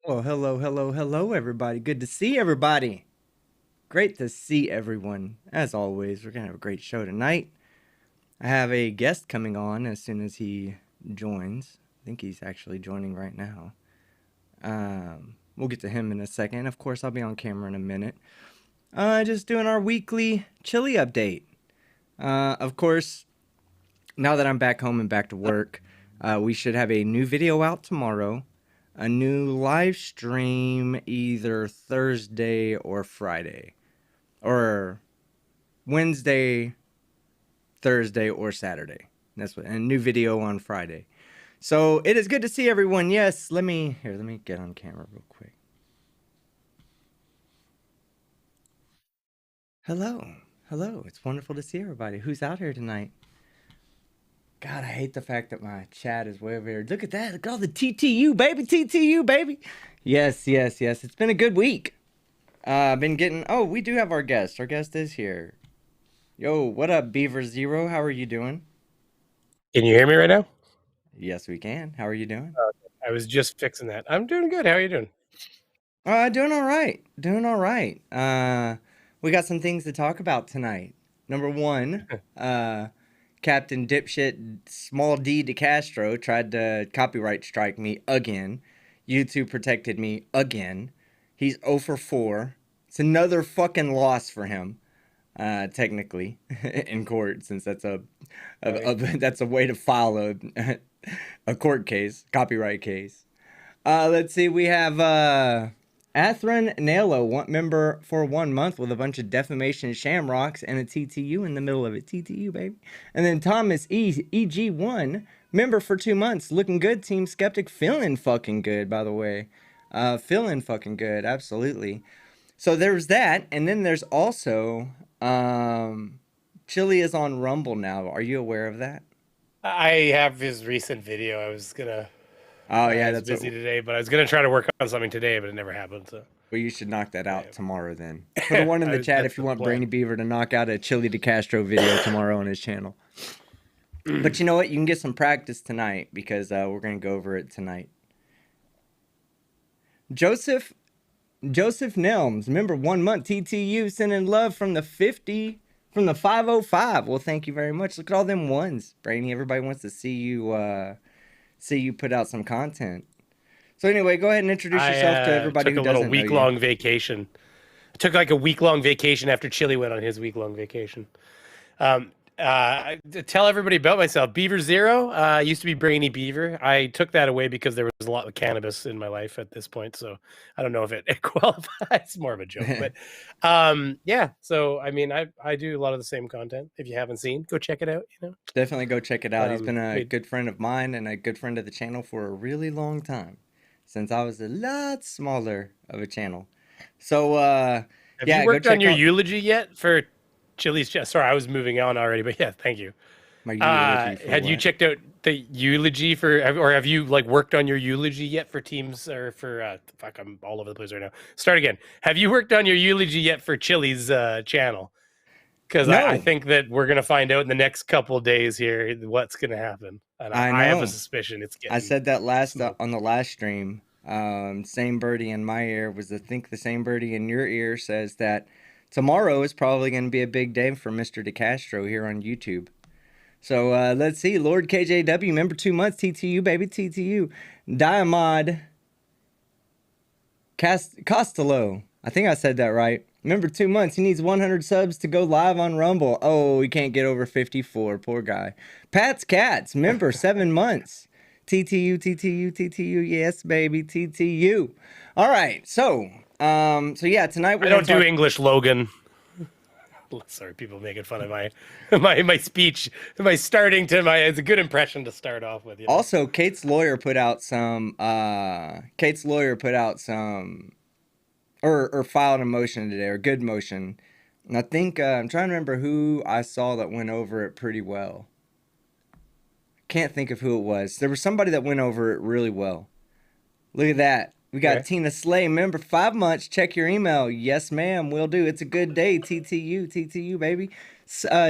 Well, hello, hello, hello, everybody. Good to see everybody. Great to see everyone. As always, we're going to have a great show tonight. I have a guest coming on as soon as he joins. I think he's actually joining right now. We'll get to him in a second. Of course, I'll be on camera in a minute. Just doing our weekly Chille update. Of course, now that I'm back home and back to work, we should have a new video out tomorrow. A new live stream either Thursday or Friday. Or Wednesday, Thursday, or Saturday. That's what, and a new video on Friday. So it is good to see everyone. Yes, let me get on camera real quick. Hello. Hello. It's wonderful to see everybody. Who's out here tonight? God, I hate the fact that my chat is way over here. Look at that. Look at all the TTU, baby. TTU, baby. Yes, yes, yes. It's been a good week. I've been getting... Oh, we do have our guest. Our guest is here. Yo, what up, Beaver Zero? How are you doing? Can you hear me right now? Yes, we can. How are you doing? I was just fixing that. I'm doing good. How are you doing? Doing all right. Doing all right. We got some things to talk about tonight. Number one, Captain Dipshit Small D DeCastro tried to copyright strike me again. YouTube protected me again. He's 0 for 4. It's another fucking loss for him, technically, in court, since that's that's a way to file a court case, copyright case. Let's see. We have Athron Nalo, one member for 1 month with a bunch of defamation shamrocks and a TTU in the middle of it. TTU, baby. And then Thomas EG1, member for 2 months. Looking good, Team Skeptic. Feeling fucking good, by the way. Feeling fucking good, absolutely. So there's that. And then there's also Chille is on Rumble now. Are you aware of that? I have his recent video. Oh, I yeah, was that's what. busy today, but I was gonna try to work on something today, but it never happened. So Well, you should knock that out yeah. tomorrow then. Put a one in the chat That's if you the want plan. Brainy Beaver to knock out a Chille DeCastro video tomorrow on his channel. But you know what? You can get some practice tonight because we're going to go over it tonight. Joseph Nelms, remember 1 month TTU sending love from the 50 from the 505. Well, thank you very much. Look at all them ones, Brainy. Everybody wants to see you put out some content. So anyway, go ahead and introduce yourself to I everybody took who a little doesn't know you. week-long vacation. I took like a week-long vacation after Chili went on his week-long vacation. Um, to tell everybody about myself, Beaver Zero used to be Brainy Beaver. I took that away because there was a lot of cannabis in my life at this point, so I don't know if it qualifies. It's more of a joke, but yeah. So I mean, I do a lot of the same content. If you haven't seen, go check it out. Definitely go check it out. He's been a Made good friend of mine and a good friend of the channel for a really long time, since I was a lot smaller of a channel. So Have you yeah, go worked on check your out eulogy yet for Chili's? Sorry, I was moving on already, but yeah, thank you. my eulogy for Had you what. checked out the eulogy for, or have you like worked on your eulogy yet for teams or for? Fuck, I'm all over the place right now. Start again. Have you worked on your eulogy yet for Chili's channel? Because I No, think that we're gonna find out in the next couple days here what's gonna happen, and I I have a know. suspicion it's I getting said that last smoked. on the last stream. Same birdie in my ear was I think the same birdie in your ear says that tomorrow is probably going to be a big day for Mr. DeCastro here on YouTube. So let's see. Lord KJW, member 2 months. TTU, baby. TTU. Diamond Costello. I think I said that right. Remember 2 months. He needs 100 subs to go live on Rumble. Oh, he can't get over 54. Poor guy. Pat's Cats. Member 7 months. TTU, TTU, TTU. Yes, baby. TTU. All right. So yeah, tonight I we're going don't to do talk. English, Logan. Sorry, people making fun of my speech. My starting to my. It's a good impression to start off with. Also, Kate's lawyer put out some. Kate's lawyer put out some or filed a motion today, or a good motion. And I think I'm trying to remember who I saw that went over it pretty well. Can't think of who it was. There was somebody that went over it really well. Look at that. We got Okay. Tina Slay, member 5 months. Check your email. Yes, ma'am. Will do. It's a good day. TTU, TTU, baby.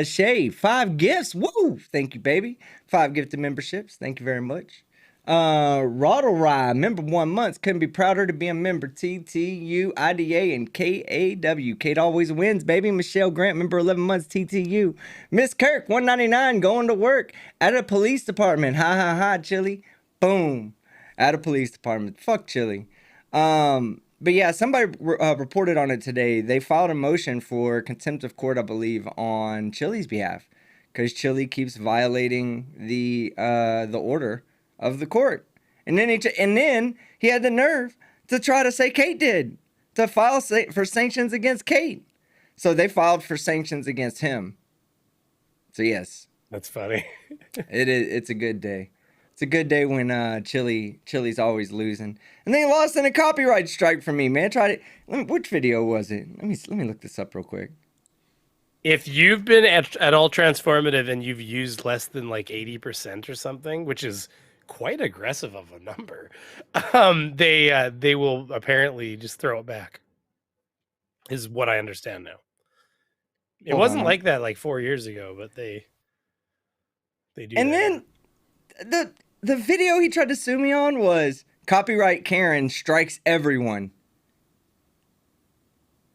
Shay, 5 gifts. Woo! Thank you, baby. 5 gifted memberships. Thank you very much. Roddle Rye, member 1 month. Couldn't be prouder to be a member. TTU, IDA, and KAW. Kate always wins, baby. Michelle Grant, member 11 months. TTU. Miss Kirk, 199, going to work at a police department. Ha ha ha, Chille. Boom. At a police department. Fuck Chille. But yeah, somebody reported on it today. They filed a motion for contempt of court, I believe, on Chille's behalf, because Chille keeps violating the order of the court. And then he had the nerve to try to say Kate did, to file for sanctions against Kate. So they filed for sanctions against him. So yes, That's funny. it's a good day. It's a good day when Chille's always losing. And they lost in a copyright strike from me, man. Which video was it? Let me look this up real quick. If you've been at all transformative and you've used less than like 80% or something, which is quite aggressive of a number, they will apparently just throw it back, is what I understand now. It wasn't like that like 4 years ago, but they do. And then the video he tried to sue me on was copyright Karen strikes everyone,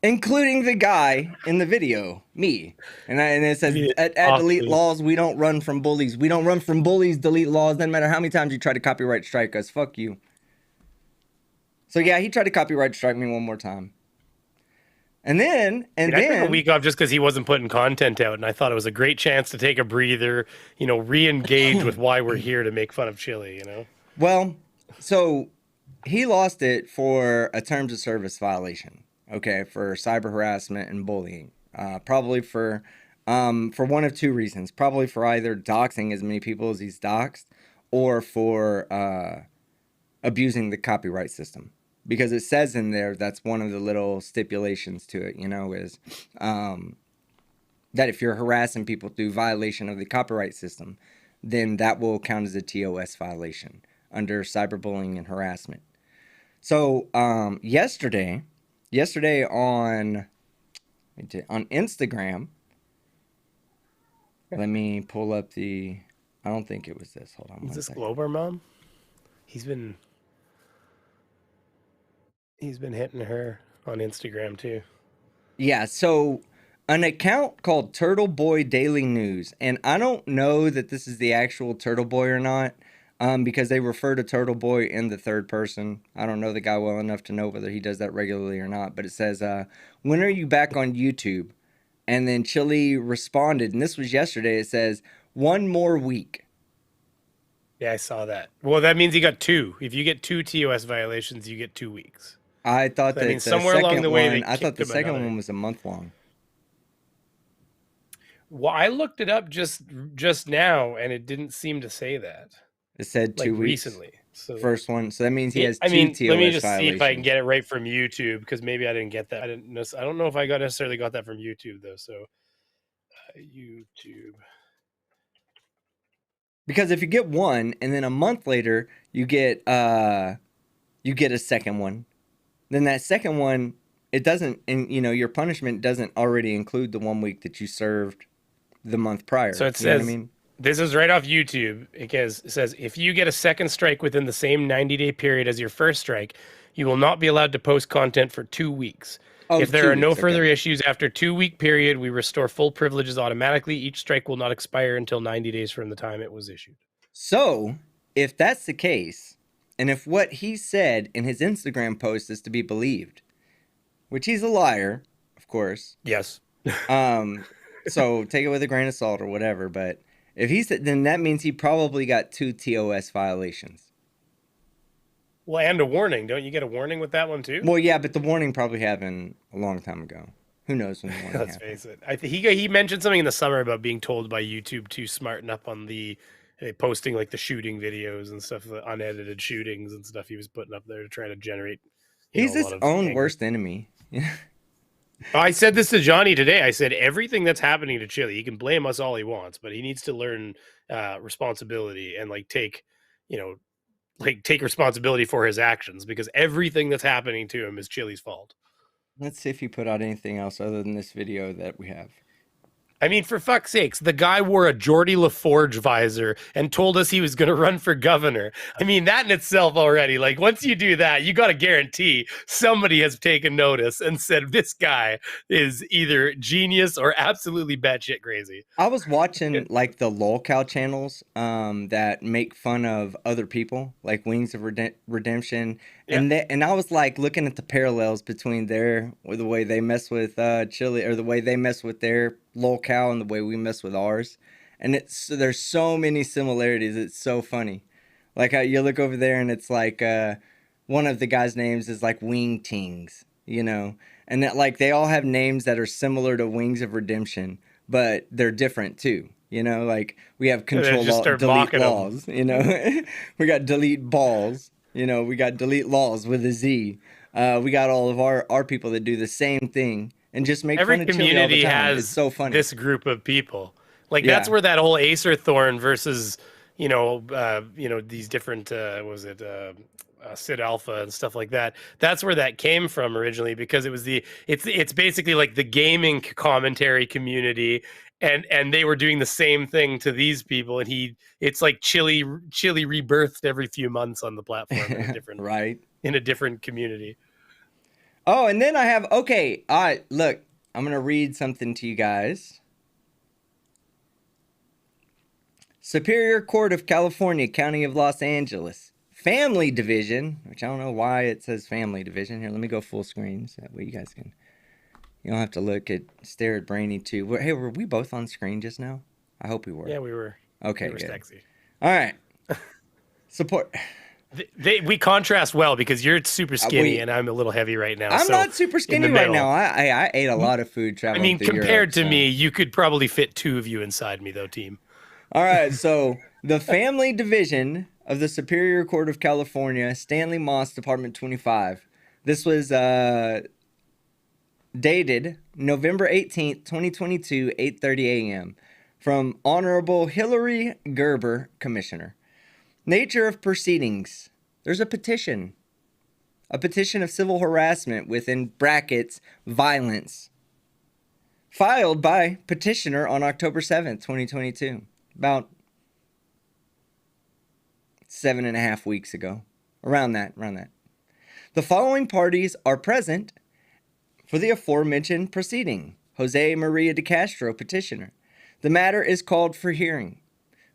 including the guy in the video, me. And it says, at delete laws, we don't run from bullies. We don't run from bullies, delete laws. Doesn't matter how many times you try to copyright strike us. Fuck you. So yeah, he tried to copyright strike me one more time. And then I took a week off just because he wasn't putting content out, and I thought it was a great chance to take a breather, re-engage with why we're here to make fun of Chille, Well, so he lost it for a terms of service violation. Okay, for cyber harassment and bullying. Probably for one of two reasons. Probably for either doxing as many people as he's doxed, or for abusing the copyright system. Because it says in there, that's one of the little stipulations to it, is that if you're harassing people through violation of the copyright system, then that will count as a TOS violation under cyberbullying and harassment. So yesterday on Instagram, let me pull up I don't think it was this. Hold on. Is this Glober Mom? He's been hitting her on Instagram too. Yeah, so an account called Turtle Boy Daily News, and I don't know that this is the actual Turtle Boy or not, because they refer to Turtle Boy in the third person. I don't know the guy well enough to know whether he does that regularly or not, but it says, when are you back on YouTube? And then Chille responded, and this was yesterday, it says, 1 more week. Yeah, I saw that. Well, that means he got 2. If you get 2 TOS violations, you get 2 weeks. I thought that somewhere along the way, I thought the second one was a month long. Well, I looked it up just now, and it didn't seem to say that. It said 2 weeks recently. So first one, so that means he has 2 TOS let me just violations. see if I can get it right from YouTube, because maybe I didn't get that. I don't know if I necessarily got that from YouTube though. So YouTube. Because if you get one, and then a month later you get a second one, then that second one, it doesn't, and your punishment doesn't already include the 1 week that you served the month prior. So it says, this is right off YouTube. It says, if you get a second strike within the same 90-day period as your first strike, you will not be allowed to post content for 2 weeks. If there are no further issues after 2-week period, we restore full privileges automatically. Each strike will not expire until 90 days from the time it was issued. So if that's the case, and if what he said in his Instagram post is to be believed, which he's a liar, of course. Yes. So take it with a grain of salt or whatever. But if he said, then that means he probably got 2 TOS violations. Well, and a warning. Don't you get a warning with that one too? Well, yeah, but the warning probably happened a long time ago. Who knows when the warning Let's face it. I think he mentioned something in the summer about being told by YouTube to smarten up on the posting like the shooting videos and stuff, the unedited shootings and stuff he was putting up there to try to generate. He's his own worst enemy. I said this to Johnny today. I said everything that's happening to Chille, he can blame us all he wants, but he needs to learn responsibility and take responsibility for his actions, because everything that's happening to him is Chille's fault. Let's see if he put out anything else other than this video that we have. I mean, for fuck's sakes, the guy wore a Geordie LaForge visor and told us he was going to run for governor. I mean, that in itself already, like, once you do that, you got to guarantee somebody has taken notice and said, this guy is either genius or absolutely batshit crazy. I was watching like the lolcow channels that make fun of other people, like Wings of Redemption, Yeah. and I was like looking at the parallels between the way they mess with Chille, or the way they mess with their lolcow and the way we mess with ours, and there's so many similarities. It's so funny. Like you look over there and it's like one of the guys' names is like Wing Tings, and that like they all have names that are similar to Wings of Redemption, but they're different too. Like we have control just start delete mocking 'em. laws. We got delete balls. We got delete laws with a Z. We got all of our people that do the same thing and just make Every fun of Chille all the community time. It's has so funny. this group of people. Like Yeah. that's where that whole Acer Thorn versus these different Sid Alpha and stuff like that. That's where that came from originally, because it's basically like the gaming commentary community, and they were doing the same thing to these people, and it's like Chille rebirthed every few months on the platform in a different Right. in a different community. Oh, and then I have, okay, all right, look, I'm going to read something to you guys. Superior Court of California, County of Los Angeles, Family Division, which I don't know why it says Family Division. Here, let me go full screen so that way you guys you don't have to stare at Brainy too. Hey, were we both on screen just now? I hope we were. Yeah, we were. Okay, we were good. sexy. All right. Support. We contrast well because you're super skinny and I'm a little heavy right now. I'm not super skinny right now. I ate a lot of food traveling through compared Europe, to me, you could probably fit two of you inside me, though, team. All right, so the Family Division of the Superior Court of California, Stanley Moss, Department 25. This was dated November 18th, 2022, 8:30 a.m. From Honorable Hillary Gerber, Commissioner. Nature of proceedings. There's a petition. A petition of civil harassment within brackets, violence. Filed by petitioner on October 7th, 2022. About 7.5 weeks ago. Around that. The following parties are present for the aforementioned proceeding. Jose Maria de Castro, petitioner. The matter is called for hearing.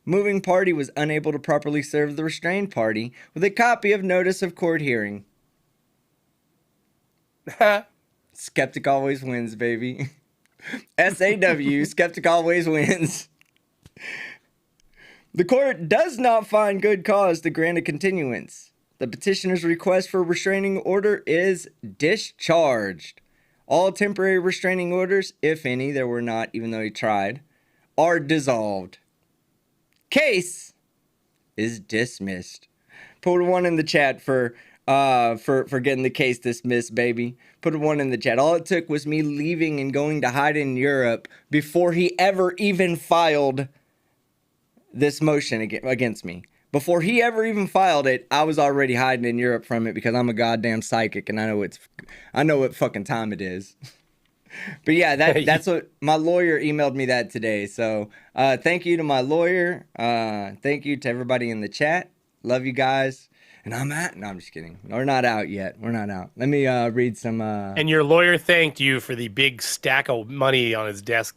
Moving party was unable to properly serve the restrained party with a copy of notice of court hearing. Skeptic always wins, baby. SAW, Skeptic always wins. The court does not find good cause to grant a continuance. The petitioner's request for restraining order is discharged. All temporary restraining orders, if any, there were not, even though he tried, are dissolved. Case is dismissed. Put one in the chat for getting the case dismissed, baby. Put one in the chat. All it took was me leaving and going to hide in Europe before he ever even filed this motion against me. Before he ever even filed it, I was already hiding in Europe from it because I'm a goddamn psychic and I know what fucking time it is. But yeah, that's what my lawyer emailed me that today. So thank you to my lawyer. Thank you to everybody in the chat. Love you guys. And no, I'm just kidding. We're not out yet. We're not out. Let me read some. And your lawyer thanked you for the big stack of money on his desk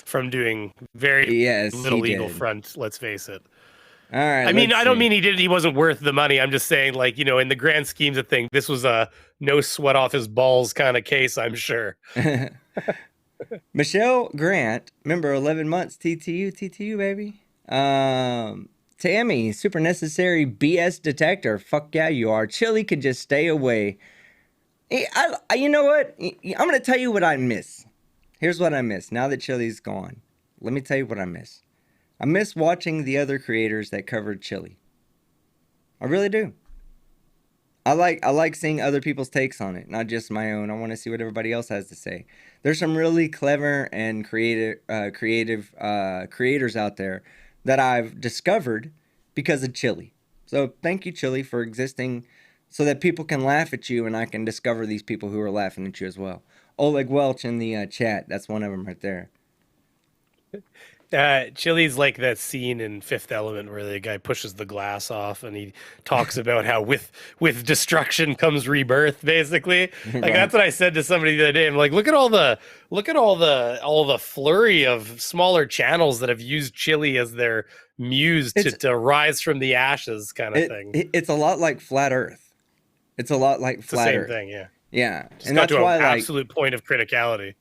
from doing very little legal front. Let's face it. All right. I mean, I don't mean he wasn't worth the money. I'm just saying, like, in the grand schemes of things, this was a no sweat off his balls kind of case, I'm sure. Michelle Grant, member 11 months, TTU, baby. Tammy, super necessary BS detector. Fuck yeah, you are. Chille could just stay away. You know what? I'm going to tell you what I miss. Here's what I miss. Now that Chille's gone, let me tell you what I miss. I miss watching the other creators that covered Chille. I really do. I like seeing other people's takes on it, not just my own. I want to see what everybody else has to say. There's some really clever and creative creators out there that I've discovered because of Chille. So thank you, Chille, for existing so that people can laugh at you and I can discover these people who are laughing at you as well. Oleg Welch in the chat. That's one of them right there. Chili's like that scene in Fifth Element where the guy pushes the glass off and he talks about how with destruction comes rebirth, basically. Like Right. that's what I said to somebody the other day. I'm like, look at all the flurry of smaller channels that have used Chili as their muse It's to rise from the ashes kind of thing. it's a lot like flat Earth. It's a lot like It's the flat same Earth. thing, yeah. Yeah, Just and got that's to an why like absolute point of criticality.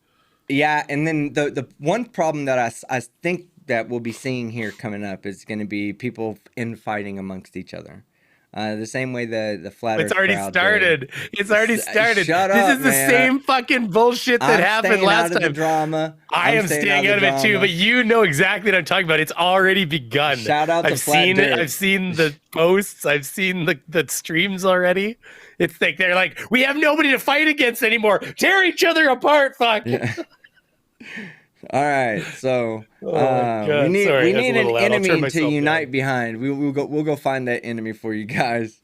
yeah, and then the one problem that I think that we'll be seeing here coming up is going to be people infighting amongst each other. The same way the flat It's Earth already crowd did. started. It's already started. Shut This up, is the man. same fucking bullshit that I'm happened staying out last of the time. drama. I I'm am staying out staying of the out of it too, but drama. you know exactly what I'm talking about. It's already begun. Shout out the I've flat seen it. dirt. I've seen the posts. I've seen the streams already. It's like they're like, we have nobody to fight against anymore. Tear each other apart. Fuck. Yeah. All right, so Oh my we god. need Sorry, that's a an little loud. I'll turn enemy to myself down. unite behind. We'll go find that enemy for you guys.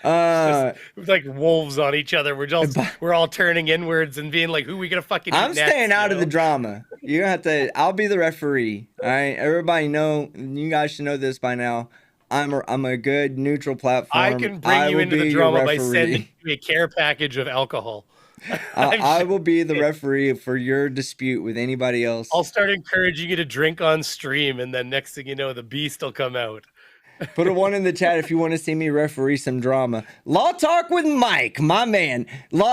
It's just Uh, like wolves on each other. but We're all turning inwards and being like, who are we gonna fucking eat I'm staying next? You out of the know? drama. You have to. I'll be the referee. All right, everybody know. You guys should know this by now. I'm a good neutral I platform. can bring I you will into the be your drama by sending referee. you a care package of alcohol. I'm I sure will be the referee for your dispute with anybody I'll else. start encouraging you to drink on stream, and then next thing you know, the beast will come out. Put a one in the chat if you want to see me referee some drama. Law talk with Mike, my man.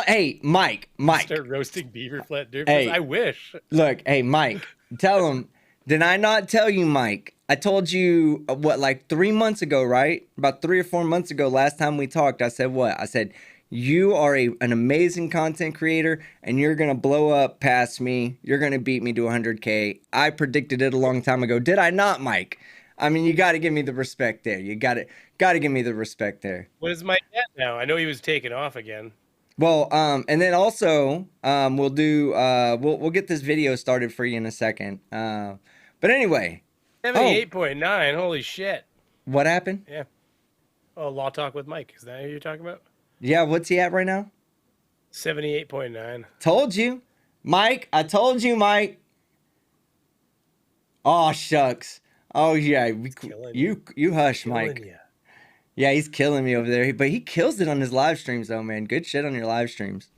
Hey, Mike. Start roasting beaver flat derpers. I Hey, wish. look, hey, Mike. Tell him. Did I not tell you, Mike? I told you what, like 3 months ago, right? About 3 or 4 months ago, last time we talked. I said what? I said you are an amazing content creator, and you're gonna blow up past me. You're gonna beat me to 100K. I predicted it a long time ago. Did I not, Mike? I mean, you got to give me the respect there. You got to give me the respect there. What is my net now? I know he was taken off again. Well, and then also, we'll get this video started for you in a second. But anyway, oh, 78.9. Holy shit. what happened? Yeah. Oh, Law Talk with Mike. Is that who you're talking about? Yeah, what's he at right now? 78.9. Told you, Mike. I told you, Mike. Oh shucks. Oh yeah, Killing you hush, Mike. ya. Yeah, he's killing me over there. But he kills it on his live streams, though, man. Good shit on your live streams.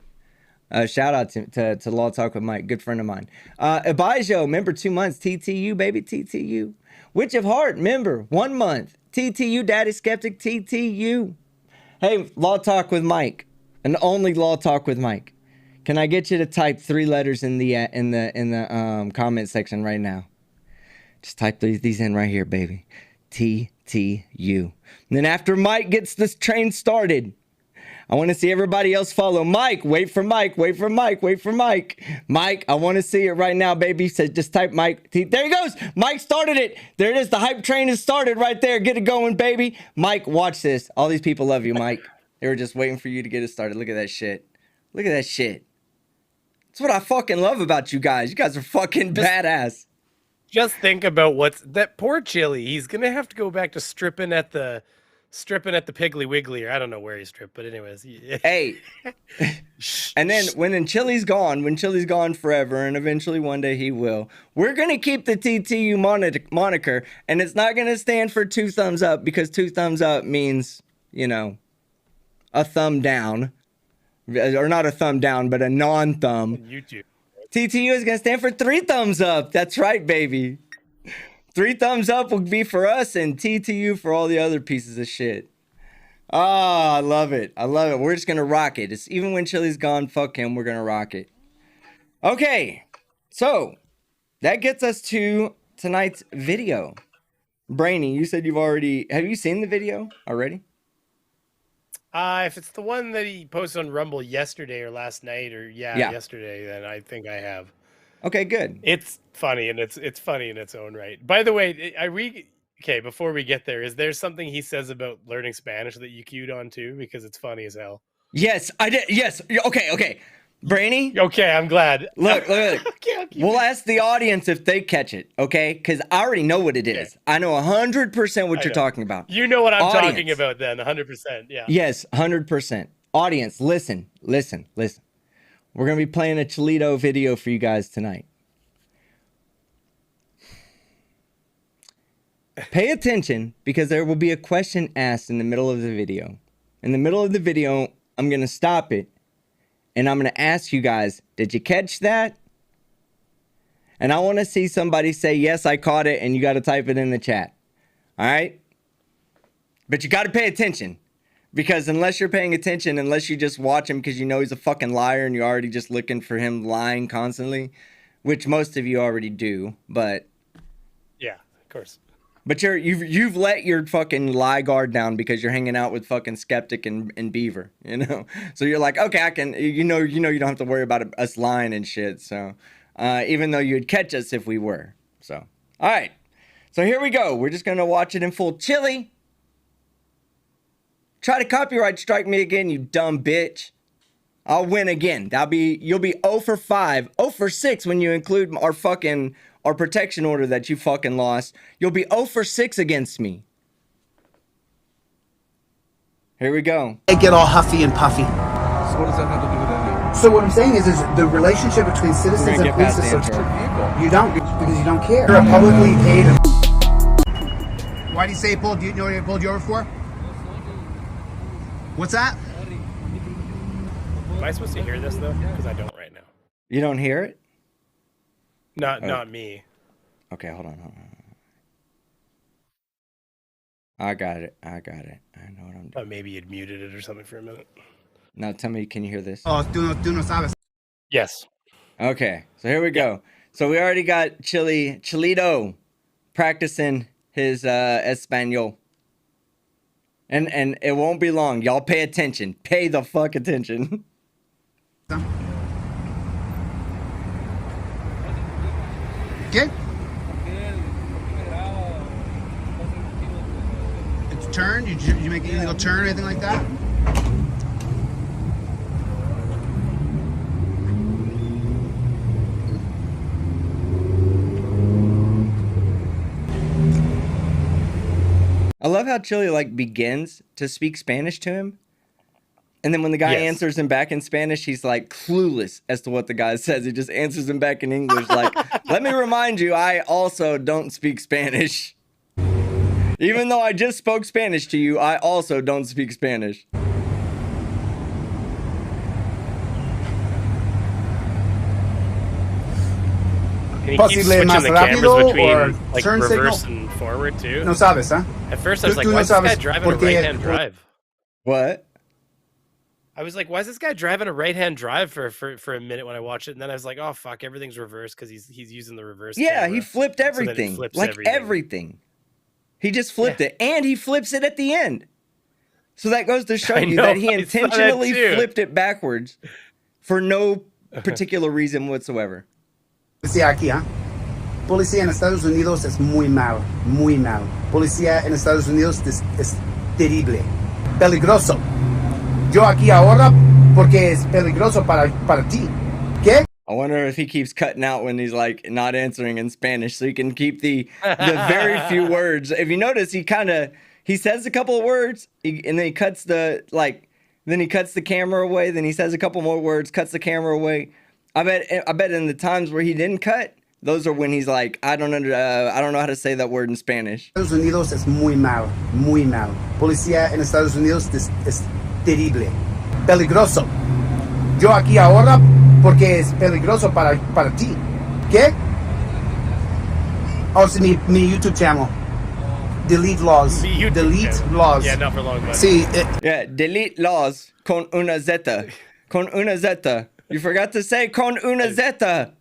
Shout out to Law Talk with Mike, good friend of mine. Abijo, member 2 months. TTU, baby, TTU. Witch of Heart, member 1 month. TTU, Daddy Skeptic, TTU. Hey, Law Talk with Mike, and only Law Talk with Mike. Can I get you to type 3 letters in the comment section right now? Just type these in right here, baby. TTU. And then after Mike gets this train started, I want to see everybody else follow. Mike, wait for Mike, wait for Mike, wait for Mike. Mike, I want to see it right now, baby. So just type Mike. There he goes. Mike started it. There it is. The hype train is started right there. Get it going, baby. Mike, watch this. All these people love you, Mike. They were just waiting for you to get it started. Look at that shit. Look at that shit. That's what I fucking love about you guys. You guys are fucking badass. Just think about what's that poor Chili. He's gonna have to go back to stripping at the Piggly Wiggly, or I don't know where he stripped, but anyways. Hey, and then when Chili's gone forever, and eventually one day he will, we're gonna keep the TTU moniker, and it's not gonna stand for 2 thumbs up, because 2 thumbs up means, you know, a thumb down, or not a thumb down, but a non-thumb. YouTube. TTU is gonna stand for 3 thumbs up. That's right, baby. 3 thumbs up will be for us, and TTU for all the other pieces of shit. Ah, I love it. I love it. We're just gonna rock it. It's, even when Chili's gone, fuck him. We're gonna rock it. Okay, so that gets us to tonight's video. Brainy, you said have you seen the video already? If it's the one that he posted on Rumble yesterday or last night, or yesterday, then I think I have. Okay, good. It's funny, and it's funny in its own right. By the way, okay, before we get there, is there something he says about learning Spanish that you queued on too? Because it's funny as hell. Yes, I did. Yes. Okay. Brainy? Okay, I'm glad. Look. Okay, We'll ask the audience if they catch it, okay? Because I already know what it is. Okay. I know 100% what you're talking about. You know what I'm Audience. talking about then, 100%. Yeah. Yes, 100%. Audience, listen. We're going to be playing a Chilito video for you guys tonight. Pay attention, because there will be a question asked in the middle of the video. In the middle of the video, I'm going to stop it, and I'm going to ask you guys, did you catch that? And I want to see somebody say, yes, I caught it, and you got to type it in the chat. All right? But you got to pay attention, because unless you're paying attention, unless you just watch him because you know he's a fucking liar and you're already just looking for him lying constantly, which most of you already do, but... Yeah, of course. But you've let your fucking lie guard down because you're hanging out with fucking Skeptic and Beaver, you know? So you're like, okay, I can, you know you don't have to worry about us lying and shit, so... even though you'd catch us if we were. So, all right. So here we go. We're just going to watch it in full. Chille, try to copyright strike me again, you dumb bitch. I'll win again. You'll be 0 for 5, 0 for 6 when you include our protection order that you fucking lost. You'll be 0 for 6 against me. Here we go. They get all huffy and puffy. So what does that have to do with anything? So what I'm saying is the relationship between citizens and police is so you don't, because you don't care. You're a publicly paid. Why do you say he pulled? Do you know what he pulled you over for? What's that? Am I supposed to hear this though? Because I don't right now. You don't hear it? Not me. Okay, hold on. I got it. I know what I'm doing. Oh, maybe you'd muted it or something for a minute. Now tell me, can you hear this? Oh, tú no sabes. Yes. Okay, so here we go. So we already got Chillito practicing his Espanol. And it won't be long. Y'all pay attention. Pay the fuck attention. ¿Qué? It's turned? You make an illegal turn or anything like that? I love how Chille like begins to speak Spanish to him. And then when the guy answers him back in Spanish, he's like clueless as to what the guy says. He just answers him back in English like, let me remind you, I also don't speak Spanish. Even though I just spoke Spanish to you, I also don't speak Spanish. Can he keep switching the cameras between like reverse signal? And forward too? No sabes, huh? At first I was like, why is this guy driving a right-hand drive? What? I was like, why is this guy driving a right-hand drive for a minute when I watched it? And then I was like, oh fuck, everything's reversed because he's using the reverse. Yeah, camera. he flipped everything. So like everything. He just flipped it. And he flips it at the end. So that goes to show you that he intentionally flipped it backwards for no particular reason whatsoever. Policía aquí, ¿ah? Policía en Estados Unidos es muy malo, muy malo. Policía en Estados Unidos es terrible, peligroso. Yo aquí ahora porque es peligroso para ti. ¿Qué? I wonder if he keeps cutting out when he's like not answering in Spanish, so he can keep the very few words. If you notice, he says a couple of words, and then he cuts the camera away. Then he says a couple more words, cuts the camera away. I bet in the times where he didn't cut, those are when he's like, I don't know how to say that word in Spanish. Estados Unidos es muy malo, muy malo. Policía en Estados Unidos es terrible, peligroso. Yo aquí ahora porque es peligroso para ti. ¿Qué? Oh, it's mi YouTube channel. Delete laws. Delete laws. Yeah, not for long. But... See, yeah, delete laws con una zeta. Con una zeta. You forgot to say con una zeta.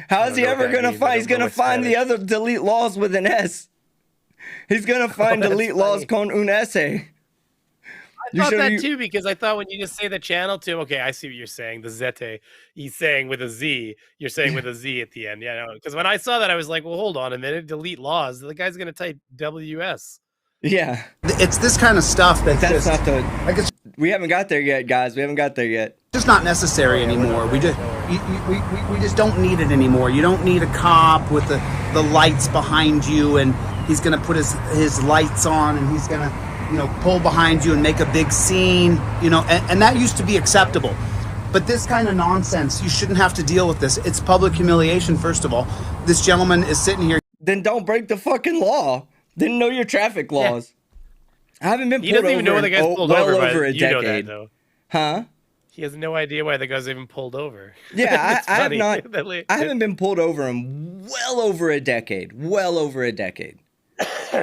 How is he ever going to find? He's going to find the other delete laws with an S. He's going to find delete laws con un S. I thought that too, because I thought when you just say the channel to him, okay, I see what you're saying. The Zete, he's saying with a Z. You're saying with a Z at the end. Yeah, no, because when I saw that, I was like, well, hold on a minute. Delete laws. The guy's going to type WS. Yeah. It's this kind of stuff that's not the... we haven't got there yet, guys. We haven't got there yet. It's not necessary anymore. We just don't need it anymore. You don't need a cop with the lights behind you, and he's going to put his lights on, and he's going to, pull behind you and make a big scene, and that used to be acceptable. But this kind of nonsense, you shouldn't have to deal with this. It's public humiliation, first of all. This gentleman is sitting here. then don't break the fucking law. Then know your traffic laws. I haven't been He pulled doesn't even know over why the in guy's pulled well over. over a You know that, decade. though. Huh? He has no idea why the guy's even pulled over. Yeah, It's I have funny. not. I haven't been pulled over in well over a decade. Well over a decade.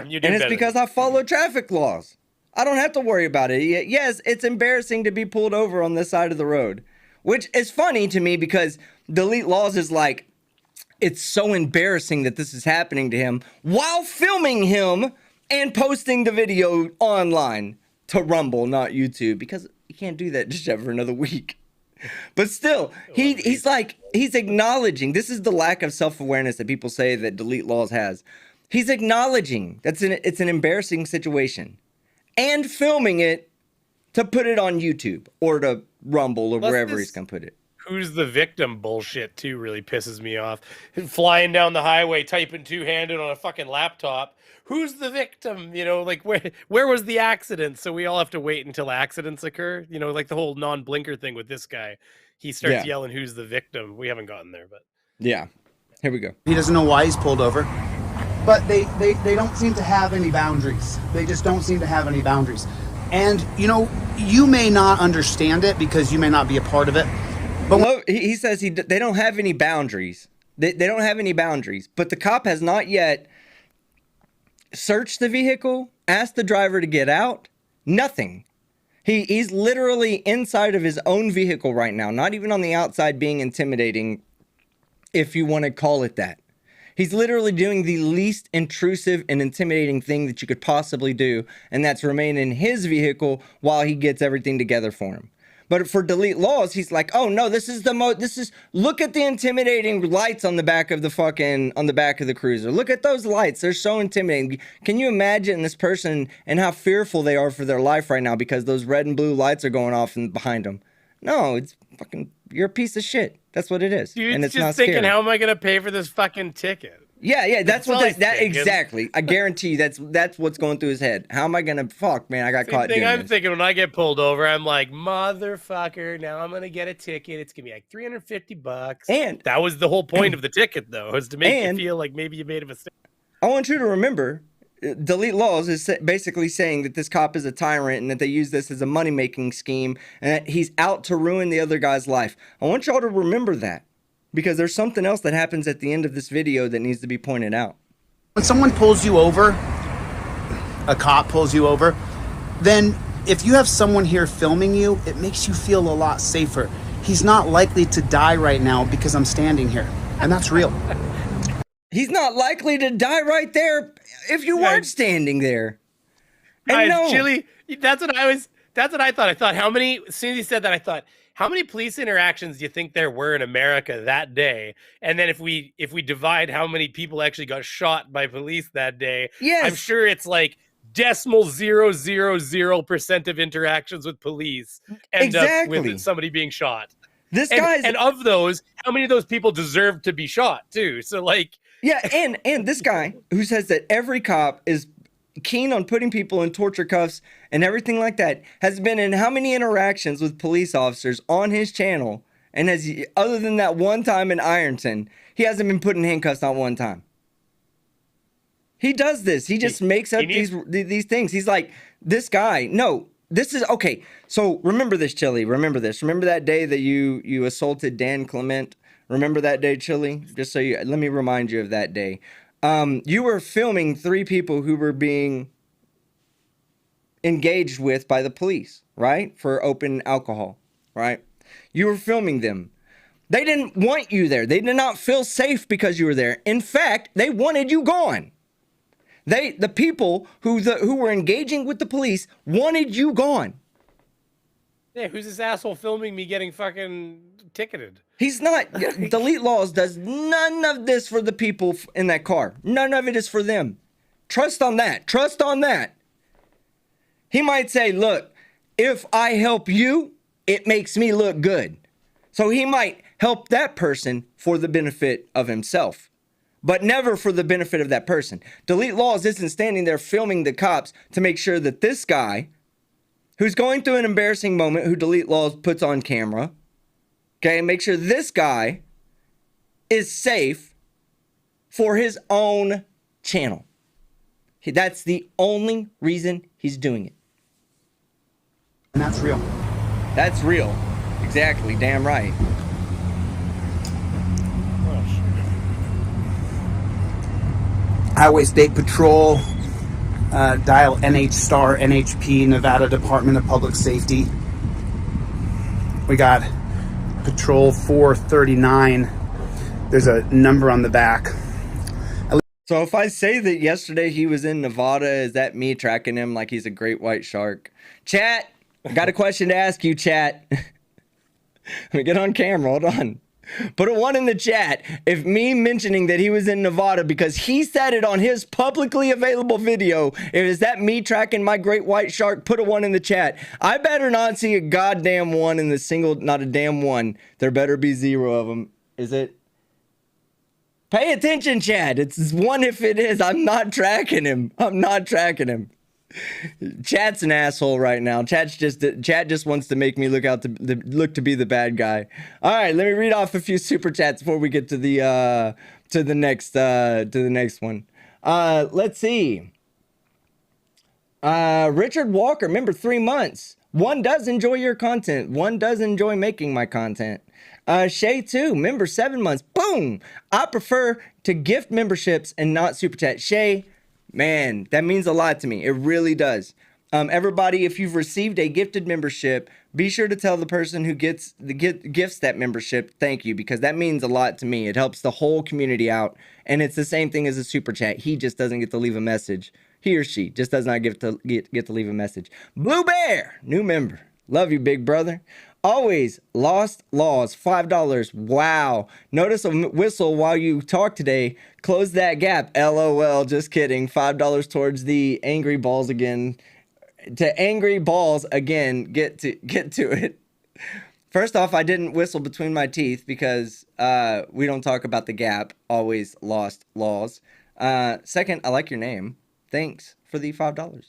You do And it's better. because I follow traffic laws. I don't have to worry about it. Yes, it's embarrassing to be pulled over on this side of the road, which is funny to me because Delete Laws is like, it's so embarrassing that this is happening to him while filming him and posting the video online to Rumble, not YouTube, because you can't do that just for another week. But still, he's acknowledging, this is the lack of self-awareness that people say that Delete Laws has. He's acknowledging it's an embarrassing situation and filming it to put it on YouTube or to Rumble or wherever he's going to put it. Who's the victim bullshit too really pisses me off. Flying down the highway, typing two-handed on a fucking laptop. Who's the victim? You know, like where was the accident? So we all have to wait until accidents occur. You know, like the whole non-blinker thing with this guy. He starts yelling, "Who's the victim?" We haven't gotten there, but yeah, here we go. He doesn't know why he's pulled over. But they don't seem to have any boundaries. They just don't seem to have any boundaries. And, you know, you may not understand it because you may not be a part of it. But he says they don't have any boundaries. They don't have any boundaries. But the cop has not yet searched the vehicle, asked the driver to get out. Nothing. He's literally inside of his own vehicle right now, not even on the outside being intimidating, if you want to call it that. He's literally doing the least intrusive and intimidating thing that you could possibly do, and that's remain in his vehicle while he gets everything together for him. But for Delete Laws, he's like, oh no, look at the intimidating lights on the back of the cruiser. Look at those lights. They're so intimidating. Can you imagine this person and how fearful they are for their life right now because those red and blue lights are going off behind them? No, it's fucking, you're a piece of shit. That's what it is. Dude's and it's just not thinking, scary. how am I going to pay for this fucking ticket? Yeah, that's what that thinking. exactly. I guarantee you that's what's going through his head. How am I gonna man? I got caught doing I'm this. thinking when I get pulled over, I'm like, motherfucker, now I'm gonna get a ticket. It's gonna be like $350. And that was the whole point of the ticket, though, was to make you feel like maybe you made a mistake. I want you to remember, Delete Laws is basically saying that this cop is a tyrant and that they use this as a money-making scheme and that he's out to ruin the other guy's life. I want y'all to remember that. Because there's something else that happens at the end of this video that needs to be pointed out. When someone pulls you over, a cop pulls you over, then if you have someone here filming you, it makes you feel a lot safer. He's not likely to die right now because I'm standing here. And that's real. He's not likely to die right there if you weren't standing there. And Guys, Chille, that's what I thought. I thought, as soon as he said that, I thought, how many police interactions do you think there were in America that day? And then if we divide how many people actually got shot by police that day, yes. I'm sure it's like 0.000% of interactions with police end up with somebody being shot. And of those, how many of those people deserve to be shot too? So like, yeah, and this guy who says that every cop is keen on putting people in torture cuffs and everything like that has been in how many interactions with police officers on his channel, and other than that one time in Ironton, he hasn't been put in handcuffs not one time. He does this. He just makes up these things. He's like, this guy, no, this is okay. So remember this, Chille. Remember this. Remember that day that you assaulted Dan Clement? Remember that day, Chille? Just so let me remind you of that day. You were filming 3 people who were being engaged with by the police, right? For open alcohol, right? You were filming them. They didn't want you there. They did not feel safe because you were there. In fact, they wanted you gone. The people who were engaging with the police wanted you gone. Yeah, who's this asshole filming me getting fucking ticketed? He's not. Delete Laws does none of this for the people in that car. None of it is for them. Trust on that. Trust on that. He might say, look, if I help you, it makes me look good. So he might help that person for the benefit of himself, but never for the benefit of that person. Delete Laws isn't standing there filming the cops to make sure that this guy, who's going through an embarrassing moment, who Delete Laws puts on camera, okay, make sure this guy is safe for his own channel. That's the only reason he's doing it. And that's real. That's real. Exactly. Damn right. Highway State Patrol, dial NH star NHP, Nevada Department of Public Safety. We got Patrol 439. There's a number on the back. So if I say that yesterday he was in Nevada, is that me tracking him like he's a great white shark? Chat, I got a question to ask you, chat. Let me get on camera. Hold on. Put a 1 in the chat if me mentioning that he was in Nevada because he said it on his publicly available video. Is that me tracking my great white shark? Put a 1 in the chat. I better not see a goddamn 1 in the single, not a damn 1. There better be 0 of them. Is it? Pay attention, chat. It's 1 if it is. I'm not tracking him. I'm not tracking him. Chat's an asshole right now. Chat just wants to make me look to be the bad guy. All right, let me read off a few super chats before we get to the next one. Let's see. Richard Walker, member 3 months. One does enjoy your content. One does enjoy making my content. Shay 2, member 7 months. Boom. I prefer to gift memberships and not super chat. Shay, man, that means a lot to me. It really does. Everybody, if you've received a gifted membership, be sure to tell the person who gifts that membership thank you, because that means a lot to me. It helps the whole community out, and it's the same thing as a super chat. He just doesn't get to leave a message. He or she just does not get to leave a message. Blue Bear, new member. Love you, big brother. Always lost laws, $5. Wow. Notice a whistle while you talk today. Close that gap. LOL. Just kidding. $5 towards the angry balls again. To angry balls again. Get to it. First off, I didn't whistle between my teeth because we don't talk about the gap. Always lost laws. Second, I like your name. Thanks for the $5.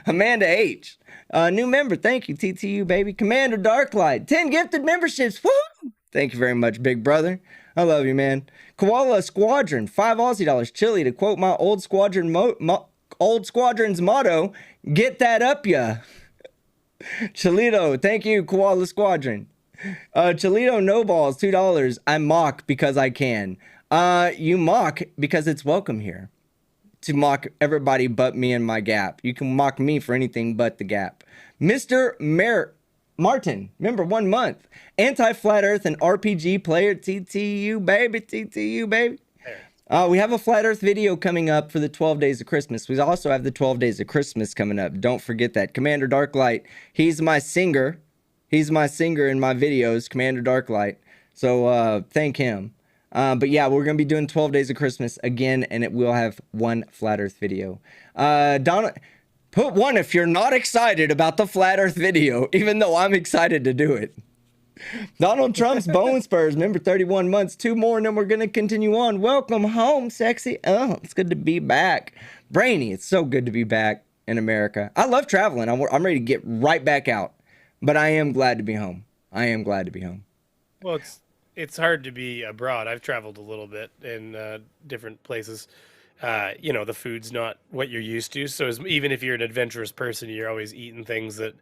Amanda H. New member. Thank you, TTU, baby. Commander Darklight. 10 gifted memberships. Woo! Thank you very much, big brother. I love you, man. Koala Squadron. 5 Aussie dollars. Chille, to quote my old squadron's motto, get that up ya. Chilito. Thank you, Koala Squadron. Chilito No Balls. $2. I mock because I can. You mock because it's welcome here. To mock everybody but me and my gap. You can mock me for anything but the gap. Mr. Martin, member 1 month. Anti-Flat Earth and RPG player. TTU, baby. TTU, baby. We have a Flat Earth video coming up for the 12 Days of Christmas. We also have the 12 Days of Christmas coming up. Don't forget that. Commander Darklight, he's my singer. He's my singer in my videos, Commander Darklight. So thank him. But yeah, we're going to be doing 12 Days of Christmas again, and it will have 1 Flat Earth video. Donald, put 1 if you're not excited about the Flat Earth video, even though I'm excited to do it. Donald Trump's Bone Spurs, member 31 months. 2 more, and then we're going to continue on. Welcome home, sexy. Oh, it's good to be back. Brainy, it's so good to be back in America. I love traveling. I'm ready to get right back out, but I am glad to be home. I am glad to be home. Well, it's hard to be abroad. I've traveled a little bit in different places. The food's not what you're used to. So even if you're an adventurous person, you're always eating things that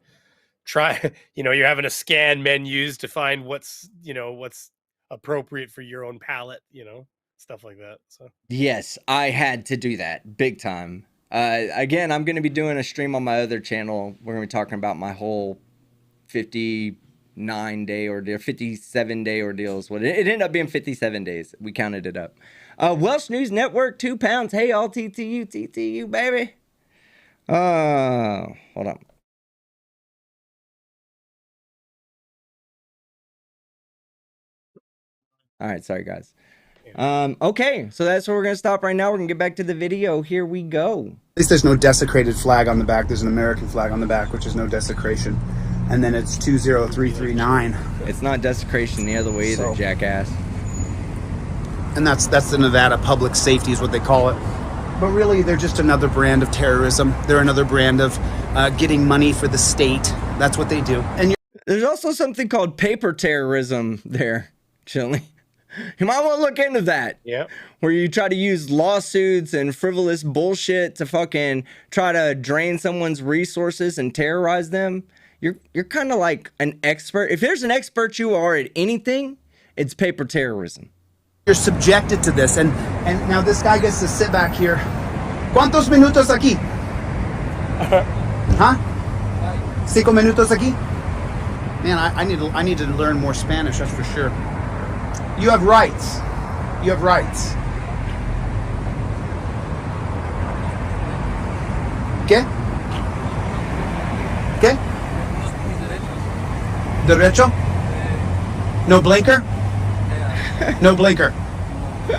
you're having to scan menus to find what's appropriate for your own palate, stuff like that. So yes, I had to do that big time. Again, I'm going to be doing a stream on my other channel. We're going to be talking about my whole 59-day ordeal, 57-day ordeals. It ended up being 57 days. We counted it up. Welsh News Network, £2. Hey, all TTU, baby. Hold on. All right, sorry, guys. Okay, so that's where we're going to stop right now. We're going to get back to the video. Here we go. At least there's no desecrated flag on the back. There's an American flag on the back, which is no desecration. And then it's 20339. It's not desecration the other way either, jackass. And that's the Nevada Public Safety is what they call it. But really, they're just another brand of terrorism. They're another brand of getting money for the state. That's what they do. And there's also something called paper terrorism there, Chille. You might want to look into that. Yeah. Where you try to use lawsuits and frivolous bullshit to fucking try to drain someone's resources and terrorize them. You're kind of like an expert. If there's an expert you are at anything, it's paper terrorism. You're subjected to this, and now this guy gets to sit back here. ¿Cuántos minutos aquí? Huh? 5 minutos aquí? Man, I need to learn more Spanish, that's for sure. You have rights. You have rights. ¿Qué? ¿Qué? Derecho? No blinker? No blinker.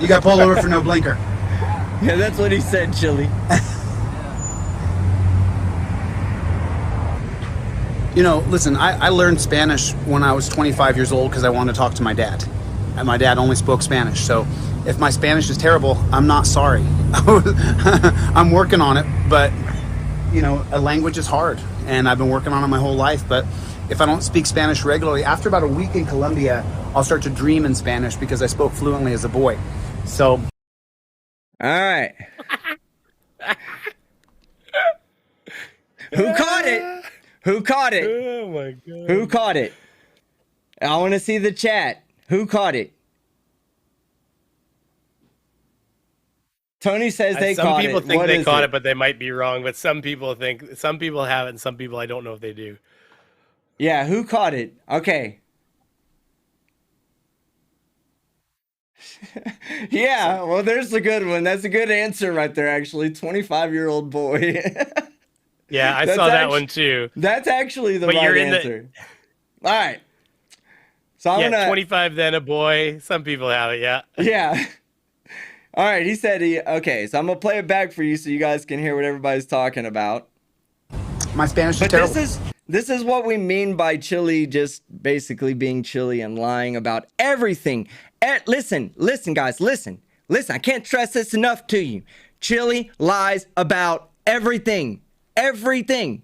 You got pulled over for no blinker. Yeah, that's what he said, Chille. You know, listen, I learned Spanish when I was 25 years old because I wanted to talk to my dad. And my dad only spoke Spanish. So if my Spanish is terrible, I'm not sorry. I'm working on it, but, you know, a language is hard. And I've been working on it my whole life. But if I don't speak Spanish regularly, after about a week in Colombia, I'll start to dream in Spanish because I spoke fluently as a boy. So. All right. Who caught it? Who caught it? Oh my god. Who caught it? I want to see the chat. Who caught it? Tony says they caught it. Some people think What they is caught it, but they might be wrong. But some people have it, and some people I don't know if they do. Yeah, who caught it? Okay. Yeah, well, there's a good one. That's a good answer right there, actually. 25-year-old boy. Yeah, I saw that one too. That's actually the right answer. All right. So I'm gonna 25 then a boy. Some people have it, yeah. Yeah. All right, he said okay, so I'm gonna play it back for you so you guys can hear what everybody's talking about. My Spanish is terrible. terrible. This is what we mean by Chille just basically being Chille and lying about everything. Listen, guys, listen. I can't stress this enough to you. Chille lies about everything. Everything.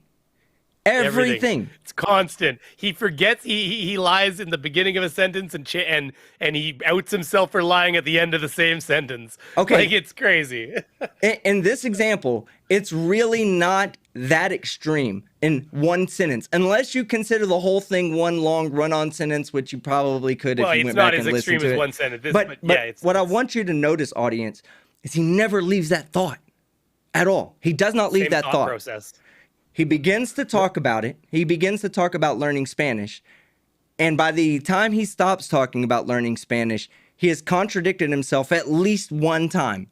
It's constant. He forgets. He lies in the beginning of a sentence and he outs himself for lying at the end of the same sentence. Okay, like it's crazy. In this example, it's really not that extreme in one sentence, unless you consider the whole thing one long run-on sentence, which you probably could if you went back and listened to it. It's not as extreme as one sentence. But yeah, what I want you to notice, audience, is he never leaves that thought at all. He does not leave that thought process. He begins to talk about it. He begins to talk about learning Spanish. And by the time he stops talking about learning Spanish, he has contradicted himself at least one time.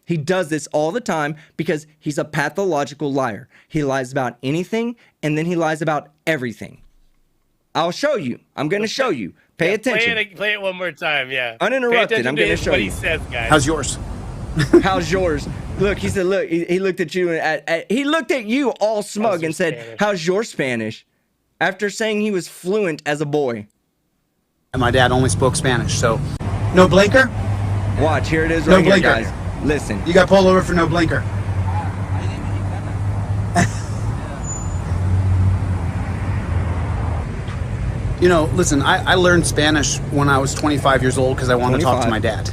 He does this all the time because he's a pathological liar. He lies about anything, and then he lies about everything. I'll show you. I'm going to show you. Pay attention. Play it one more time, yeah. Uninterrupted. I'm going to show what you. He says, guys. How's yours? How's yours? Look, he said, look, he looked at you, he looked at you all smug and said, Spanish? How's your Spanish? After saying he was fluent as a boy. And my dad only spoke Spanish, so no blinker? Watch, here it is right here, guys. Listen. You got pulled over for no blinker. You know, listen, I learned Spanish when I was 25 years old because I wanted to talk to my dad.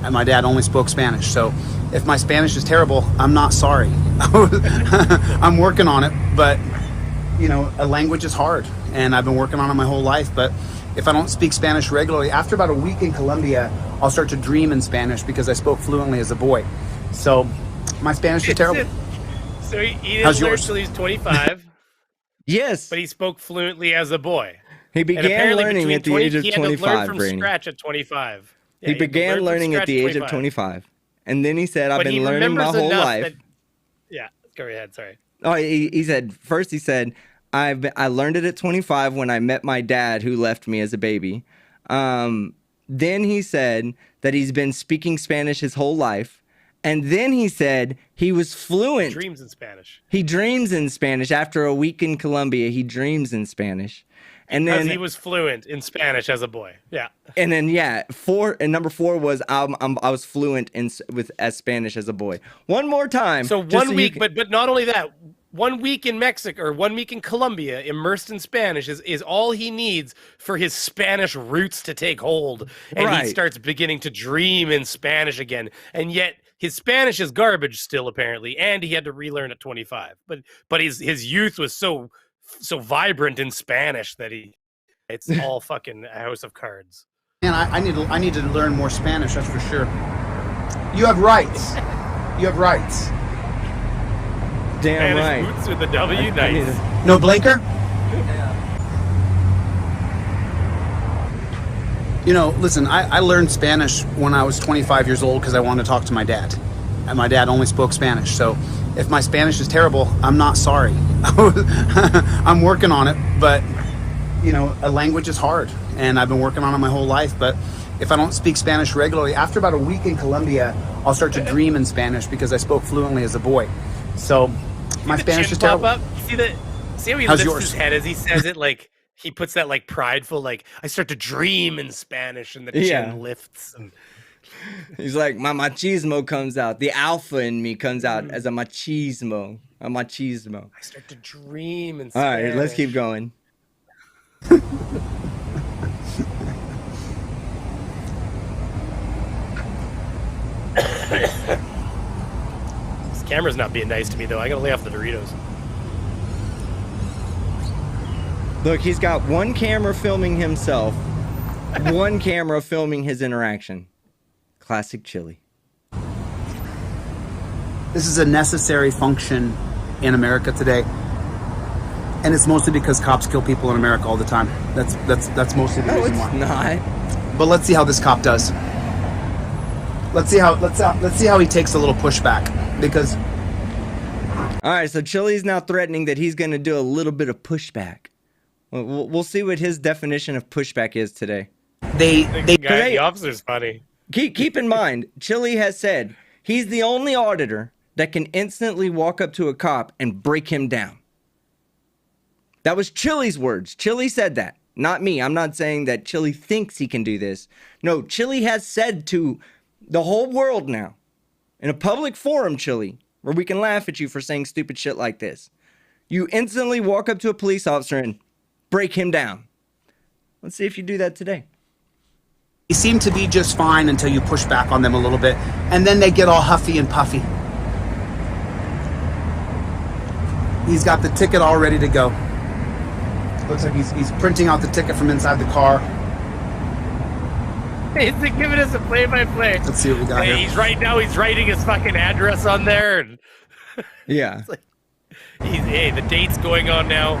And my dad only spoke Spanish, so if my Spanish is terrible, I'm not sorry. I'm working on it, but, you know, a language is hard, and I've been working on it my whole life, but if I don't speak Spanish regularly, after about a week in Colombia, I'll start to dream in Spanish because I spoke fluently as a boy. So my Spanish is terrible. So he didn't learn until he's 25. Yes. But he spoke fluently as a boy. He began learning at the age of 25, He had to learn from scratch at 25. Yeah, he began learning at the age of 25. And then he said, I've been learning my whole life. Yeah, go ahead, sorry. Oh, he said, first he said, I learned it at 25 when I met my dad who left me as a baby. Then he said that he's been speaking Spanish his whole life. And then he said he was fluent. He dreams in Spanish. He dreams in Spanish. After a week in Colombia, he dreams in Spanish. And then he was fluent in Spanish as a boy. Yeah. And then number 4 was I was fluent as Spanish as a boy. One more time. So 1 week, but not only that, 1 week in Mexico or 1 week in Colombia, immersed in Spanish, is all he needs for his Spanish roots to take hold. And he starts beginning to dream in Spanish again. And yet his Spanish is garbage still, apparently, and he had to relearn at 25. But his youth was so vibrant in Spanish that it's all fucking a house of cards. Man, I need to learn more Spanish, that's for sure. You have rights. You have rights. Damn Spanish right. boots with the W, nice. No blinker? You know, listen, I learned Spanish when I was 25 years old because I wanted to talk to my dad. And my dad only spoke Spanish. So if my Spanish is terrible, I'm not sorry. I'm working on it, but, you know, a language is hard. And I've been working on it my whole life. But if I don't speak Spanish regularly, after about a week in Colombia, I'll start to dream in Spanish because I spoke fluently as a boy. So my Spanish is terrible. Up? See how he lifts his head as he says it? Like, he puts that like prideful, like, I start to dream in Spanish, and the chin lifts. And he's like, my machismo comes out. The alpha in me comes out as a machismo. A machismo. I start to dream in All Spanish. right, let's keep going. This camera's not being nice to me, though. I gotta lay off the Doritos. Look, he's got one camera filming himself, one camera filming his interaction. Classic Chille. This is a necessary function in America today. And it's mostly because cops kill people in America all the time. That's mostly the reason why. No, it's not. But let's see how this cop does. Let's see how he takes a little pushback, because all right, so Chille's now threatening that he's going to do a little bit of pushback. We'll see what his definition of pushback is today. The officer's funny. Keep in mind, Chille has said he's the only auditor that can instantly walk up to a cop and break him down. That was Chille's words. Chille said that, not me. I'm not saying that Chille thinks he can do this. No, Chille has said to the whole world now, in a public forum, Chille, where we can laugh at you for saying stupid shit like this. You instantly walk up to a police officer and break him down. Let's see if you do that today. they seem to be just fine until you push back on them a little bit, and then they get all huffy and puffy. He's got the ticket all ready to go. Looks like he's printing out the ticket from inside the car. He's giving us a play-by-play. Let's see what we got here. He's writing his fucking address on there. And yeah. It's like, hey, the date's going on now.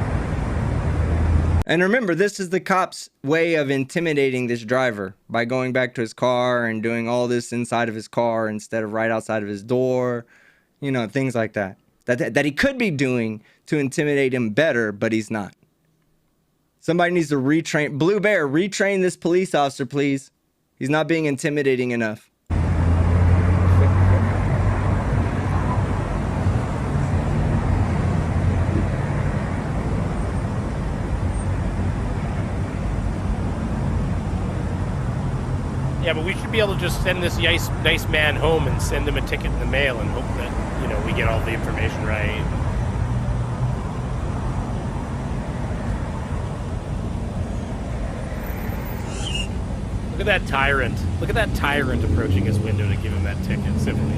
And remember, this is the cop's way of intimidating this driver by going back to his car and doing all this inside of his car instead of right outside of his door. You know, things like that. That he could be doing to intimidate him better, but he's not. Somebody needs to retrain. Blue Bear, retrain this police officer, please. He's not being intimidating enough. Yeah, but we should be able to just send this nice man home and send him a ticket in the mail and hope that, you know, we get all the information right. Look at that tyrant. Look at that tyrant approaching his window to give him that ticket, simply.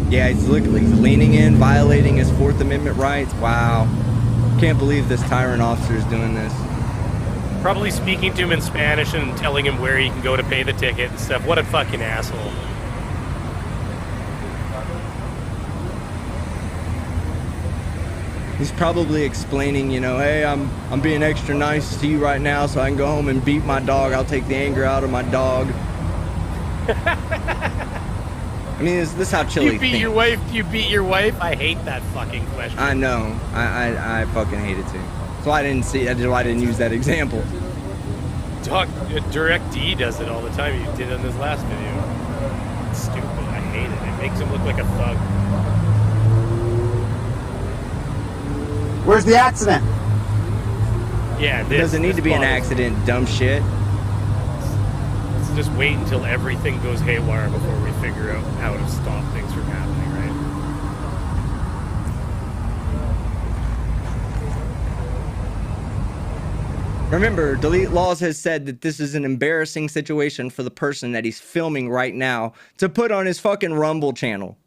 Yeah, he's leaning in, violating his Fourth Amendment rights. Wow. Can't believe this tyrant officer is doing this. Probably speaking to him in Spanish and telling him where he can go to pay the ticket and stuff. What a fucking asshole. He's probably explaining, you know, hey, I'm being extra nice to you right now so I can go home and beat my dog. I'll take the anger out of my dog. I mean, is this how Chille You beat your wife? You beat your wife? I hate that fucking question. I know. I fucking hate it too. So I didn't use that example. DirectD does it all the time. You did it in this last video. It's stupid. I hate it. It makes him look like a thug. Where's the accident? Yeah, It doesn't need to be an accident, dumb shit. Let's just wait until everything goes haywire before we figure out how to stop things from happening, right? Remember, Delete Laws has said that this is an embarrassing situation for the person that he's filming right now to put on his fucking Rumble channel.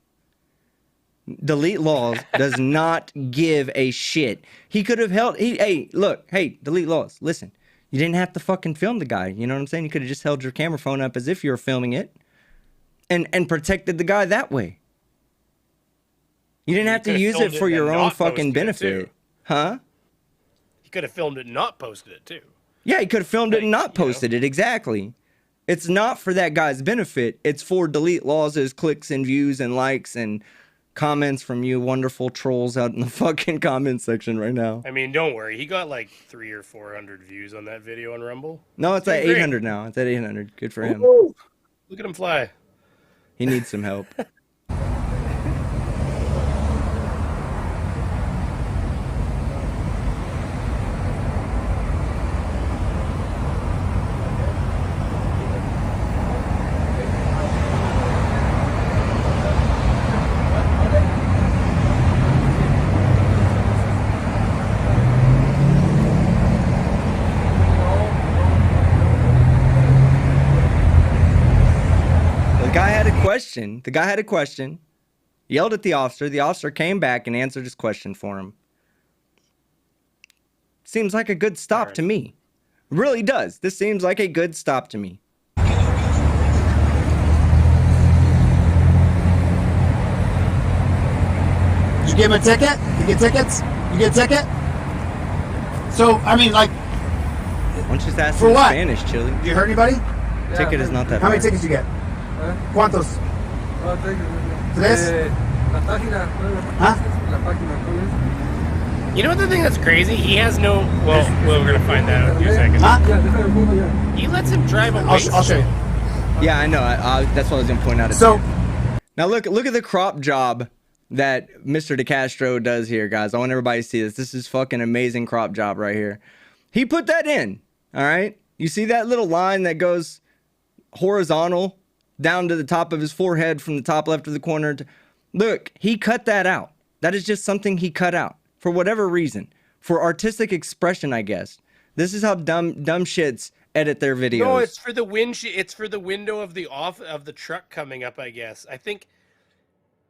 Delete Laws does not give a shit. He could have held... hey, look. Hey, Delete Laws, listen. You didn't have to fucking film the guy. You know what I'm saying? You could have just held your camera phone up as if you were filming it and protected the guy that way. You didn't have to use it for your own fucking benefit. Huh? He could have filmed it and not posted it, too. Yeah, he could have filmed it and not posted it. Exactly. It's not for that guy's benefit. It's for Delete Laws' clicks and views and likes and comments from you wonderful trolls out in the fucking comment section right now. I mean, don't worry. He got like 300 or 400 views on that video on Rumble. No, it's at 800 now. It's at 800. Good for him. Ooh, look at him fly. He needs some help. The guy had a question, yelled at the officer. The officer came back and answered his question for him. Seems like a good stop to me. Really does. This seems like a good stop to me. Did you give him a ticket? You get tickets? You get a ticket? So, I mean, like... Why don't you just ask for in what? Spanish, Chille? Did you hurt anybody? Ticket is not that How many hard. tickets you get? ¿Cuántos? ¿Tres? Huh? You know what the thing that's crazy? He has no... Well, we're going to find that out in a few seconds. Huh? He lets him drive away. I'll show you. Yeah, I know. That's what I was going to point out. So... Now look at the crop job that Mr. DeCastro does here, guys. I want everybody to see this. This is fucking amazing crop job right here. He put that in, all right? You see that little line that goes horizontal down to the top of his forehead from the top left of the corner? Look, he cut that out. That is just something he cut out for whatever reason. For artistic expression, I guess. This is how dumb shits edit their videos. No, it's for the it's for the window of the truck coming up, I guess. I think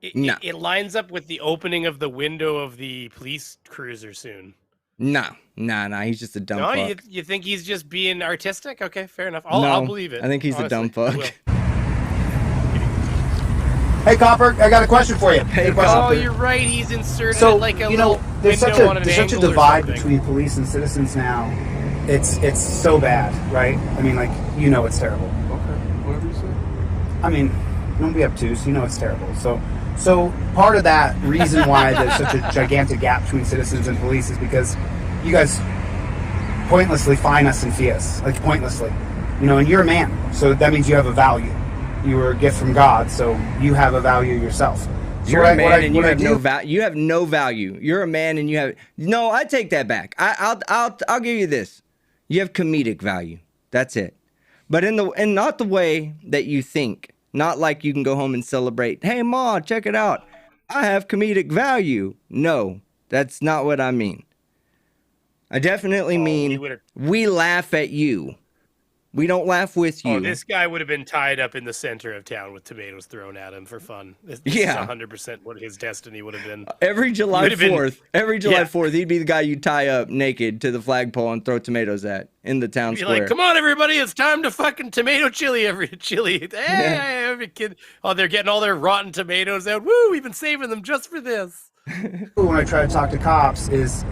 it lines up with the opening of the window of the police cruiser soon. Nah. He's just a dumb fuck. No, you think he's just being artistic? Okay, fair enough. I'll believe it. I think he's a dumb fuck. Hey, Copper, I got a question for you. Hey, oh, you're right. He's inserted so, like a you know, there's such a divide something. between police and citizens now. It's so bad, right? I mean, like, you know it's terrible. Okay, whatever you say. I mean, don't be obtuse. You know it's terrible. So part of that reason why there's such a gigantic gap between citizens and police is because you guys pointlessly fine us and fee us, like pointlessly. You know, and you're a man, so that means you have a value. You were a gift from God, so you have a value yourself. So you're a man and you have no value. You have no value. You're a man and you have no. I take that back. I'll give you this. You have comedic value. That's it. But in not the way that you think. Not like you can go home and celebrate. Hey, Ma, check it out. I have comedic value. No, that's not what I mean. I definitely mean we laugh at you. We don't laugh with you. Oh, this guy would have been tied up in the center of town with tomatoes thrown at him for fun. This is 100% what his destiny would have been. Every July 4th, he'd be the guy you tie up naked to the flagpole and throw tomatoes at in the town square. Like, come on, everybody, it's time to fucking tomato chili. Hey, every kid. Oh, they're getting all their rotten tomatoes out. Woo, we've been saving them just for this. When I try to talk to cops is,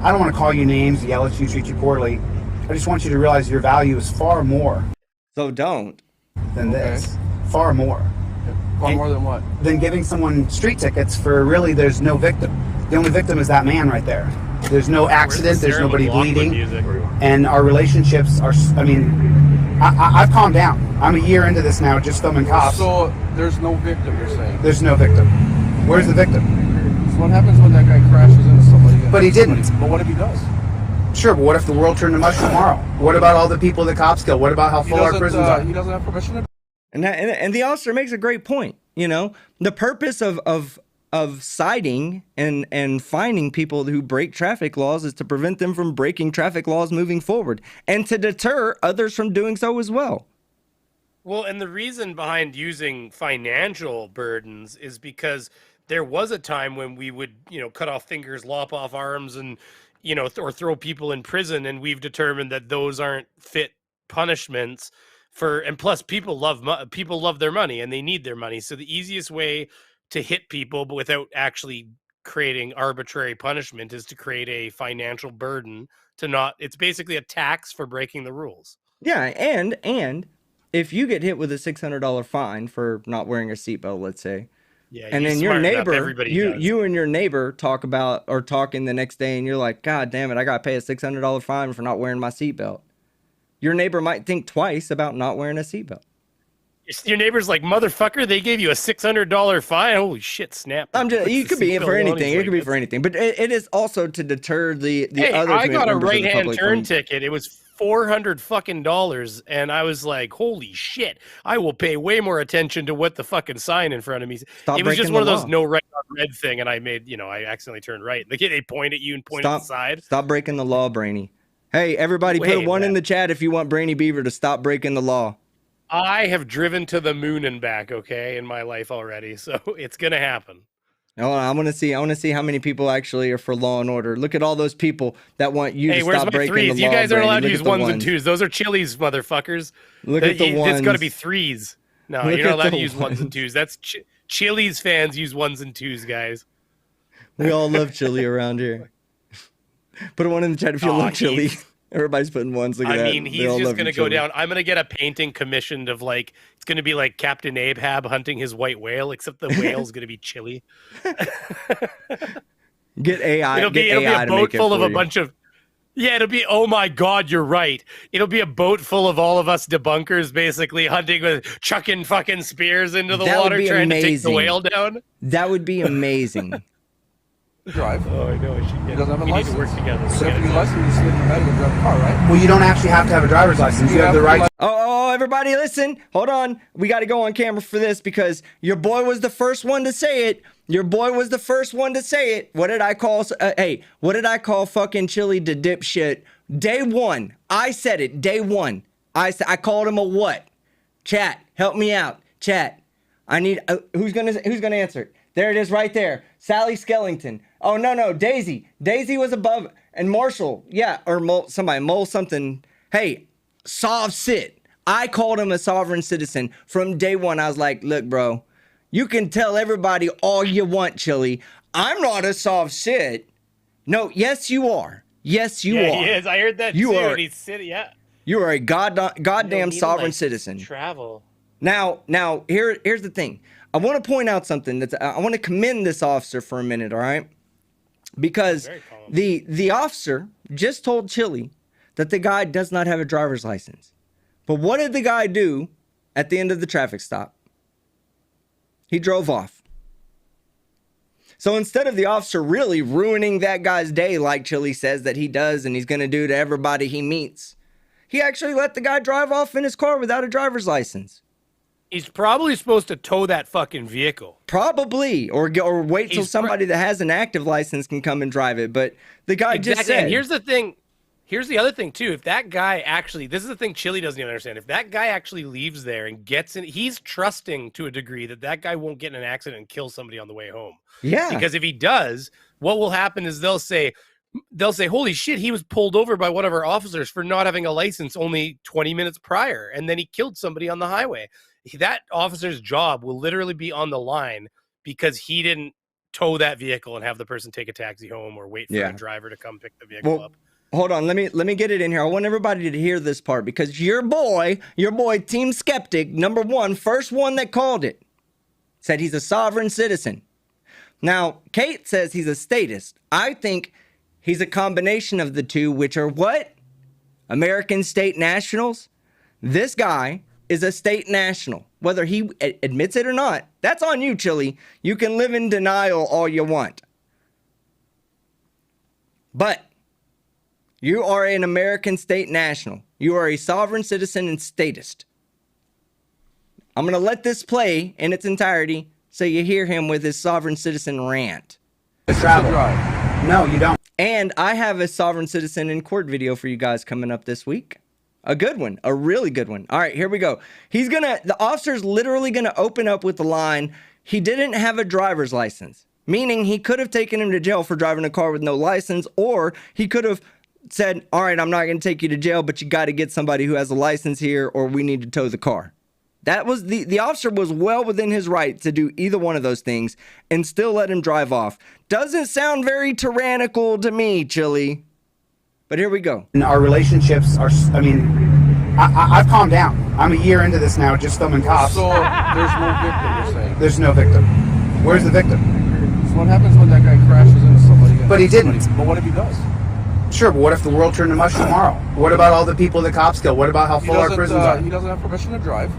I don't want to call you names, yell at you, treat you poorly. I just want you to realize your value is far more. So don't. Than this. Far more. Far more than what? Than giving someone street tickets for really there's no victim. The only victim is that man right there. There's no accident, there's nobody bleeding. And our relationships are, I mean, I've calmed down. I'm a year into this now, just filming cops. So there's no victim, you're saying? There's no victim. Where's the victim? So what happens when that guy crashes into somebody? But he didn't. But what if he does? Sure, but what if the world turned to mush tomorrow? What about all the people the cops kill? What about how full our prisons are? He doesn't have permission to... And the officer makes a great point. You know, the purpose of of citing and finding people who break traffic laws is to prevent them from breaking traffic laws moving forward and to deter others from doing so as well. Well, and the reason behind using financial burdens is because there was a time when we would, cut off fingers, lop off arms, and, or throw people in prison. And we've determined that those aren't fit punishments and plus people love their money and they need their money. So the easiest way to hit people, but without actually creating arbitrary punishment, is to create a financial burden it's basically a tax for breaking the rules. Yeah. And if you get hit with a $600 fine for not wearing a seatbelt, let's say, yeah, and then your neighbor, you and your neighbor talking the next day, and you're like, God damn it, I gotta pay a $600 fine for not wearing my seatbelt. Your neighbor might think twice about not wearing a seatbelt. Your neighbor's like, motherfucker, they gave you a $600 fine. Holy shit, snap! You could be for anything. It could be for anything, but it is also to deter the others. I got a right-hand turn ticket. It was $400 fucking dollars, and I was like, holy shit, I will pay way more attention to what the fucking sign in front of me. It was just one of those no right on red thing, and I I accidentally turned right. They point at you and point at the side. Stop breaking the law, Brainy. Hey, everybody, put one in the chat if you want Brainy Beaver to stop breaking the law. I have driven to the moon and back, in my life already, so it's gonna happen. I want to see how many people actually are for law and order. Look at all those people that want you to stop breaking the law. You guys aren't allowed to use ones and twos. Those are Chille's, motherfuckers. Look at the ones. It's got to be threes. No, you're not allowed to use ones and twos. That's Chille's fans use ones and twos, guys. We all love Chille around here. Put a one in the chat if you love Chille. Everybody's putting ones. Look at that. I mean, he's just going to go down. I'm going to get a painting commissioned of it's going to be like Captain Ahab hunting his white whale, except the whale's going to be Chille. Get AI. It'll be a boat full of a bunch of. Yeah, it'll be. Oh my God, you're right. It'll be a boat full of all of us debunkers, basically hunting with chucking fucking spears into the water, trying to take the whale down. That would be amazing. Drive. Oh, I know. He doesn't have a license. Need to work together. So if you license, you sit in the bed and drive a car, right? Well, you don't actually have to have a driver's license. You have the right. Oh, everybody, listen. Hold on. We got to go on camera for this because your boy was the first one to say it. What did I call? What did I call fucking Chille to dipshit? Day one. I said it. Day one. I called him a what? Chat, help me out. Chat. I need. Who's gonna answer it? There it is, right there. Sally Skellington. Oh no, Daisy. Daisy was above, and Marshall. Yeah, or Mole something. Hey, Sov Sit. I called him a sovereign citizen from day one. I was like, look, bro, you can tell everybody all you want, Chille. I'm not a Sov Sit. No, yes, you are. Yes, you are. He is. I heard that you too. Are, and he's sitting. Yeah. You are a goddamn sovereign citizen. Travel. Now, here's the thing. I want to point out something I want to commend this officer for a minute, all right? Because the officer just told Chille that the guy does not have a driver's license. But what did the guy do at the end of the traffic stop? He drove off. So instead of the officer really ruining that guy's day like Chille says that he does and he's going to do to everybody he meets, he actually let the guy drive off in his car without a driver's license. He's probably supposed to tow that fucking vehicle. Probably, or wait till somebody that has an active license can come and drive it. But the guy just said. And here's the thing. Here's the other thing too. If that guy actually, this is the thing Chille doesn't even understand. If that guy actually leaves there and gets in, he's trusting to a degree that guy won't get in an accident and kill somebody on the way home. Yeah. Because if he does, what will happen is they'll say, holy shit, he was pulled over by one of our officers for not having a license only 20 minutes prior, and then he killed somebody on the highway. That officer's job will literally be on the line because he didn't tow that vehicle and have the person take a taxi home or wait for a driver to come pick the vehicle up. Hold on, let me get it in here. I want everybody to hear this part because your boy, Team Skeptic, number one, first one that called it, said he's a sovereign citizen. Now, Kate says he's a statist. I think he's a combination of the two, which are what? American state nationals. This guy is a state national, whether he admits it or not. That's on you, Chille. You can live in denial all you want. But you are an American state national. You are a sovereign citizen and statist. I'm going to let this play in its entirety. so you hear him with his sovereign citizen rant. Travel. Drive. No, you don't. And I have a sovereign citizen in court video for you guys coming up this week. A good one, a really good one. All right, here we go. The officer's literally gonna open up with the line, he didn't have a driver's license, meaning he could have taken him to jail for driving a car with no license, or he could have said, all right, I'm not gonna take you to jail, but you gotta get somebody who has a license here, or we need to tow the car. That was the officer was well within his right to do either one of those things and still let him drive off. Doesn't sound very tyrannical to me, Chille. But here we go. And our relationships are, I mean, I've calmed down. I'm a year into this now, just filming cops. So there's no victim, you're saying? There's no victim. Where's the victim? So what happens when that guy crashes into somebody? But he didn't. But what if he does? Sure, but what if the world turned to mush tomorrow? What about all the people the cops kill? What about how full our prisons are? He doesn't have permission to drive.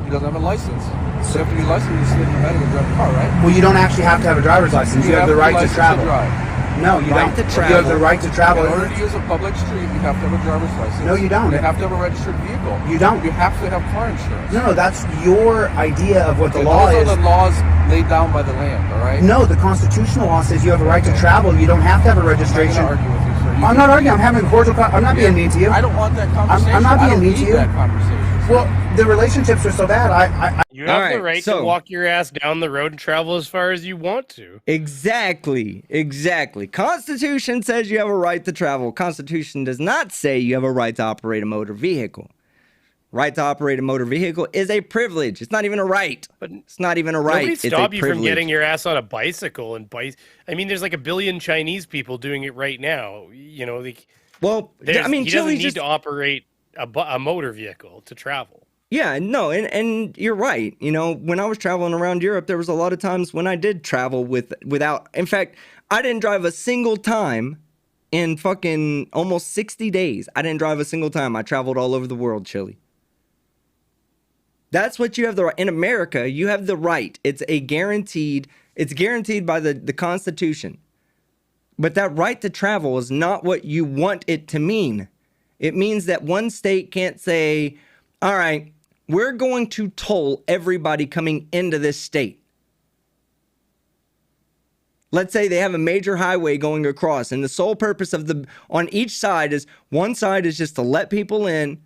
He doesn't have a license. So you have to be licensed to sit in the back of the drive a car, right? Well, you don't actually have to have a driver's license. You have the right to travel. No, you Right don't. to You have the right to travel. In order to use a public street, you have to have a driver's license. No, you don't. You have to have a registered vehicle. You don't. You have to have car insurance. No, that's your idea of what the law Those is. are the laws laid down by the land, all right? No, the constitutional law says you have a right to travel. You don't have to have a I'm registration. not going to argue with you, sir. I'm not arguing. I'm having a cordial. I'm not being mean to you. I don't want that conversation. I'm not being I don't mean to need you. that conversation. Well, the relationships are so bad. You have the Alright, right so- to walk your ass down the road and travel as far as you want to. Exactly. Constitution says you have a right to travel. Constitution does not say you have a right to operate a motor vehicle. Right to operate a motor vehicle is a privilege. It's not even a right. But It's not even a right. Nobody It's a stop you from privilege. getting your ass on a bicycle and I mean, there's like 1 billion Chinese people doing it right now. You know, Well, I mean, he doesn't Chille's need just to operate a motor vehicle to travel. yeah, no, and you're right. You know, when I was traveling around Europe, there was a lot of times when I did travel without. In fact, I didn't drive a single time in fucking almost 60 days. I didn't drive a single time. I traveled all over the world, Chille. That's what you have the right. In America, you have the right. It's guaranteed by the Constitution. But that right to travel is not what you want it to mean. It means that one state can't say, all right, we're going to toll everybody coming into this state. Let's say they have a major highway going across, and the sole purpose on each side is, one side is just to let people in,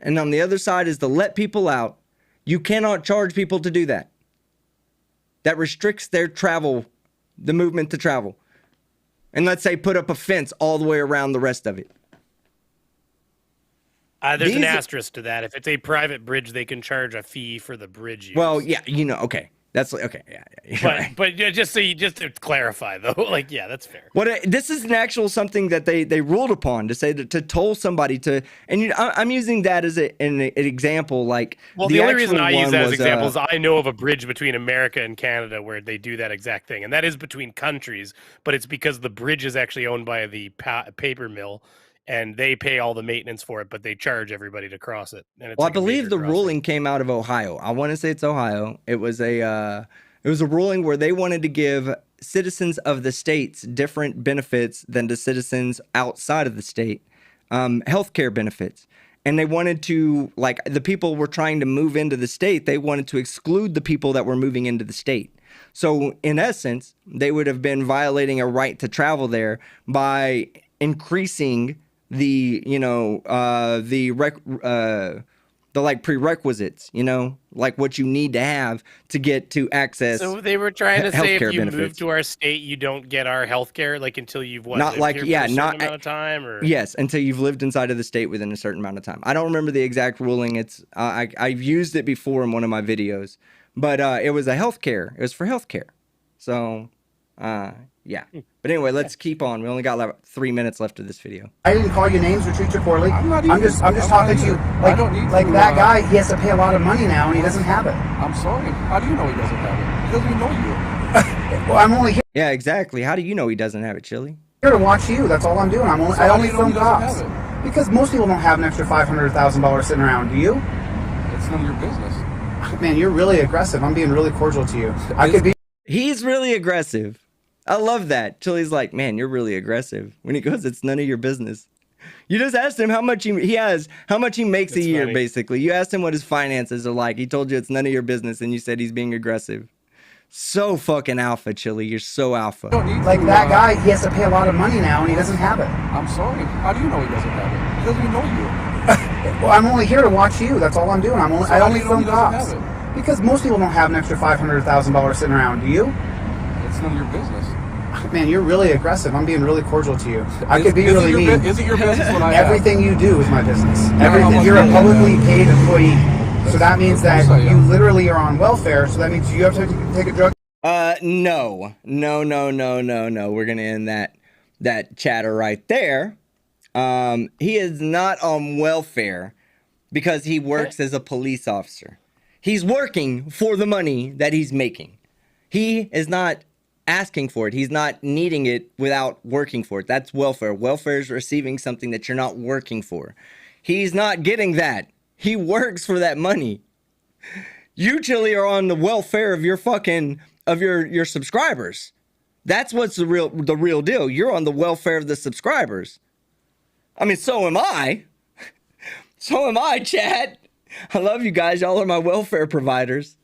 and on the other side is to let people out. You cannot charge people to do that. That restricts their travel, the movement to travel. And let's say put up a fence all the way around the rest of it. There's an asterisk to that. If it's a private bridge, they can charge a fee for the bridge use. Well, yeah, okay. That's okay. Yeah. You're right. But just to clarify though, like, yeah, that's fair. This is an actual something that they ruled upon to say that to toll somebody to, and I'm using that as an example. Like, well, the only reason actual I use one that as was, example is I know of a bridge between America and Canada where they do that exact thing, and that is between countries. But it's because the bridge is actually owned by the paper mill, and they pay all the maintenance for it, but they charge everybody to cross it. And it's well, like I believe the ruling came out of Ohio. I want to say it's Ohio. It was a ruling where they wanted to give citizens of the states different benefits than the citizens outside of the state, healthcare benefits. And they wanted to, like, the people were trying to move into the state, they wanted to exclude the people that were moving into the state. So in essence, they would have been violating a right to travel there by increasing the like prerequisites, like what you need to have to get to access. So they were trying to say if you benefits. move to our state, you don't get our healthcare, like until you've Not lived like here yeah, for a not certain amount of time, or yes, until you've lived inside of the state within a certain amount of time. I don't remember the exact ruling. It's I've used it before in one of my videos, but it was a healthcare. It was for healthcare. So yeah. But anyway, let's keep on. We only got like 3 minutes left of this video. I didn't call you names or treat you poorly. I'm just talking to you. I don't need like to, that guy. He has to pay a lot of money now, and he doesn't have it. I'm sorry. How do you know he doesn't have it? He doesn't even know you. Well, I'm only Yeah, exactly. How do you know he doesn't have it, Chille? here to watch you. That's all I'm doing. I how only do you know film he doesn't cops. have it? Because most people don't have an extra $500 or $1,000 sitting around. Do you? It's none of your business. Man, you're really aggressive. I'm being really cordial to you. I could be. He's really aggressive. I love that. Chille's like, man, you're really aggressive. When he goes, it's none of your business. You just asked him how much he makes a That's year, funny. basically. You asked him what his finances are like. He told you it's none of your business, and you said he's being aggressive. So fucking alpha, Chille. You're so alpha. You don't need Like to, that guy, he has to pay a lot of money now, and he doesn't have it. I'm sorry. How do you know he doesn't have it? He doesn't even know you. Well, I'm only here to watch you. That's all I'm doing. I how only do you know film he doesn't cops. have Because most people don't have an extra $500 or $1,000 sitting around. Do you? It's none of your business. Man, you're really aggressive. I'm being really cordial to you. I Is- could be is it really your mean. Is it your business what I have? Everything you do is my business. how Everything. much You're a money I have. publicly paid employee. So that means Of course that I you am. literally are on welfare. So that means you have to take a drug. No. We're gonna end that chatter right there. He is not on welfare because he works as a police officer. He's working for the money that he's making. He is not asking for it. He's not needing it without working for it. That's welfare. Welfare is receiving something that you're not working for. He's not getting that. He works for that money. You, Chille, are on the welfare of your fucking your subscribers. That's what's the real deal. You're on the welfare of the subscribers. I mean, so am I. So am I, chat. I love you guys. Y'all are my welfare providers.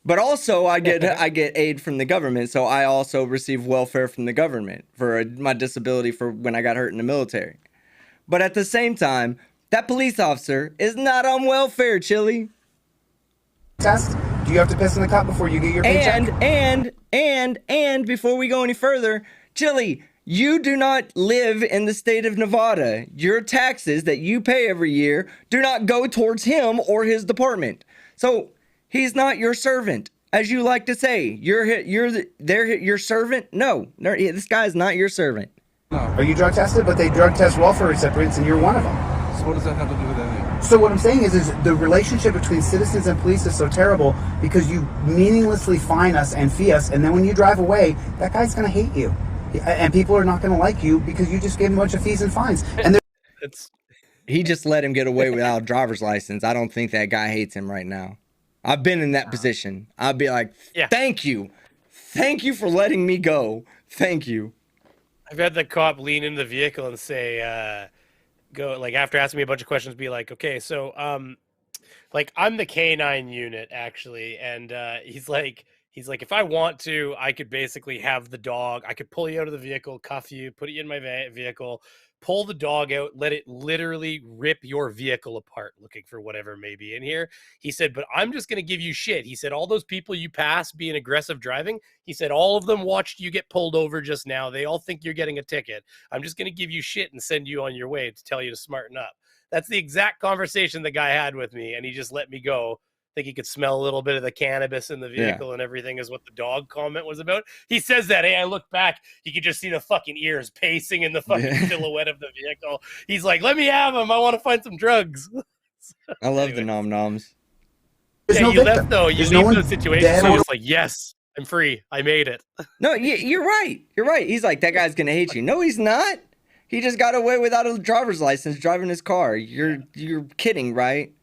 But also, I get aid from the government, so I also receive welfare from the government for my disability for when I got hurt in the military. But at the same time, that police officer is not on welfare, Chille. Test? Do you have to piss in the cup before you get your paycheck? And before we go any further, Chille, you do not live in the state of Nevada. Your taxes that you pay every year do not go towards him or his department. So he's not your servant, as you like to say. They're your servant. No, this guy is not your servant. No. Are you drug tested? But they drug test welfare recipients, and you're one of them. So what does that have to do with anything? So what I'm saying is the relationship between citizens and police is so terrible because you meaninglessly fine us and fee us, and then when you drive away, that guy's going to hate you. And people are not going to like you because you just gave him a bunch of fees and fines. And He just let him get away without a driver's license. I don't think that guy hates him right now. I've been in that position. I'd be like, thank you. Thank you for letting me go. Thank you. I've had the cop lean into the vehicle and say, go, like, after asking me a bunch of questions, be like, okay, so, like, I'm the K9 unit, actually, and he's like, if I want to, I could basically have the dog, I could pull you out of the vehicle, cuff you, put you in my vehicle, pull the dog out, let it literally rip your vehicle apart, looking for whatever may be in here. He said, but I'm just going to give you shit. He said, all those people you pass being aggressive driving, he said, all of them watched you get pulled over just now. They all think you're getting a ticket. I'm just going to give you shit and send you on your way to tell you to smarten up. That's the exact conversation the guy had with me, and he just let me go. I think he could smell a little bit of the cannabis in the vehicle and everything is what the dog comment was about. He says that, hey, I look back, you could just see the fucking ears pacing in the fucking silhouette of the vehicle. He's like, let me have him. I want to find some drugs. I love the nom-noms. there's Yeah, no you victim. left though. You There's leave no one those situations. dead So or- just like, yes, I'm free. I made it. No, you're right. You're right. He's like, that guy's going to hate you. No, he's not. He just got away without a driver's license driving his car. You're kidding, right?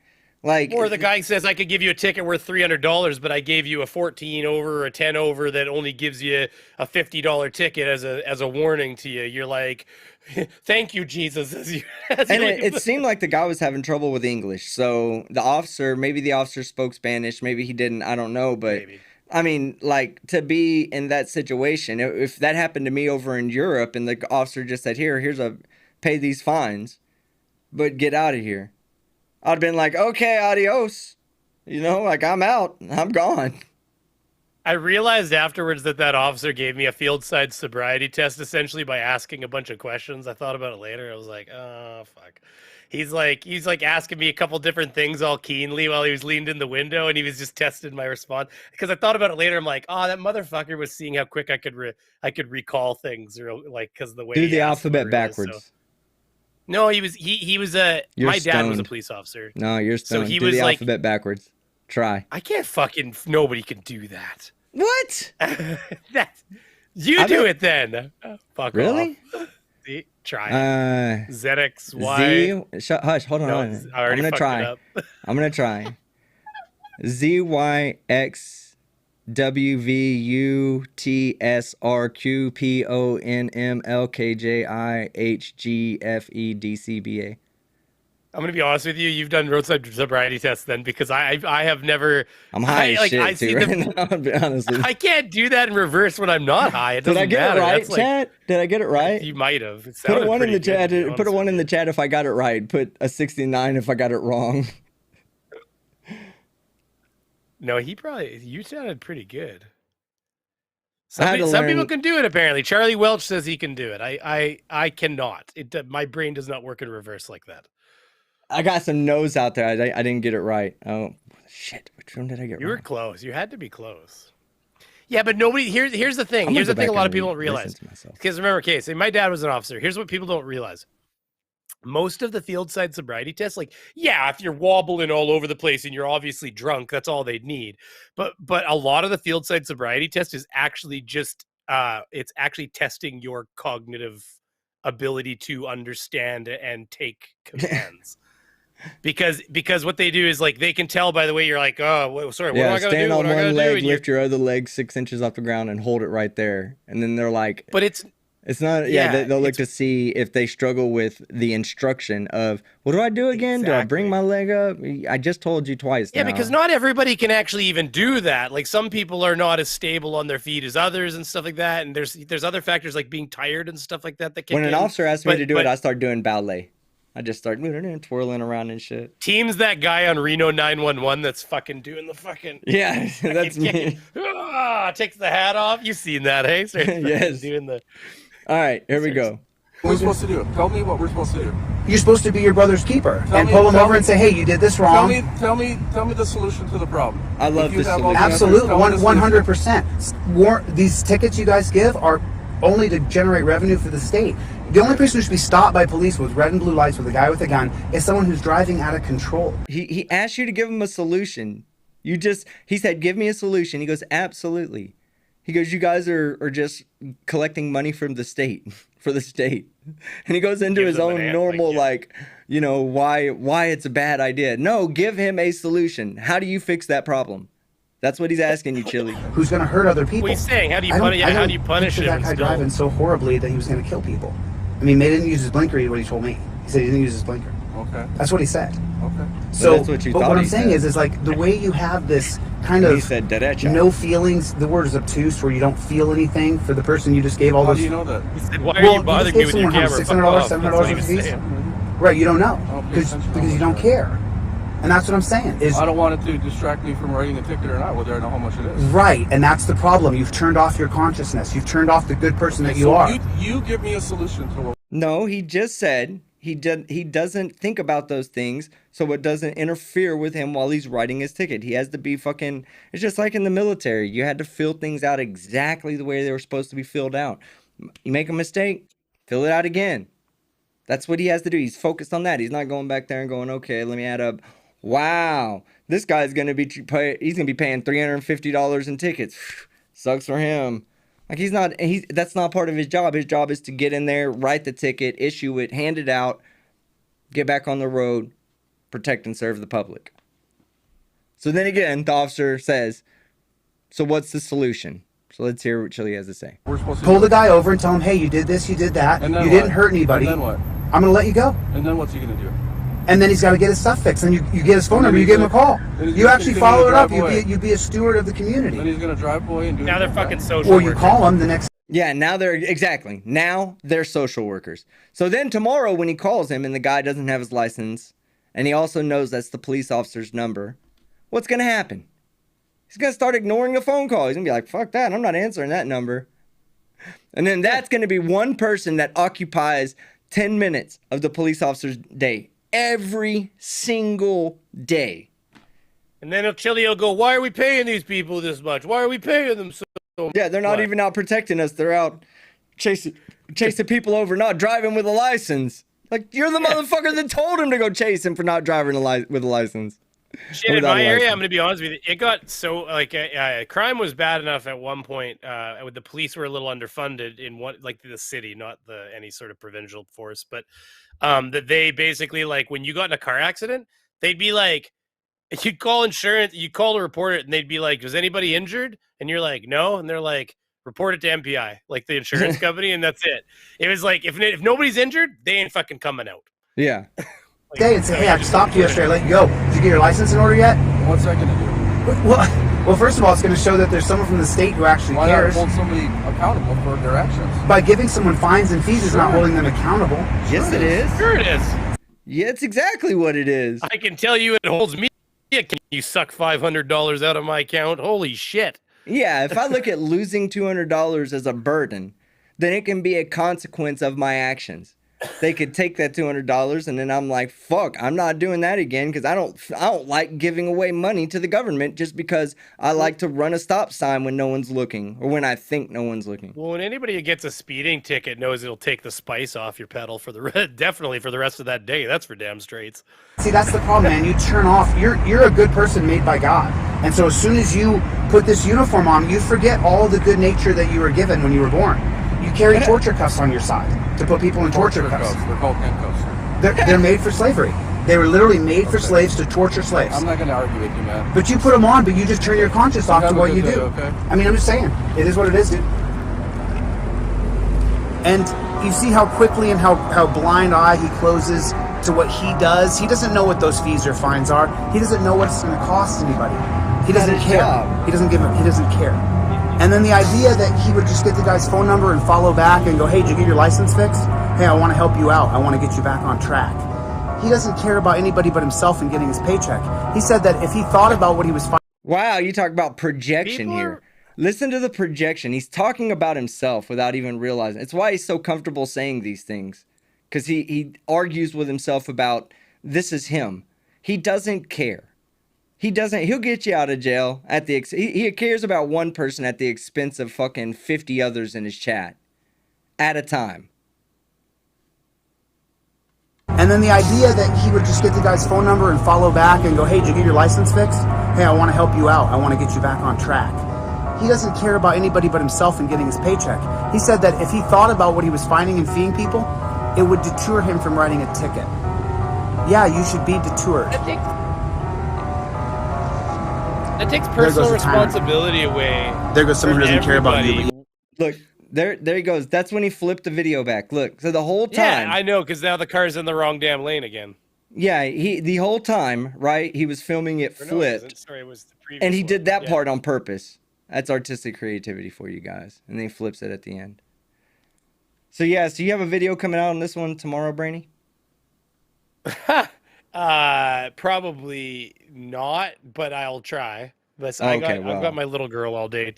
Like, or the guy says, I could give you a ticket worth $300, but I gave you a 14 over or a 10 over that only gives you a $50 ticket as a warning to you. You're like, thank you, Jesus. It seemed like the guy was having trouble with English. So maybe the officer spoke Spanish. Maybe he didn't. I don't know. But Maybe. I mean, like, to be in that situation, if that happened to me over in Europe and the officer just said, pay these fines, but get out of here. I'd been like, okay, adios. Like, I'm out. I'm gone. I realized afterwards that officer gave me a field side sobriety test essentially by asking a bunch of questions. I thought about it later. I was like, oh, fuck. He's like asking me a couple different things all keenly while he was leaned in the window, and he was just testing my response. Because I thought about it later. I'm like, oh, that motherfucker was seeing how quick I could recall things, or like because the way Do he the asked alphabet whatever it was, backwards. so. No, he was my dad was a police officer. No, you're stoned. So he Do was the like, alphabet backwards. Try. I can't fucking, nobody can do that. What? Do it then. Fuck really? off. See, try it. ZXY. Hush, hold on. No, hold on. I already I'm gonna fucked try. it up. I'm gonna try. ZYXWVUTSRQPONMLKJIHGFEDCBA. I'm gonna be honest with you. You've done roadside sobriety tests then, because I have never. I'm high as shit I too see right now. I'll be honest with you. I can't do that in reverse when I'm not high. It Did I doesn't get matter. it right, That's like, chat? Did I get it right? You might have. It Put a sounded one in pretty the chat. good, to be Put a honest one with in you. the chat if I got it right. Put a 69 if I got it wrong. No, you sounded pretty good. I had to Some people learn- can do it apparently. Charlie Welch says he can do it. I cannot. My brain does not work in reverse like that. I got some no's out there. I didn't get it right. Oh shit! Which one did I get You were right? close. You had to be close. Yeah, but nobody. Here's the thing. I'm gonna Here's the go thing. A back lot and of people don't listen realize. to myself. Because remember, say my dad was an officer. Here's what people don't realize. Most of the field side sobriety tests, like, yeah, if you're wobbling all over the place and you're obviously drunk, that's all they'd need. But a lot of the field side sobriety test is actually just it's actually testing your cognitive ability to understand and take commands. because what they do is, like, they can tell by the way you're like, oh, sorry, what am I gonna stand do? on What am I one gonna leg, do? lift your other leg 6 inches off the ground, and hold it right there. And then they're like, But it's not. Yeah, They'll look to see if they struggle with the instruction of, what do I do again? Do I bring my leg up? I just told you twice. Yeah, now. because not everybody can actually even do that. Like, some people are not as stable on their feet as others and stuff like that. And there's other factors like being tired and stuff like that kick when an in. officer asks me But- to do but it, I start doing ballet. I just start twirling around and shit. Team's that guy on Reno 911 that's fucking doing the fucking Yeah, that's me. takes the hat off. You've seen that, hey? So Yes. Doing the. All right, here we go. What are we supposed to do? Tell me what we're supposed to do. You're supposed to be your brother's keeper Tell and me- pull him tell over me- and say, hey, you did this wrong. Tell me the solution to the problem. I love If you this have all the solution. answers, Absolutely, tell me the solution. 100%. These tickets you guys give are only to generate revenue for the state. The only person who should be stopped by police with red and blue lights with a guy with a gun is someone who's driving out of control. He asked you to give him a solution. He said, give me a solution. He goes, absolutely. He goes, you guys are just collecting money from the state, for the state. And he goes into Gives his them an own ant, normal, like, why it's a bad idea. No, give him a solution. How do you fix that problem? That's what he's asking you, Chille. Who's going to hurt other people? What he's saying? How do you I don't- punish? I How don't do you punish picture him? that guy still? driving so horribly that he was going to kill people. I mean, he didn't use his blinker, is what he told me. He said he didn't use his blinker. Okay. That's what he said. Okay. So, that's what you but thought what I'm he saying said. is like the way you have this kind He of said derecha. no feelings. The word is obtuse, where you don't feel anything for the person you just gave all How those. do you know that? He said, why are Well, you you bothering just me gave with your someone camera? $600, Fuck off. $700 That's what he of was fees. saying. Right, you don't I know don't pay because attention you to don't that. care, and that's what I'm saying. Is I don't want it to distract me from writing a ticket or not, whether I know how much it is. right, and that's the problem. You've turned off your consciousness. You've turned off the good person that you So are. You give me a solution to what. No, he just said he doesn't think about those things, so it doesn't interfere with him while he's writing his ticket. He has to be fucking. It's just like in the military. You had to fill things out exactly the way they were supposed to be filled out. You make a mistake, fill it out again. That's what he has to do. He's focused on that. He's not going back there and going, okay, let me add up. Wow, this guy's gonna be he's gonna be paying $350 in tickets. Sucks for him. Like that's not part of his job. His job is to get in there, write the ticket, issue it, hand it out, get back on the road, protect and serve the public. So then again, the officer says, so what's the solution? So let's hear what Chille has to say. We're supposed to Pull do. the guy over and tell him, hey, you did this, you did that, And then you what? didn't hurt anybody. And then what? I'm gonna let you go. And then what's he gonna do? And then he's got to get his stuff fixed. And you get his phone And then number, you he's give him a gonna- call. then he's You gonna actually continue follow to it up. drive away. You'd be a steward of the community. Then he's gonna drive away and do. Now it they're again, fucking right? social Or you workers. call him the next. Yeah, now they're social workers. So then tomorrow when he calls him and the guy doesn't have his license, and he also knows that's the police officer's number, what's gonna happen? He's gonna start ignoring the phone call. He's gonna be like, fuck that, I'm not answering that number. And then that's gonna be one person that occupies 10 minutes of the police officer's day. Every single day. And then Chille will go, why are we paying these people this much? Why are we paying them so much? Yeah, they're not What? even out protecting us. They're out chasing people over, not driving with a license. Like, you're the motherfucker that told him to go chase him for not driving with a license. Shit, in Without my a area, license. I'm going to be honest with you, it got so, like, crime was bad enough at one point, with the police were a little underfunded in the city, not any sort of provincial force, but that they basically, like, when you got in a car accident, they'd be like, you'd call insurance, you call to report it, and they'd be like, "Was anybody injured?" And you're like, "No," and they're like, "Report it to MPI, like the insurance company," and that's it. It was like, if nobody's injured, they ain't fucking coming out. Yeah. day and say, hey, I stopped you yesterday, I let you go. Did you get your license in order yet? What's that going to do? Well, first of all, it's going to show that there's someone from the state who actually Why cares. not hold somebody accountable for their actions? By giving someone fines and fees is not holding them accountable. Yes, it is. Sure it is. Yeah, it's exactly what it is. I can tell you it holds me. Can you suck $500 out of my account? Holy shit. Yeah, if I look at losing $200 as a burden, then it can be a consequence of my actions. They could take that $200 and then I'm like, fuck, I'm not doing that again because I don't like giving away money to the government just because I like to run a stop sign when no one's looking or when I think no one's looking. Well, when anybody who gets a speeding ticket knows it'll take the spice off your pedal for the definitely for the rest of that day. That's for damn straights. See, that's the problem, man. You turn off. You're a good person made by God. And so as soon as you put this uniform on, you forget all the good nature that you were given when you were born. You carry torture cuffs on your side to put people in torture cuffs. They're called handcuffs. They're made for slavery. They were literally made for slaves to torture slaves. I'm not going to argue with you, man. But you put them on, but you just turn your conscience off to what you do. Okay. I mean, I'm just saying. It is what it is, dude. And you see how quickly and how blind eye he closes to what he does. He doesn't know what those fees or fines are. He doesn't know what it's going to cost anybody. He doesn't care. He doesn't care. And then the idea that he would just get the guy's phone number and follow back and go, hey, did you get your license fixed? Hey, I want to help you out. I want to get you back on track. He doesn't care about anybody but himself and getting his paycheck. He said that if he thought about what he was... Wow, you talk about projection here. Listen to the projection. He's talking about himself without even realizing. It's why he's so comfortable saying these things. Because he argues with himself about, this is him. He doesn't care. He'll get you out of jail at the he cares about one person at the expense of fucking 50 others in his chat at a time. And then the idea that he would just get the guy's phone number and follow back and go, hey, did you get your license fixed? Hey, I want to help you out. I want to get you back on track. He doesn't care about anybody but himself and getting his paycheck. He said that if he thought about what he was finding and feeing people, it would deter him from writing a ticket. Yeah, you should be deterred. That takes personal responsibility away. There goes someone who doesn't care about you. Look, there he goes. That's when he flipped the video back. Look, so the whole time. Yeah, I know, because now the car's in the wrong damn lane again. Yeah, the whole time, right? He was filming it flipped. Sorry, it was the previous and he did that yeah. part on purpose. That's artistic creativity for you guys. And then he flips it at the end. So yeah, so you have a video coming out on this one tomorrow, Brainy? Probably not, but I'll try. But I've got my little girl all day.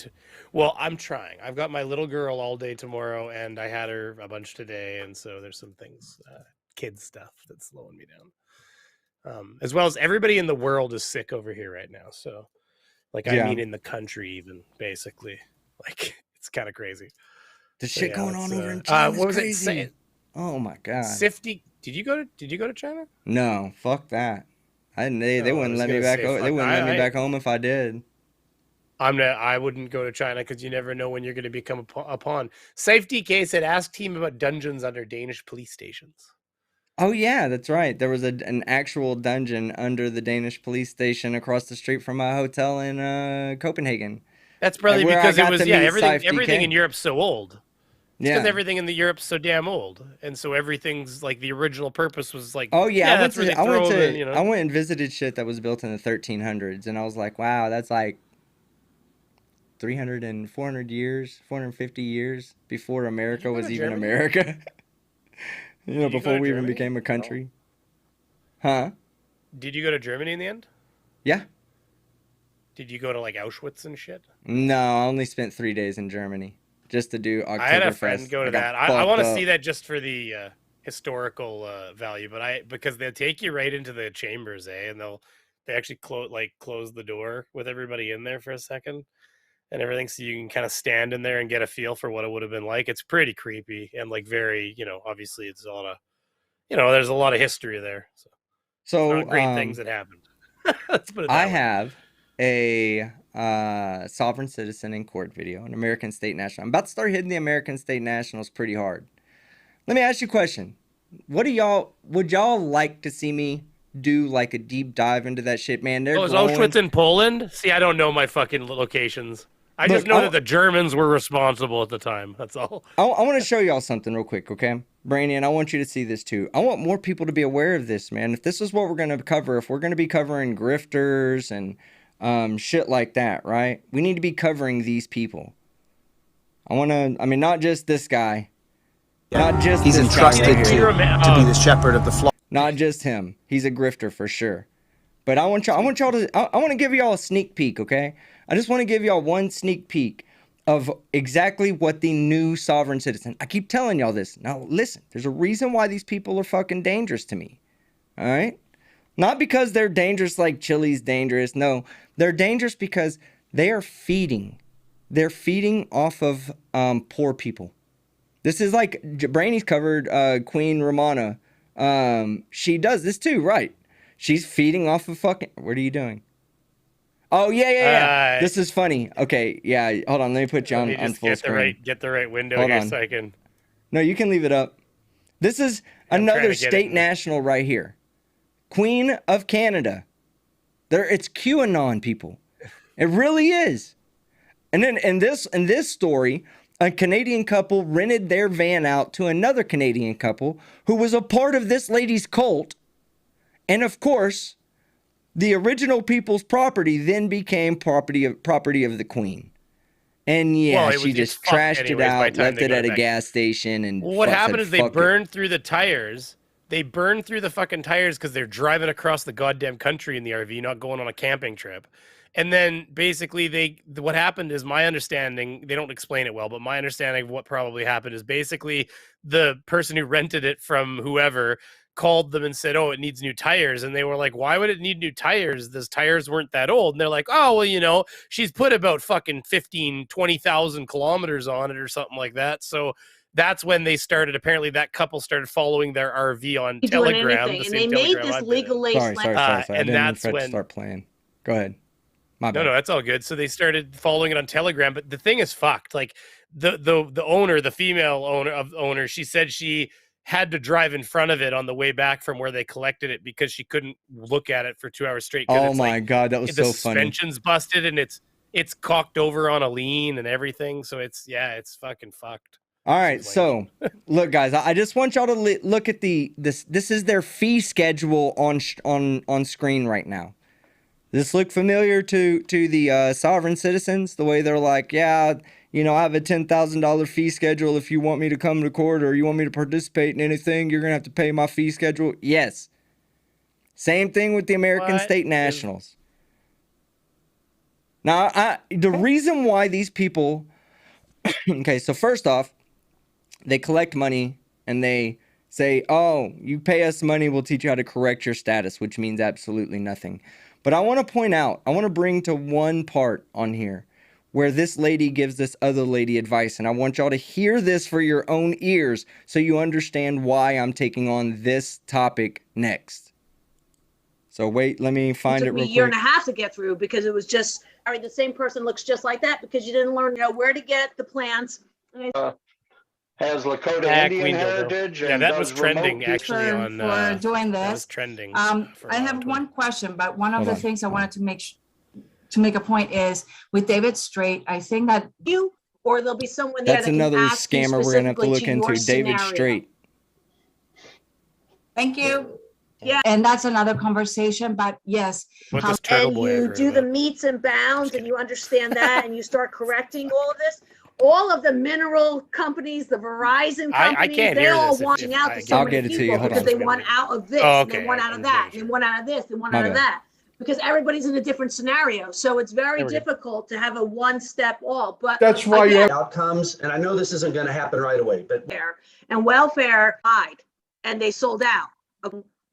Well, I'm trying. I've got my little girl all day tomorrow, and I had her a bunch today, and so there's some things, kid stuff that's slowing me down. As well as everybody in the world is sick over here right now. So, like, I mean, in the country, even basically, like, it's kind of crazy. The shit going on over in China. What was it saying? Oh my god. Sifty. Did you go to China? No, fuck that. They wouldn't let me back. They wouldn't let me back home if I did. I wouldn't go to China because you never know when you're going to become a pawn. Safety case had asked him about dungeons under Danish police stations. Oh yeah, that's right. There was an actual dungeon under the Danish police station across the street from my hotel in Copenhagen. That's probably because it was everything in Europe's so old. Because everything in the Europe's so damn old, and so everything's like the original purpose was like. Oh yeah, I went and visited shit that was built in the 1300s, and I was like, wow, that's like 300 and 400 years, 450 years before America was even America. Before we even became a country. Huh? Did you go to Germany in the end? Yeah. Did you go to like Auschwitz and shit? No, I only spent 3 days in Germany. Just to do Oktoberfest. I had a friend go to that. I want to see that just for the historical value, because they'll take you right into the chambers, and they actually close the door with everybody in there for a second and everything, so you can kind of stand in there and get a feel for what it would have been like. It's pretty creepy and like very, obviously it's a lot of, there's a lot of history there. So great things that happened. Let's put it that way. Have a sovereign citizen in court video, an American State National. I'm about to start hitting the American State Nationals pretty hard. Let me ask you a question. Would y'all like to see me do like a deep dive into that shit, man? Is Auschwitz in Poland? See, I don't know my fucking locations. Just know that the Germans were responsible at the time. That's all. I want to show y'all something real quick, okay? Brainy, and I want you to see this too. I want more people to be aware of this, man. If this is what we're going to cover, if we're going to be covering grifters and shit like that, right? We need to be covering these people. I mean, not just this guy. Not just He's this guy entrusted right here. to be the shepherd of the flock. Not just him. He's a grifter for sure. But I want y'all to, I want to give y'all a sneak peek, okay? I just want to give y'all one sneak peek of exactly what the new sovereign citizen. I keep telling y'all this. Now listen, there's a reason why these people are fucking dangerous to me. All right? Not because they're dangerous like Chille's dangerous. No, they're dangerous because they are feeding. They're feeding off of poor people. This is like Brainy's covered Queen Romana. She does this too, right? She's feeding off of fucking. What are you doing? Oh yeah. This is funny. Okay, yeah. Hold on, let me put you on full screen. Get the right window Hold here on. so I can. No, you can leave it up. This is another state national right here. Queen of Canada. It's QAnon, people. It really is. And then in this story, a Canadian couple rented their van out to another Canadian couple who was a part of this lady's cult. And of course, the original people's property then became property of the Queen. And yeah, she just trashed it out, left it at a gas station, and what happened is they burned through the tires. They burned through the fucking tires because they're driving across the goddamn country in the RV, not going on a camping trip. And then basically what happened is, my understanding, they don't explain it well, but my understanding of what probably happened is basically the person who rented it from whoever called them and said, oh, it needs new tires. And they were like, why would it need new tires? Those tires weren't that old. And they're like, oh, well, she's put about fucking 20,000 kilometers on it or something like that. So that's when they started. Apparently that couple started following their RV on Telegram. And they made this legally. Sorry. I didn't mean for it to start playing. Go ahead. No, that's all good. So they started following it on Telegram, but the thing is fucked. Like the owner, the female owner, she said she had to drive in front of it on the way back from where they collected it because she couldn't look at it for 2 hours straight. Oh my God, that was so funny. The suspension's busted and it's cocked over on a lean and everything. So it's fucking fucked. All right, so look, guys, I just want y'all to look at this. This is their fee schedule on screen right now. This look familiar to the sovereign citizens? The way they're like, yeah, I have a $10,000 fee schedule. If you want me to come to court or you want me to participate in anything, you're going to have to pay my fee schedule. Yes. Same thing with the American state nationals. Now, the reason why these people... Okay, so first off, they collect money and they say, oh, you pay us money, we'll teach you how to correct your status, which means absolutely nothing. But I want to point out, I want to bring to one part on here where this lady gives this other lady advice. And I want y'all to hear this for your own ears so you understand why I'm taking on this topic next. So wait, let me find it real quick. It took me a year and a half to get through because it was just, the same person looks just like that because you didn't learn, where to get the plants. Has Lakota Indian heritage. Yeah, that was trending actually on for doing this. That was trending. I have one question, but one of the things I wanted to make a point is with David Straight. I think that or there'll be someone that's another scammer we're gonna have to look into. David Straight. Thank you. Yeah, and that's another conversation. But yes, and you do the meets and bounds, and you understand that, and you start correcting all of this. All of the mineral companies, the Verizon companies, they're all watching out to so many people because they want out of this, they want out of that, they want out of this, they want out of that, because everybody's in a different scenario. So it's very difficult to have a one-step all. But that's why you have outcomes. And I know this isn't going to happen right away, but and welfare died, and they sold out.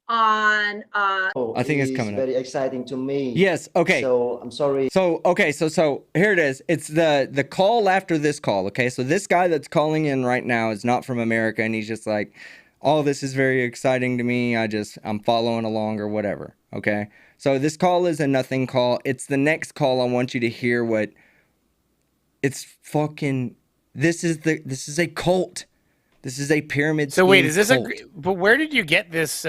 On I think it's coming very exciting to me. Yes, okay. So I'm sorry. So okay, so here it is. It's the call after this call, okay? So this guy that's calling in right now is not from America, and he's just like, all this is very exciting to me. I'm following along or whatever. Okay. So this call is a nothing call. It's the next call. I want you to hear what it's fucking this is a cult. This is a pyramid scheme. So wait, is this cult. but where did you get this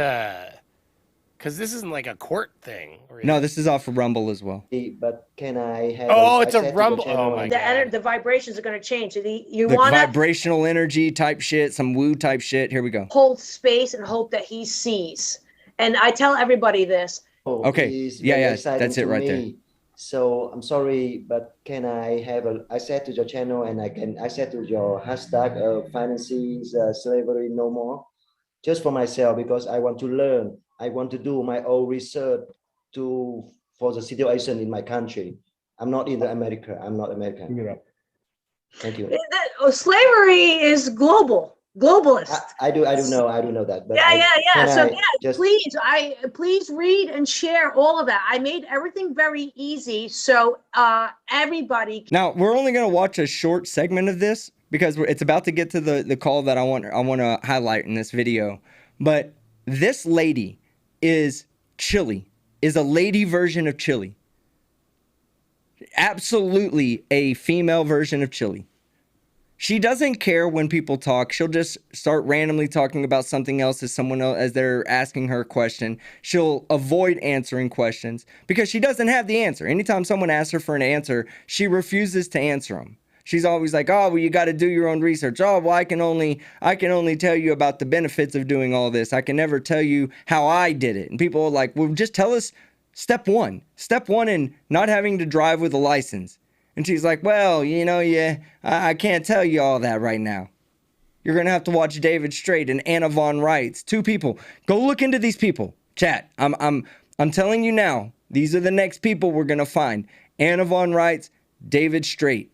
Because this isn't like a court thing. No, this is off of Rumble as well. But can I have? Oh, it's a Rumble. Oh my God. The vibrations are going to change. You The want to vibrational energy type shit, some woo type shit. Here we go. hold space and hope that he sees. And I tell everybody this. Oh, Okay. it's Yeah, very yeah. exciting That's it to right there. me. So I'm sorry, but can I have I said to your channel and I said to your hashtag financing slavery no more, just for myself, because I want to learn. I want to do my own research for the situation in my country. I'm not in America. I'm not American. Thank you. Slavery is globalist. I do know that. But Yeah. So just please read and share all of that. I made everything very easy, so everybody. Now we're only gonna watch a short segment of this because it's about to get to the call that I want to highlight in this video. But this lady is Chille, is a lady version of Chille. Absolutely a female version of Chille. She doesn't care when people talk. She'll just start randomly talking about something else as they're asking her a question. She'll avoid answering questions because she doesn't have the answer. Anytime someone asks her for an answer, she refuses to answer them. She's always like, oh, well, you got to do your own research. Oh, well, I can only tell you about the benefits of doing all this. I can never tell you how I did it. And people are like, well, just tell us step one in not having to drive with a license. And she's like, well, you know, I can't tell you all that right now. You're going to have to watch David Straight and Anna Von Reitz. 2 people. Go look into these people. Chat. I'm telling you now, these are the next people we're going to find. Anna Von Reitz, David Straight.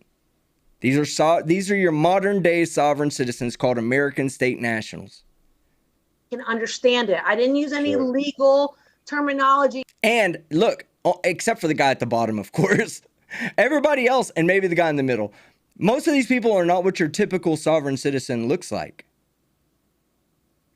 These are your modern day sovereign citizens called American state nationals. Can understand it. I didn't use any legal terminology. And look, except for the guy at the bottom, of course. Everybody else, and maybe the guy in the middle, most of these people are not what your typical sovereign citizen looks like.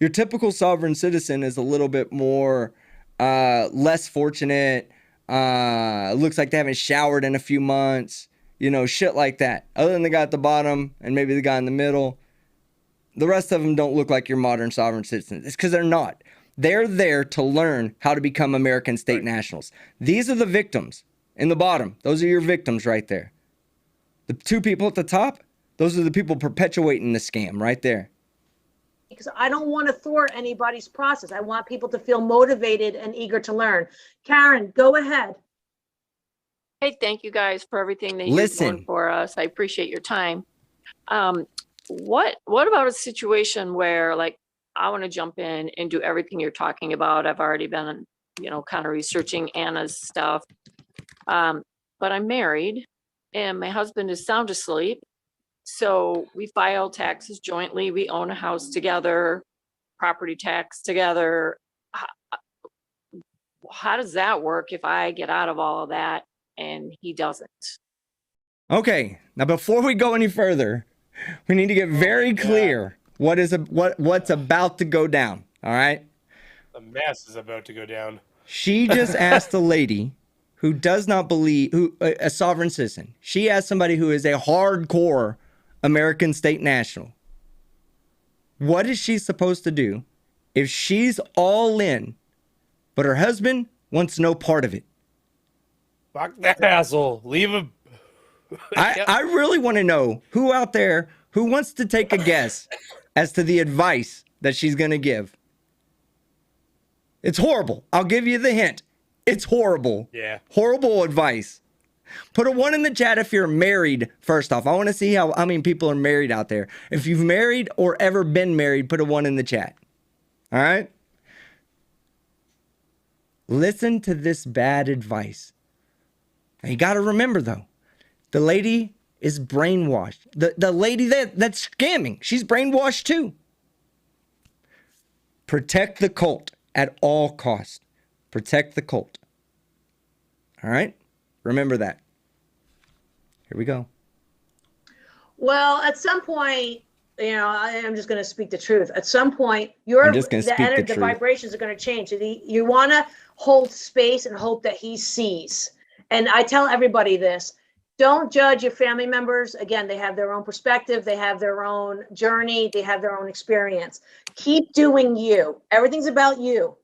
Your typical sovereign citizen is a little bit more less fortunate, looks like they haven't showered in a few months, you know, shit like that. Other than the guy at the bottom and maybe the guy in the middle, the rest of them don't look like your modern sovereign citizens. It's because they're not. They're there to learn how to become American state nationals. These are the victims. In the bottom, those are your victims right there. The 2 people at the top, those are the people perpetuating the scam right there. Because I don't want to thwart anybody's process. I want people to feel motivated and eager to learn. Karen, go ahead. Hey, thank you guys for everything that you're doing for us. I appreciate your time. What about a situation where, like, I want to jump in and do everything you're talking about? I've already been, you know, kind of researching Anna's stuff. But I'm married and my husband is sound asleep. So we file taxes jointly. We own a house together, property tax together. How does that work if I get out of all of that and he doesn't? Okay, now before we go any further, we need to get very clear what's about to go down. All right? The mess is about to go down. She just asked a lady who does not believe, a sovereign citizen. She asked somebody who is a hardcore American state national. What is she supposed to do if she's all in, but her husband wants no part of it? Fuck that asshole. Leave him. I really want to know who out there who wants to take a guess as to the advice that she's going to give. It's horrible. I'll give you the hint. It's horrible. Yeah. Horrible advice. Put a 1 in the chat if you're married, first off. I want to see how many people are married out there. If you've married or ever been married, put a 1 in the chat. All right? Listen to this bad advice. Now, you got to remember, though, the lady is brainwashed. The lady that's scamming, she's brainwashed too. Protect the cult at all costs. Protect the cult. All right? Remember that. Here we go. Well, at some point, you know, I'm just going to speak the truth. At some point, the vibrations are going to change. You want to hold space and hope that he sees. And I tell everybody this. Don't judge your family members. Again, they have their own perspective. They have their own journey. They have their own experience. Keep doing you. Everything's about you.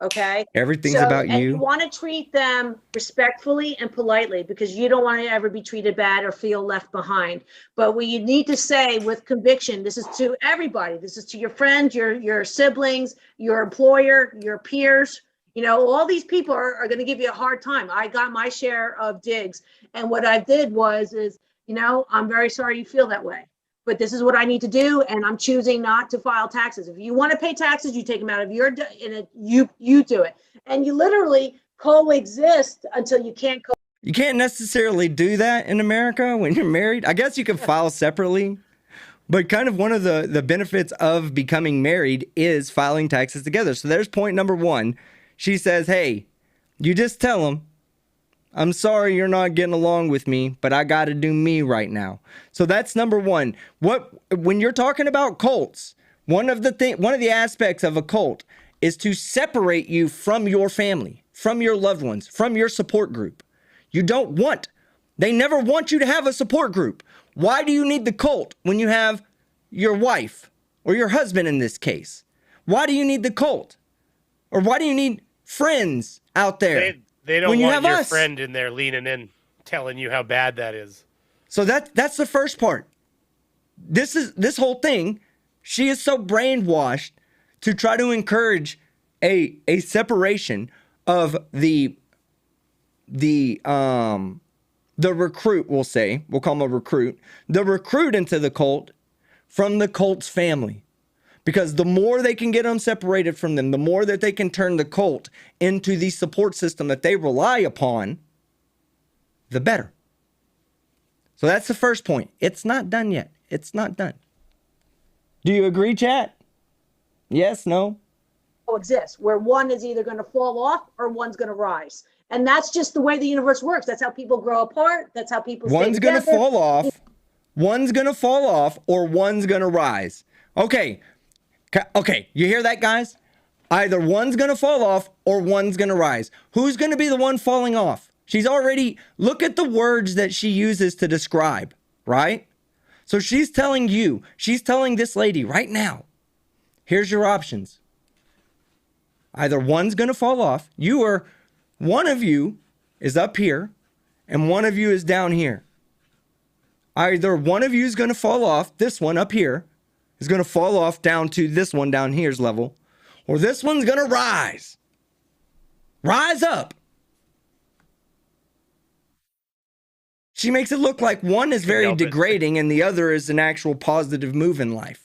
Okay. Everything's about and you you. want to treat them respectfully and politely because you don't want to ever be treated bad or feel left behind. But what you need to say with conviction, this is to everybody. This is to your friends, your siblings, your employer, your peers. You know, all these people are going to give you a hard time. I got my share of digs. And what I did is, you know, I'm very sorry you feel that way, but this is what I need to do, and I'm choosing not to file taxes. If you want to pay taxes, you take them out of your, you do it. And you literally coexist until you can't You can't necessarily do that in America when you're married. I guess you can file separately, but kind of one of the benefits of becoming married is filing taxes together. So there's point number one. She says, hey, you just tell them, I'm sorry you're not getting along with me, but I got to do me right now. So that's number one. When you're talking about cults, one of the aspects of a cult is to separate you from your family, from your loved ones, from your support group. They never want you to have a support group. Why do you need the cult when you have your wife or your husband in this case? Why do you need the cult? Or why do you need friends out there? They don't want your friend in there leaning in, telling you how bad that is. So that's the first part. This whole thing, she is so brainwashed to try to encourage a separation of the recruit, we'll call him a recruit, the recruit into the cult from the cult's family. Because the more they can get them separated from them, the more that they can turn the cult into the support system that they rely upon, the better. So that's the first point. It's not done yet. It's not done. Do you agree, chat? Yes, no? Coexist, where one is either going to fall off or one's going to rise. And that's just the way the universe works. That's how people grow apart. That's how people stay One's going to fall off. One's going to fall off or one's going to rise. Okay, you hear that, guys? Either one's going to fall off or one's going to rise. Who's going to be the one falling off? Look at the words that she uses to describe, right? So she's telling this lady right now, here's your options. Either one's going to fall off. One of you is up here and one of you is down here. Either one of you is going to fall off, this one up here is going to fall off down to this one down here's level, or this one's going to rise. Rise up. She makes it look like one is very degrading and the other is an actual positive move in life.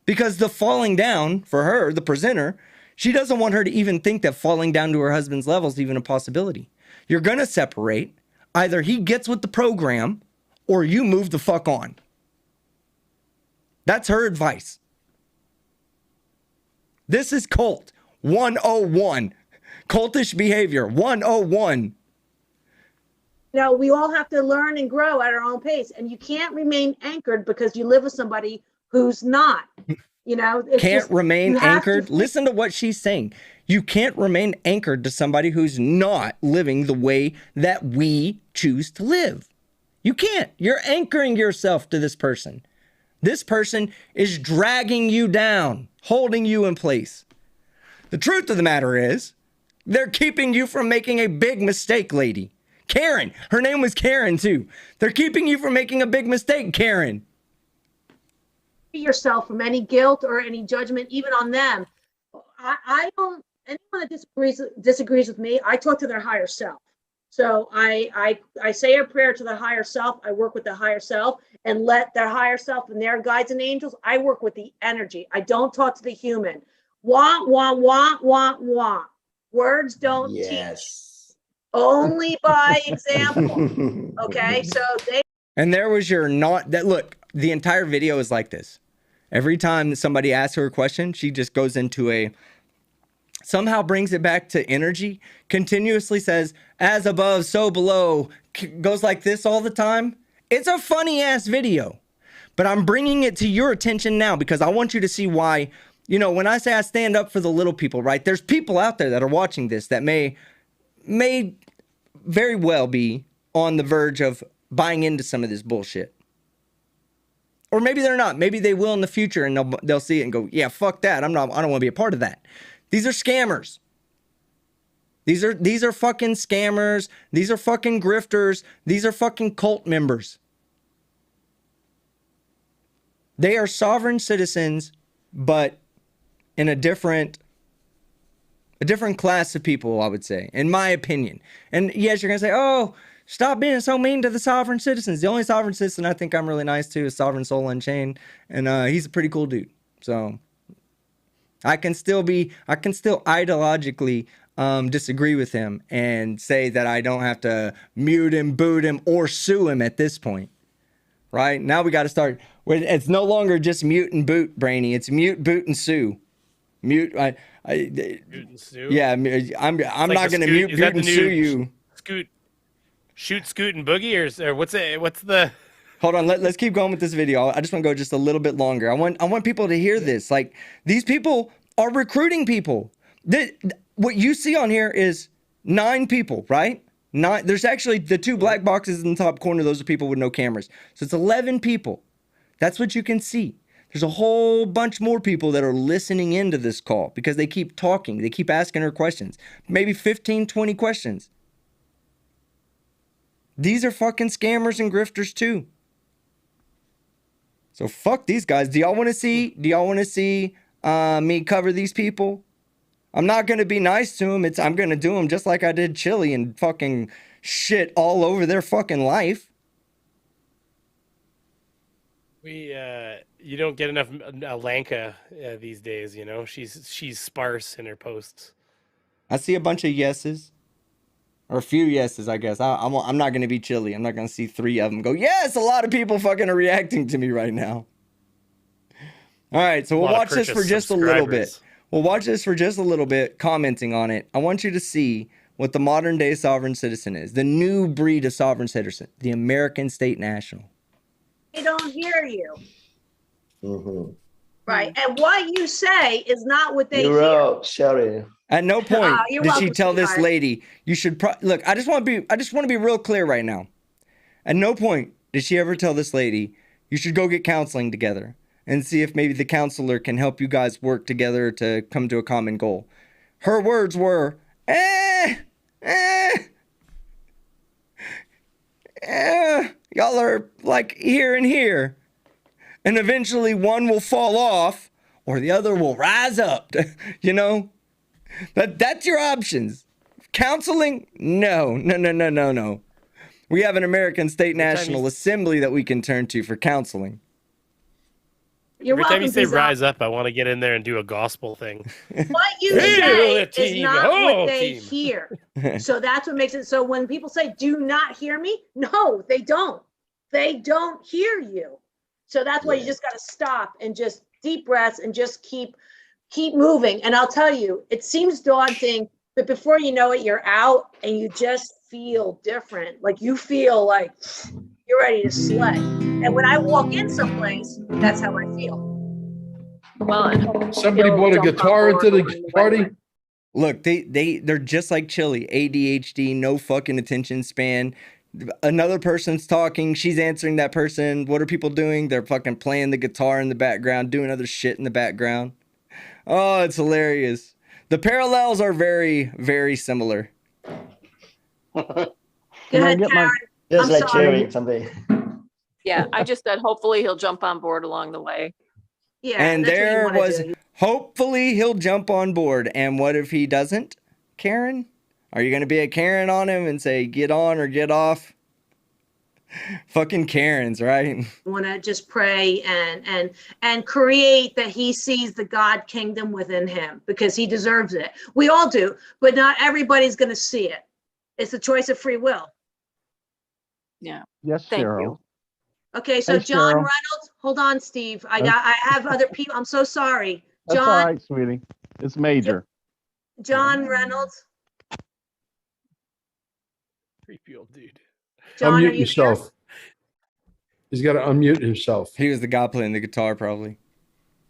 Because the falling down for her, the presenter, she doesn't want her to even think that falling down to her husband's level is even a possibility. You're going to separate. Either he gets with the program or you move the fuck on. That's her advice. This is cult 101. Cultish behavior 101. No, we all have to learn and grow at our own pace. And you can't remain anchored because you live with somebody who's not. You know, can't remain anchored. Listen to what she's saying. You can't remain anchored to somebody who's not living the way that we choose to live. You can't. You're anchoring yourself to this person. This person is dragging you down, holding you in place. The truth of the matter is, they're keeping you from making a big mistake, lady. Karen. Her name was Karen, too. They're keeping you from making a big mistake, Karen. Yourself from any guilt or any judgment, even on them. I don't, anyone that disagrees with me, I talk to their higher self. So I say a prayer to the higher self. I work with the higher self and let their higher self and their guides and angels, I work with the energy. I don't talk to the human. Want. Words don't teach. Only by example. Okay, so and there was your look, the entire video is like this. Every time somebody asks her a question, she just goes into somehow brings it back to energy, continuously says, as above, so below, goes like this all the time. It's a funny ass video, but I'm bringing it to your attention now because I want you to see why, when I say I stand up for the little people, right? There's people out there that are watching this that may very well be on the verge of buying into some of this bullshit. Or maybe they're not. Maybe they will in the future, and they'll see it and go, yeah, fuck that. I don't want to be a part of that. These are scammers. These are fucking scammers. These are fucking grifters. These are fucking cult members. They are sovereign citizens, but in a different class of people, I would say, in my opinion. And yes, you're going to say, oh, stop being so mean to the sovereign citizens. The only sovereign citizen I think I'm really nice to is Sovereign Soul Unchained. And he's a pretty cool dude. So I can still ideologically disagree with him and say that I don't have to mute him, boot him, or sue him at this point. Right? Now we got to start. It's no longer just mute and boot, Brainy. It's mute, boot, and sue. Mute. Mute and sue? Yeah, I'm like not going to mute, boot, and sue you. Shoot, scoot, and boogie, or what's the? Hold on, let's keep going with this video. I just want to go just a little bit longer. I want people to hear this. Like, these people are recruiting people. What you see on here is 9 people, right? There's actually the 2 black boxes in the top corner. Those are people with no cameras. So it's 11 people. That's what you can see. There's a whole bunch more people that are listening into this call because they keep talking. They keep asking her questions. Maybe 15, 20 questions. These are fucking scammers and grifters too. So fuck these guys. Do y'all want to see me cover these people? I'm not going to be nice to them. I'm going to do them just like I did Chille and fucking shit all over their fucking life. You don't get enough Lanka these days, you know. She's sparse in her posts. I see a bunch of yeses. Or a few yeses, I guess. I'm not going to be Chille. I'm not going to see 3 of them go, yes, a lot of people fucking are reacting to me right now. All right, so we'll watch this for just a little bit. We'll watch this for just a little bit, commenting on it. I want you to see what the modern day sovereign citizen is. The new breed of sovereign citizen. The American state national. They don't hear you. Mm-hmm. Right. And what you say is not what they You're hear. out, Sherry. At no point You're did she welcome, tell this sweetheart. lady, you should look, I just want to be real clear right now. At no point did she ever tell this lady, you should go get counseling together and see if maybe the counselor can help you guys work together to come to a common goal. Her words were, y'all are like here and here. And eventually one will fall off or the other will rise up, you know? That's your options. Counseling? No. We have an American State National Assembly that we can turn to for counseling. Every time you say rise up, I want to get in there and do a gospel thing. What you say is not what they hear. So that's what makes it. So when people say, do not hear me? No, they don't. They don't hear you. So that's why you just got to stop and just deep breaths and just keep moving. And I'll tell you, it seems daunting, but before you know it, you're out and you just feel different. Like you feel like you're ready to slay. And when I walk in someplace, that's how I feel. Well, somebody brought a guitar into the party. Look, they're just like Chille, ADHD, no fucking attention span. Another person's talking, she's answering that person. What are people doing? They're fucking playing the guitar in the background, doing other shit in the background. Oh, it's hilarious. The parallels are very, very similar. Go ahead, Karen. Just like sharing something. Yeah, I just said hopefully he'll jump on board along the way. Yeah, and there was hopefully he'll jump on board. And what if he doesn't? Karen? Are you going to be a Karen on him and say get on or get off? Fucking Karens, right? Want to just pray and create that he sees the God kingdom within him because he deserves it. We all do, but not everybody's going to see it. It's a choice of free will. Yeah. Yes, Thank Cheryl. you. Okay, so Hey, John Cheryl. Reynolds, hold on, Steve. I have other people. I'm so sorry. That's all John, right, sweetie. It's major. John Reynolds. Creepy old dude. John, are Unmute you here? yourself. He's got to unmute himself. He was the guy playing the guitar, probably.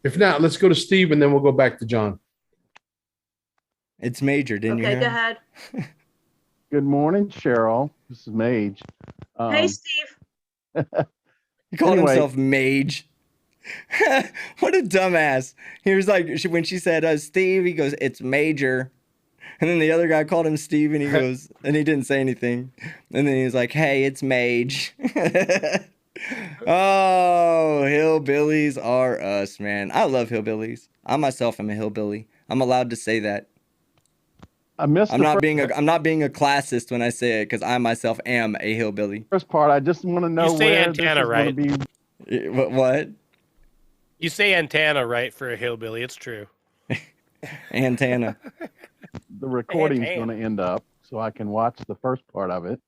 If not, let's go to Steve and then we'll go back to John. It's major, didn't you? Okay, go hear? ahead. Good morning, Cheryl. This is Mage. Hey, Steve. He called Anyway. himself Mage. What a dumbass. He was like, when she said, Steve, he goes, it's Major. And then the other guy called him Steve, and he goes, and he didn't say anything. And then he was like, hey, it's Mage. Oh, hillbillies are us, man. I love hillbillies. I myself am a hillbilly. I'm allowed to say that. I'm not being a classist when I say it, because I myself am a hillbilly. First part, I just want to know where antenna, right? Be... What? You say antenna, right, for a hillbilly. It's true. Antenna. The recording's going to end up, so I can watch the first part of it.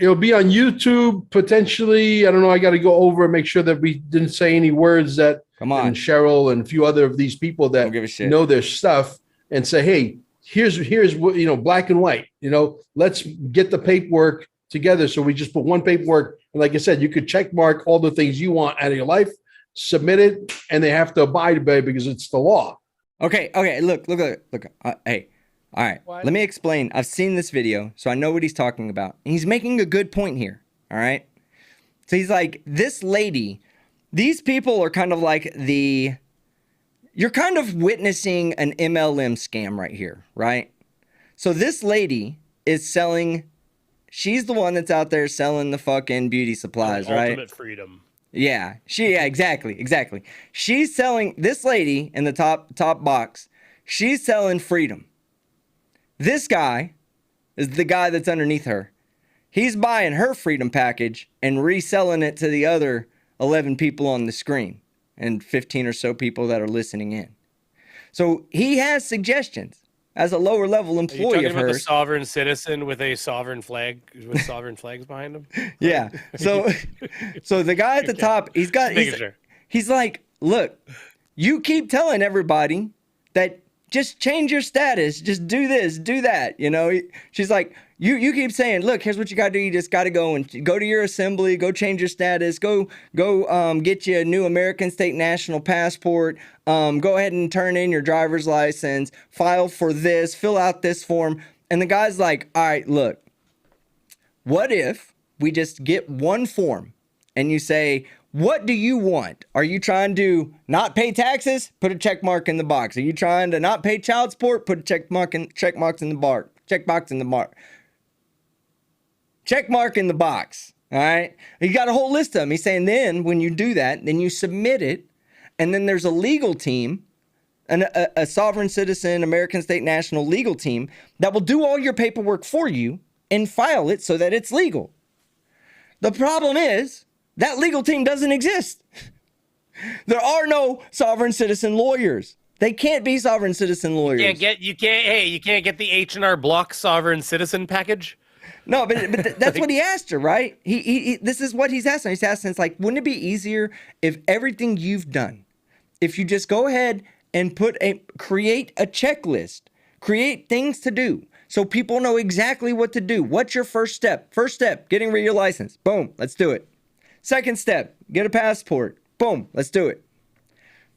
It'll be on YouTube potentially. I don't know. I got to go over and make sure that we didn't say any words that. Come on. And Cheryl and a few other of these people that know their stuff and say, hey, here's what, black and white. Let's get the paperwork together. So we just put one paperwork, and like I said, you could check mark all the things you want out of your life, submit it, and they have to abide by it because it's the law. Okay. Look. Hey. All right. What? Let me explain. I've seen this video, so I know what he's talking about. And he's making a good point here. All right. So he's like, this lady, these people are kind of like you're kind of witnessing an MLM scam right here, right? So this lady is she's the one that's out there selling the fucking beauty supplies, right? Ultimate freedom. Yeah, exactly. She's selling, this lady in the top box, she's selling freedom. This guy is the guy that's underneath her. He's buying her freedom package and reselling it to the other 11 people on the screen and 15 or so people that are listening in. So he has suggestions as a lower level employee of hers. Are you talking about the sovereign citizen with a sovereign flag, with sovereign flags behind him? Yeah. So the guy at the top, he's like, look, you keep telling everybody that just change your status, just do this, do that. She's like, you keep saying, look, here's what you gotta do. You just gotta go to your assembly, go change your status, go get you a new American State National passport, go ahead and turn in your driver's license, file for this, fill out this form. And the guy's like, all right, look, what if we just get one form and you say, what do you want? Are you trying to not pay taxes? Put a check mark in the box. Are you trying to not pay child support? Put a check mark in the bar. Check box in the bar. Check mark in the box. All right. He got a whole list of them. He's saying then when you do that, then you submit it, and then there's a legal team, a sovereign citizen, American State National legal team that will do all your paperwork for you and file it so that it's legal. The problem is, that legal team doesn't exist. There are no sovereign citizen lawyers. They can't be sovereign citizen lawyers. You can't get the H&R Block sovereign citizen package. No, but that's what he asked her, right? This is what he's asking. He's asking, it's like, wouldn't it be easier if everything you've done, if you just go ahead and create a checklist, create things to do, so people know exactly what to do. What's your first step? First step, getting rid of your license. Boom, let's do it. Second step, get a passport. Boom, let's do it.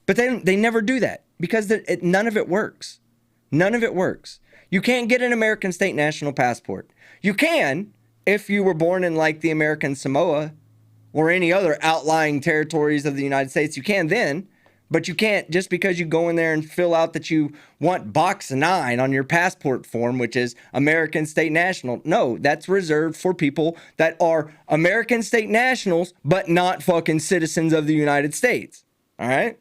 But they never do that because none of it works. None of it works. You can't get an American State National passport. You can if you were born in like the American Samoa or any other outlying territories of the United States. You can then, but you can't just because you go in there and fill out that you want box 9 on your passport form, which is American State National. No, that's reserved for people that are American State Nationals, but not fucking citizens of the United States. All right?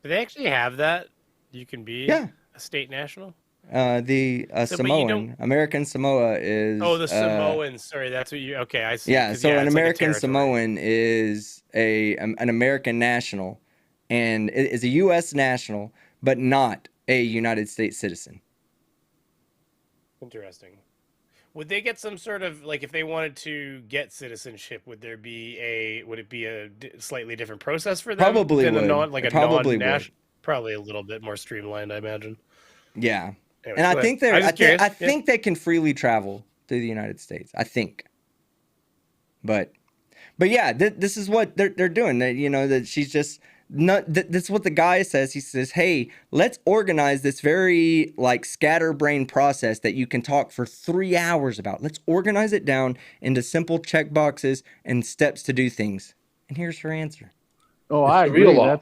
Do they actually have that? You can be a state national? Samoan. American Samoa is... Oh, the Samoans. Sorry, that's what you... Okay, I see. Yeah, so an American Samoan is an American national, and it is a U.S. national, but not a United States citizen. Interesting. Would they get some sort of, like, if they wanted to get citizenship, would it be a slightly different process for them? Probably would. Probably a little bit more streamlined, I imagine. Yeah. Anyway, and I think they can freely travel through the United States. I think. But yeah, this is what they're doing. That she's just not. That's what the guy says. He says, "Hey, let's organize this very like scatterbrain process that you can talk for 3 hours about. Let's organize it down into simple check boxes and steps to do things." And here's her answer. Oh, I It's the real agree. law.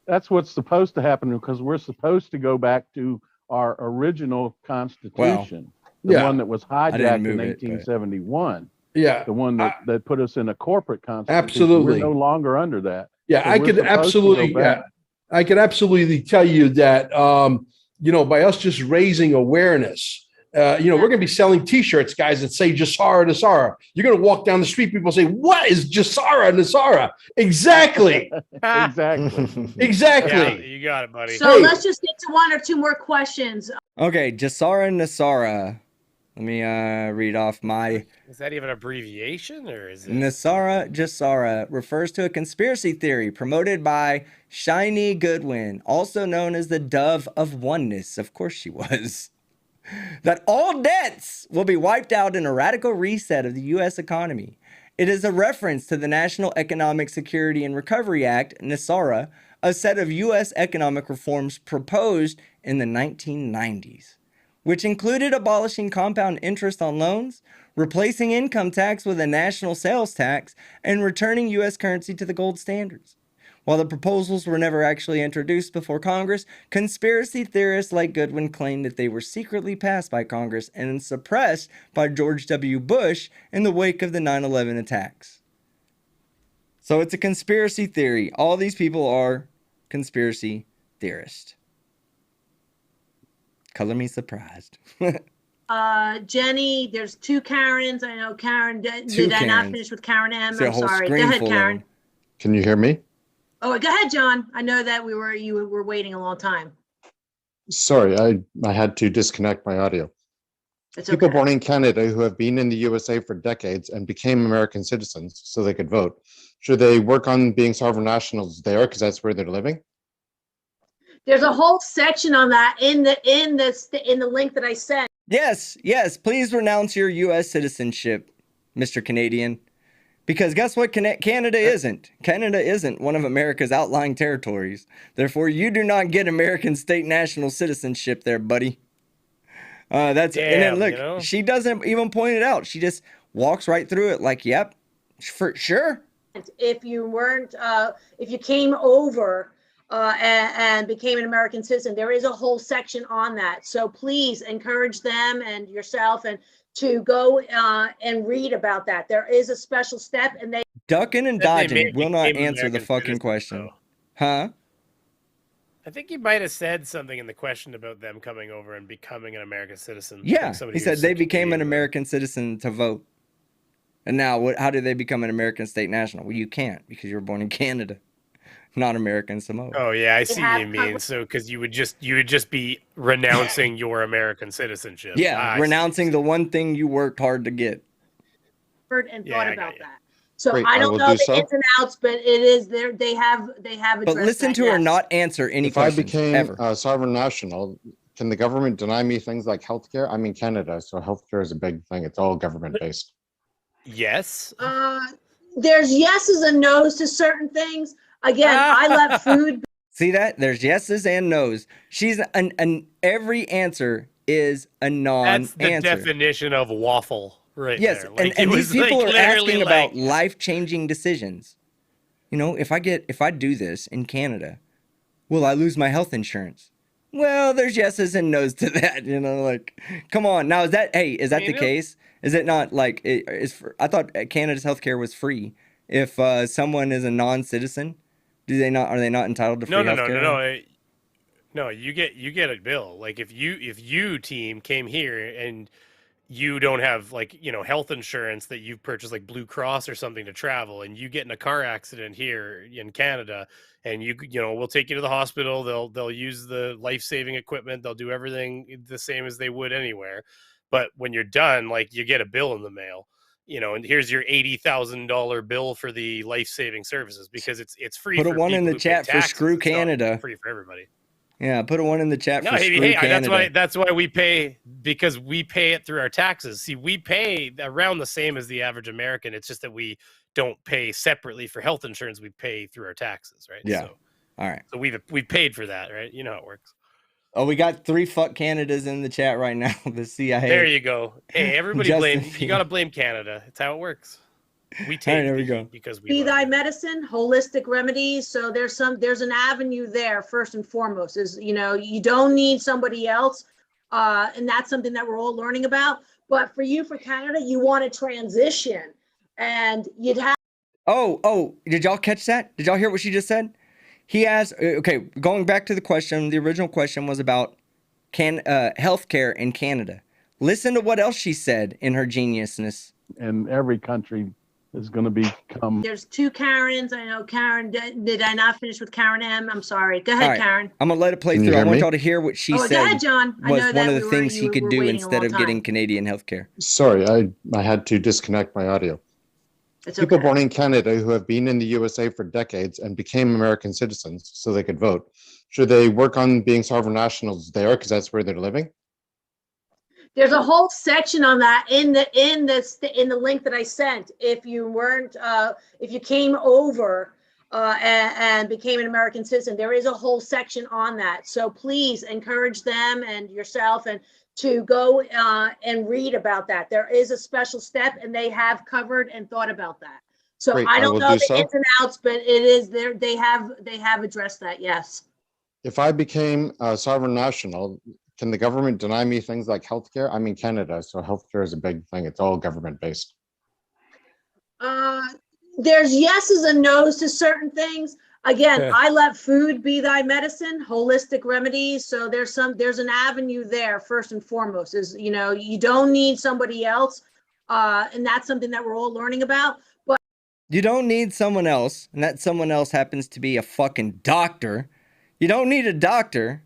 That's what's supposed to happen because we're supposed to go back to our original Constitution, the one that was hijacked in 1871. Yeah, the one that put us in a corporate constitution. absolutely. We're no longer under that. Yeah, So I we're could supposed to go absolutely. back. Yeah, I could absolutely tell you that. By us just raising awareness. We're going to be selling T-shirts, guys, that say Jasara Nasara. You're going to walk down the street, people say, "What is Jasara Nasara?" Exactly. Exactly. Exactly. Yeah, you got it, buddy. So let's just get to one or two more questions. Okay, Jasara Nasara. Let me read off my. Is that even an abbreviation, or is it? Nasara Jasara refers to a conspiracy theory promoted by Shiny Goodwin, also known as the Dove of Oneness. Of course she was. That all debts will be wiped out in a radical reset of the U.S. economy. It is a reference to the National Economic Security and Recovery Act, NESARA, a set of U.S. economic reforms proposed in the 1990s, which included abolishing compound interest on loans, replacing income tax with a national sales tax, and returning U.S. currency to the gold standards. While the proposals were never actually introduced before Congress, conspiracy theorists like Goodwin claimed that they were secretly passed by Congress and suppressed by George W. Bush in the wake of the 9/11 attacks. So it's a conspiracy theory. All these people are conspiracy theorists. Color me surprised. Jenny, there's two Karens. I know Karen. Did I not finish with Karen M? I'm sorry. Go ahead, Karen. Can you hear me? Oh, go ahead, John. I know that you were waiting a long time. Sorry, I had to disconnect my audio. It's People okay. born in Canada who have been in the USA for decades and became American citizens so they could vote. Should they work on being sovereign nationals there because that's where they're living? There's a whole section on that in the link that I sent. Yes, please renounce your U.S. citizenship, Mr. Canadian. Because guess what? Canada isn't. Canada isn't one of America's outlying territories. Therefore, you do not get American state national citizenship there, buddy. And then look, she doesn't even point it out. She just walks right through it like, yep, for sure. If you came over and became an American citizen, there is a whole section on that. So please encourage them and yourself to go and read about that. There is a special step, and they ducking and dodging will not answer the fucking question. Huh? I think he might have said something in the question about them coming over and becoming an American citizen. Yeah, he said they became an American citizen to vote. And now, how did they become an American state national? Well, you can't because you were born in Canada, not American Samoa. Oh yeah, I see what you mean. So because you would just be renouncing your American citizenship. Yeah, renouncing the one thing you worked hard to get. And thought about that. So Great, I don't know the ins and outs, but it is there. They have addressed. But listen to her not answer any questions. If I became ever. a sovereign national, can the government deny me things like healthcare? I'm in Canada, so healthcare is a big thing. It's all government based. Yes. There's yeses and nos to certain things. Again, I let food. See that? There's yeses and nos. She's every answer is a non-answer. That's the definition of waffle, right? Yes, there. Like, and these people are asking about like... life-changing decisions. You know, if I do this in Canada, will I lose my health insurance? Well, there's yeses and nos to that. You know, like, come on. Now, is that the case? Is it not like I thought Canada's healthcare was free. If someone is a non-citizen, are they not entitled to free healthcare? No, you get a bill. Like if you team came here and you don't have health insurance that you've purchased like Blue Cross or something to travel, and you get in a car accident here in Canada, and we'll take you to the hospital. They'll use the life-saving equipment. They'll do everything the same as they would anywhere. But when you're done, like you get a bill in the mail, and here's your $80,000 bill for the life-saving services because it's free. Put a one in the chat for screw Canada. Free for everybody. Yeah, put a one in the chat for screw hey, Canada. That's why we pay, because we pay it through our taxes. See, we pay around the same as the average American. It's just that we don't pay separately for health insurance. We pay through our taxes, right? Yeah. So, all right. So we've paid for that, right? You know how it works. Oh, we got 3 fuck Canadas in the chat right now. The CIA. There you go. Hey, everybody you got to blame Canada. It's how it works. We take right, there we go. because we Be love Thy you. Medicine, holistic remedies. So there's an avenue there first and foremost is, you don't need somebody else. And that's something that we're all learning about. But for you, for Canada, you want to transition and you'd have. Oh, did y'all catch that? Did y'all hear what she just said? He asked, okay, going back to the question, the original question was about healthcare in Canada. Listen to what else she said in her geniusness. And every country is going to become. There's two Karens. I know Karen. Did I not finish with Karen M? I'm sorry. Go ahead, right, Karen. I'm going to let it play Can you through. I hear want me? y'all to hear what she said. Go ahead, John. I was know one that of the things he could do instead of getting Canadian healthcare. Sorry, I had to disconnect my audio. It's People okay. born in Canada who have been in the USA for decades and became American citizens so they could vote. Should they work on being sovereign nationals there because that's where they're living? There's a whole section on that in the link that I sent. If you came over and became an American citizen, there is a whole section on that. So please encourage them and yourself and to go and read about that. There is a special step, and they have covered and thought about that. So Great, I don't know the so. ins and outs, but it is there. They have addressed that. Yes. If I became a sovereign national, can the government deny me things like healthcare? I'm in Canada, so healthcare is a big thing. It's all government based. There's yeses and nos to certain things. Again, I let food be thy medicine, holistic remedies. So there's an avenue there first and foremost is, you don't need somebody else. And that's something that we're all learning about. But you don't need someone else, and that someone else happens to be a fucking doctor. You don't need a doctor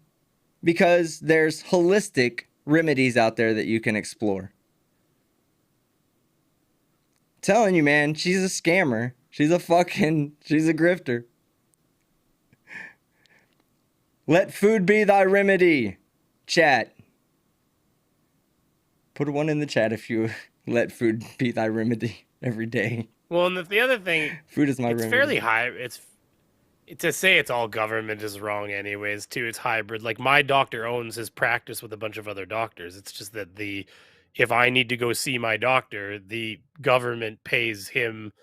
because there's holistic remedies out there that you can explore. I'm telling you, man, she's a scammer. She's a grifter. Let food be thy remedy. Chat. Put one in the chat if you let food be thy remedy every day. Well, and the other thing, food is my remedy. It's fairly high. To say it's all government is wrong anyways, too. It's hybrid. Like, my doctor owns his practice with a bunch of other doctors. It's just that if I need to go see my doctor, the government pays him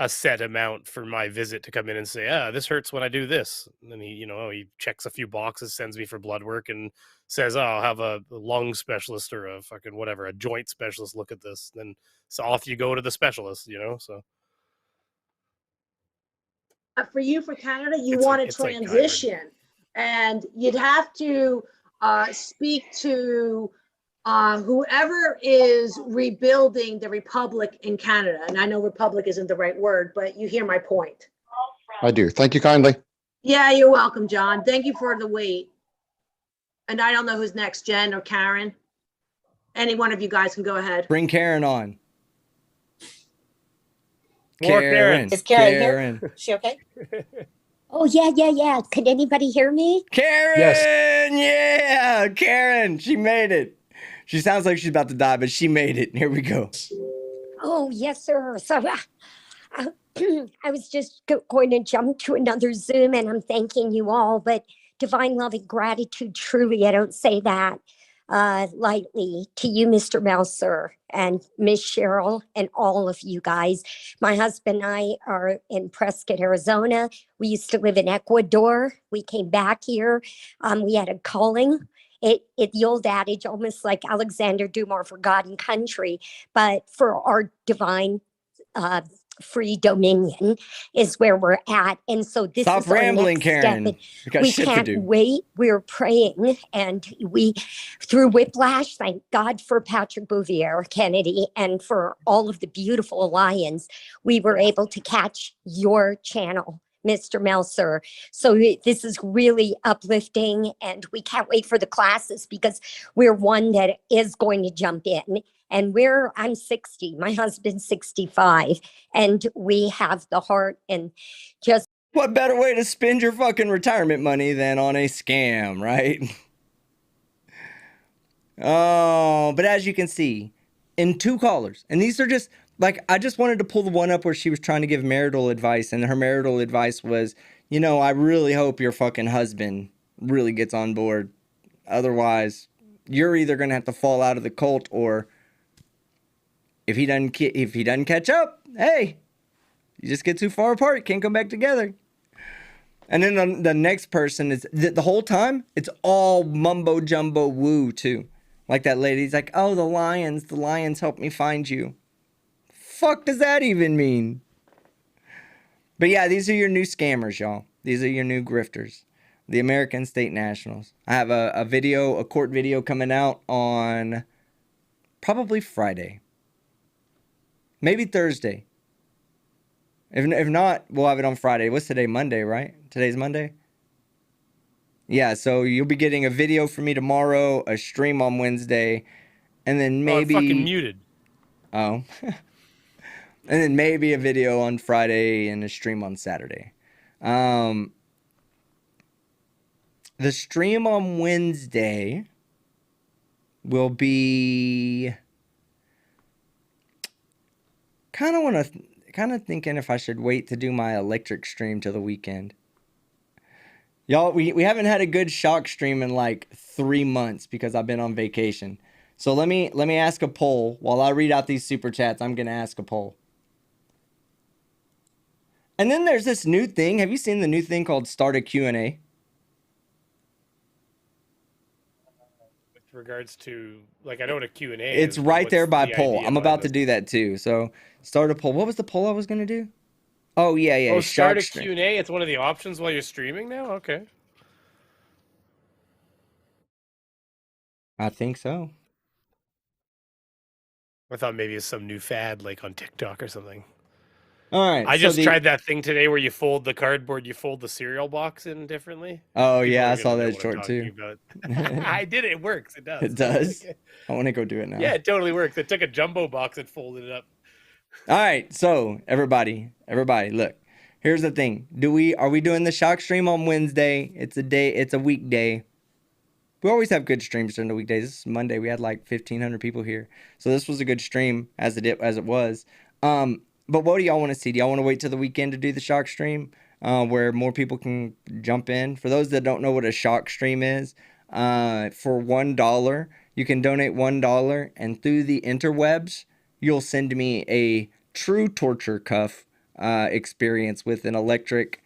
a set amount for my visit to come in and say, this hurts when I do this. And then he checks a few boxes, sends me for blood work, and says, I'll have a lung specialist or a fucking whatever, a joint specialist look at this. Then so off you go to the specialist, so. For you, for Canada, you want to transition, and you'd have to speak to whoever is rebuilding the republic in Canada. And I know republic isn't the right word, but you hear my point. I do. Thank you kindly. Yeah, you're welcome, John. Thank you for the wait. And I don't know who's next, Jen or Karen. Any one of you guys can go ahead. Bring Karen on. Karen. Is Karen here? Is she okay? Oh, yeah. Could anybody hear me? Karen! Yes. Yeah! Karen! She made it. She sounds like she's about to die, but she made it. Here we go. Oh, yes, sir. So I was just going to jump to another Zoom, and I'm thanking you all, but divine love and gratitude, truly, I don't say that lightly, to you, Mr. Mouser, and Miss Cheryl, and all of you guys. My husband and I are in Prescott, Arizona. We used to live in Ecuador. We came back here. We had a calling. The old adage, almost like Alexander Dumas, forgotten country, but for our divine free dominion is where we're at. And so this Stop is our rambling, next Karen. step. We can't wait. We're praying, and through whiplash, thank God for Patrick Bouvier Kennedy and for all of the beautiful alliance, we were able to catch your channel, Mr. Meltzer. So this is really uplifting, and we can't wait for the classes because we're one that is going to jump in. And I'm 60, my husband's 65, and we have the heart and just. What better way to spend your fucking retirement money than on a scam, right? Oh, but as you can see, in 2 callers, and these are just, like, I just wanted to pull the one up where she was trying to give marital advice, and her marital advice was, I really hope your fucking husband really gets on board. Otherwise, you're either going to have to fall out of the cult, or If he doesn't catch up, hey, you just get too far apart, can't come back together. And then the next person is the whole time it's all mumbo jumbo woo too. Like that lady's like, oh, the lions helped me find you. Fuck does that even mean? But yeah, these are your new scammers, y'all. These are your new grifters. The American State Nationals. I have a court video coming out on probably Friday. Maybe Thursday. If not, we'll have it on Friday. What's today? Monday, right? Today's Monday? Yeah, so you'll be getting a video from me tomorrow, a stream on Wednesday, and then maybe... I'm fucking muted. Oh. And then maybe a video on Friday and a stream on Saturday. The stream on Wednesday will be... Kind of thinking if I should wait to do my electric stream till the weekend. Y'all, we haven't had a good shock stream in like 3 months because I've been on vacation. So let me ask a poll. While I read out these super chats, I'm going to ask a poll. And then there's this new thing. Have you seen the new thing called Start a Q&A? With regards to, like, I know what a Q&A It's is, right there by the poll. idea I'm about to it? do that too. So start a poll. What was the poll I was going to do? Oh, yeah. Oh, start a stream. Q&A? It's one of the options while you're streaming now? Okay. I think so. I thought maybe it's some new fad like on TikTok or something. All right. I just tried that thing today where you fold the cardboard, you fold the cereal box in differently. Oh, People yeah, are I saw gonna know that what short I'm too. talking about. I did it. It works. It does. It does? I want to go do it now. Yeah, it totally works. It took a jumbo box and folded it up. All right, so everybody, look. Here's the thing. Are we doing the shock stream on Wednesday? It's a weekday. We always have good streams during the weekdays. This is Monday. We had like 1,500 people here. So this was a good stream as it was. But what do y'all want to see? Do y'all want to wait till the weekend to do the shock stream? Where more people can jump in? For those that don't know what a shock stream is, for $1, you can donate $1, and through the interwebs, you'll send me a true torture cuff experience with an electric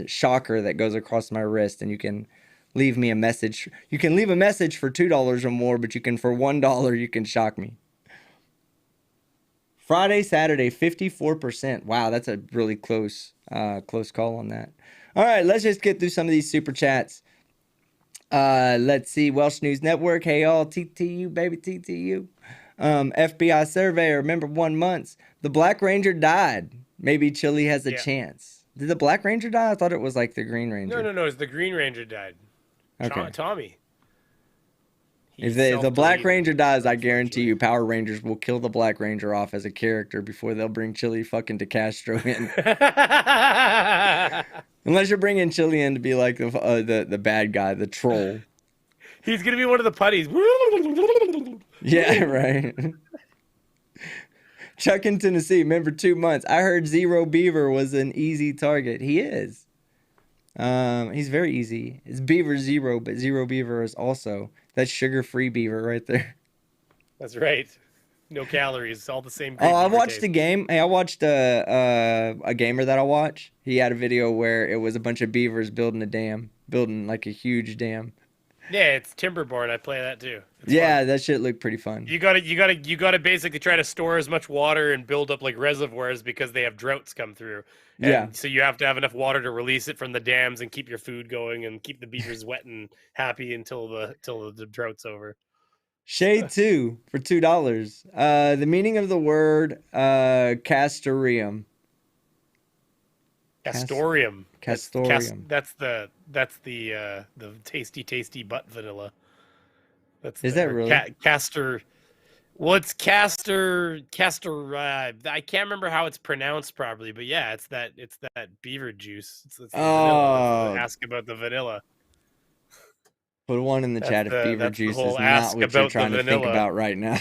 shocker that goes across my wrist, and you can leave me a message. You can leave a message for $2 or more, but for $1 you can shock me. Friday, Saturday, 54%. Wow, that's a really close call on that. All right, let's just get through some of these super chats. Let's see. Welsh News Network. Hey, all. TTU, baby, TTU. FBI surveyor. Remember 1 month. The Black Ranger died. Maybe Chille has a chance. Did the Black Ranger die? I thought it was like the Green Ranger. No. It's the Green Ranger died. Okay. Tommy. If the Black Ranger dies, I guarantee you Power Rangers will kill the Black Ranger off as a character before they'll bring Chille fucking DeCastro in. Unless you're bringing Chille in to be like the bad guy, the troll. He's going to be one of the putties. Yeah, right. Chuck in Tennessee, remember 2 months. I heard Zero Beaver was an easy target. He is. He's very easy. It's Beaver Zero, but Zero Beaver is also... That's sugar-free beaver right there. That's right. No calories. All the same. Oh, I watched a game. Hey, I watched a gamer that I watch. He had a video where it was a bunch of beavers building a dam, building like a huge dam. Yeah, it's Timberborn. I play that too. It's fun. That shit looked pretty fun. You gotta basically try to store as much water and build up like reservoirs because they have droughts come through. And so you have to have enough water to release it from the dams and keep your food going and keep the beavers wet and happy until the drought's over. Shade 2 for $2. The meaning of the word castoreum. Castorium. Castorium. That's the tasty butt vanilla. Is that really? Castor. Well, it's castor. I can't remember how it's pronounced properly, but yeah, it's that beaver juice. It's vanilla. Ask about the vanilla. Put one in the chat if beaver juice is not what you're trying to think about right now.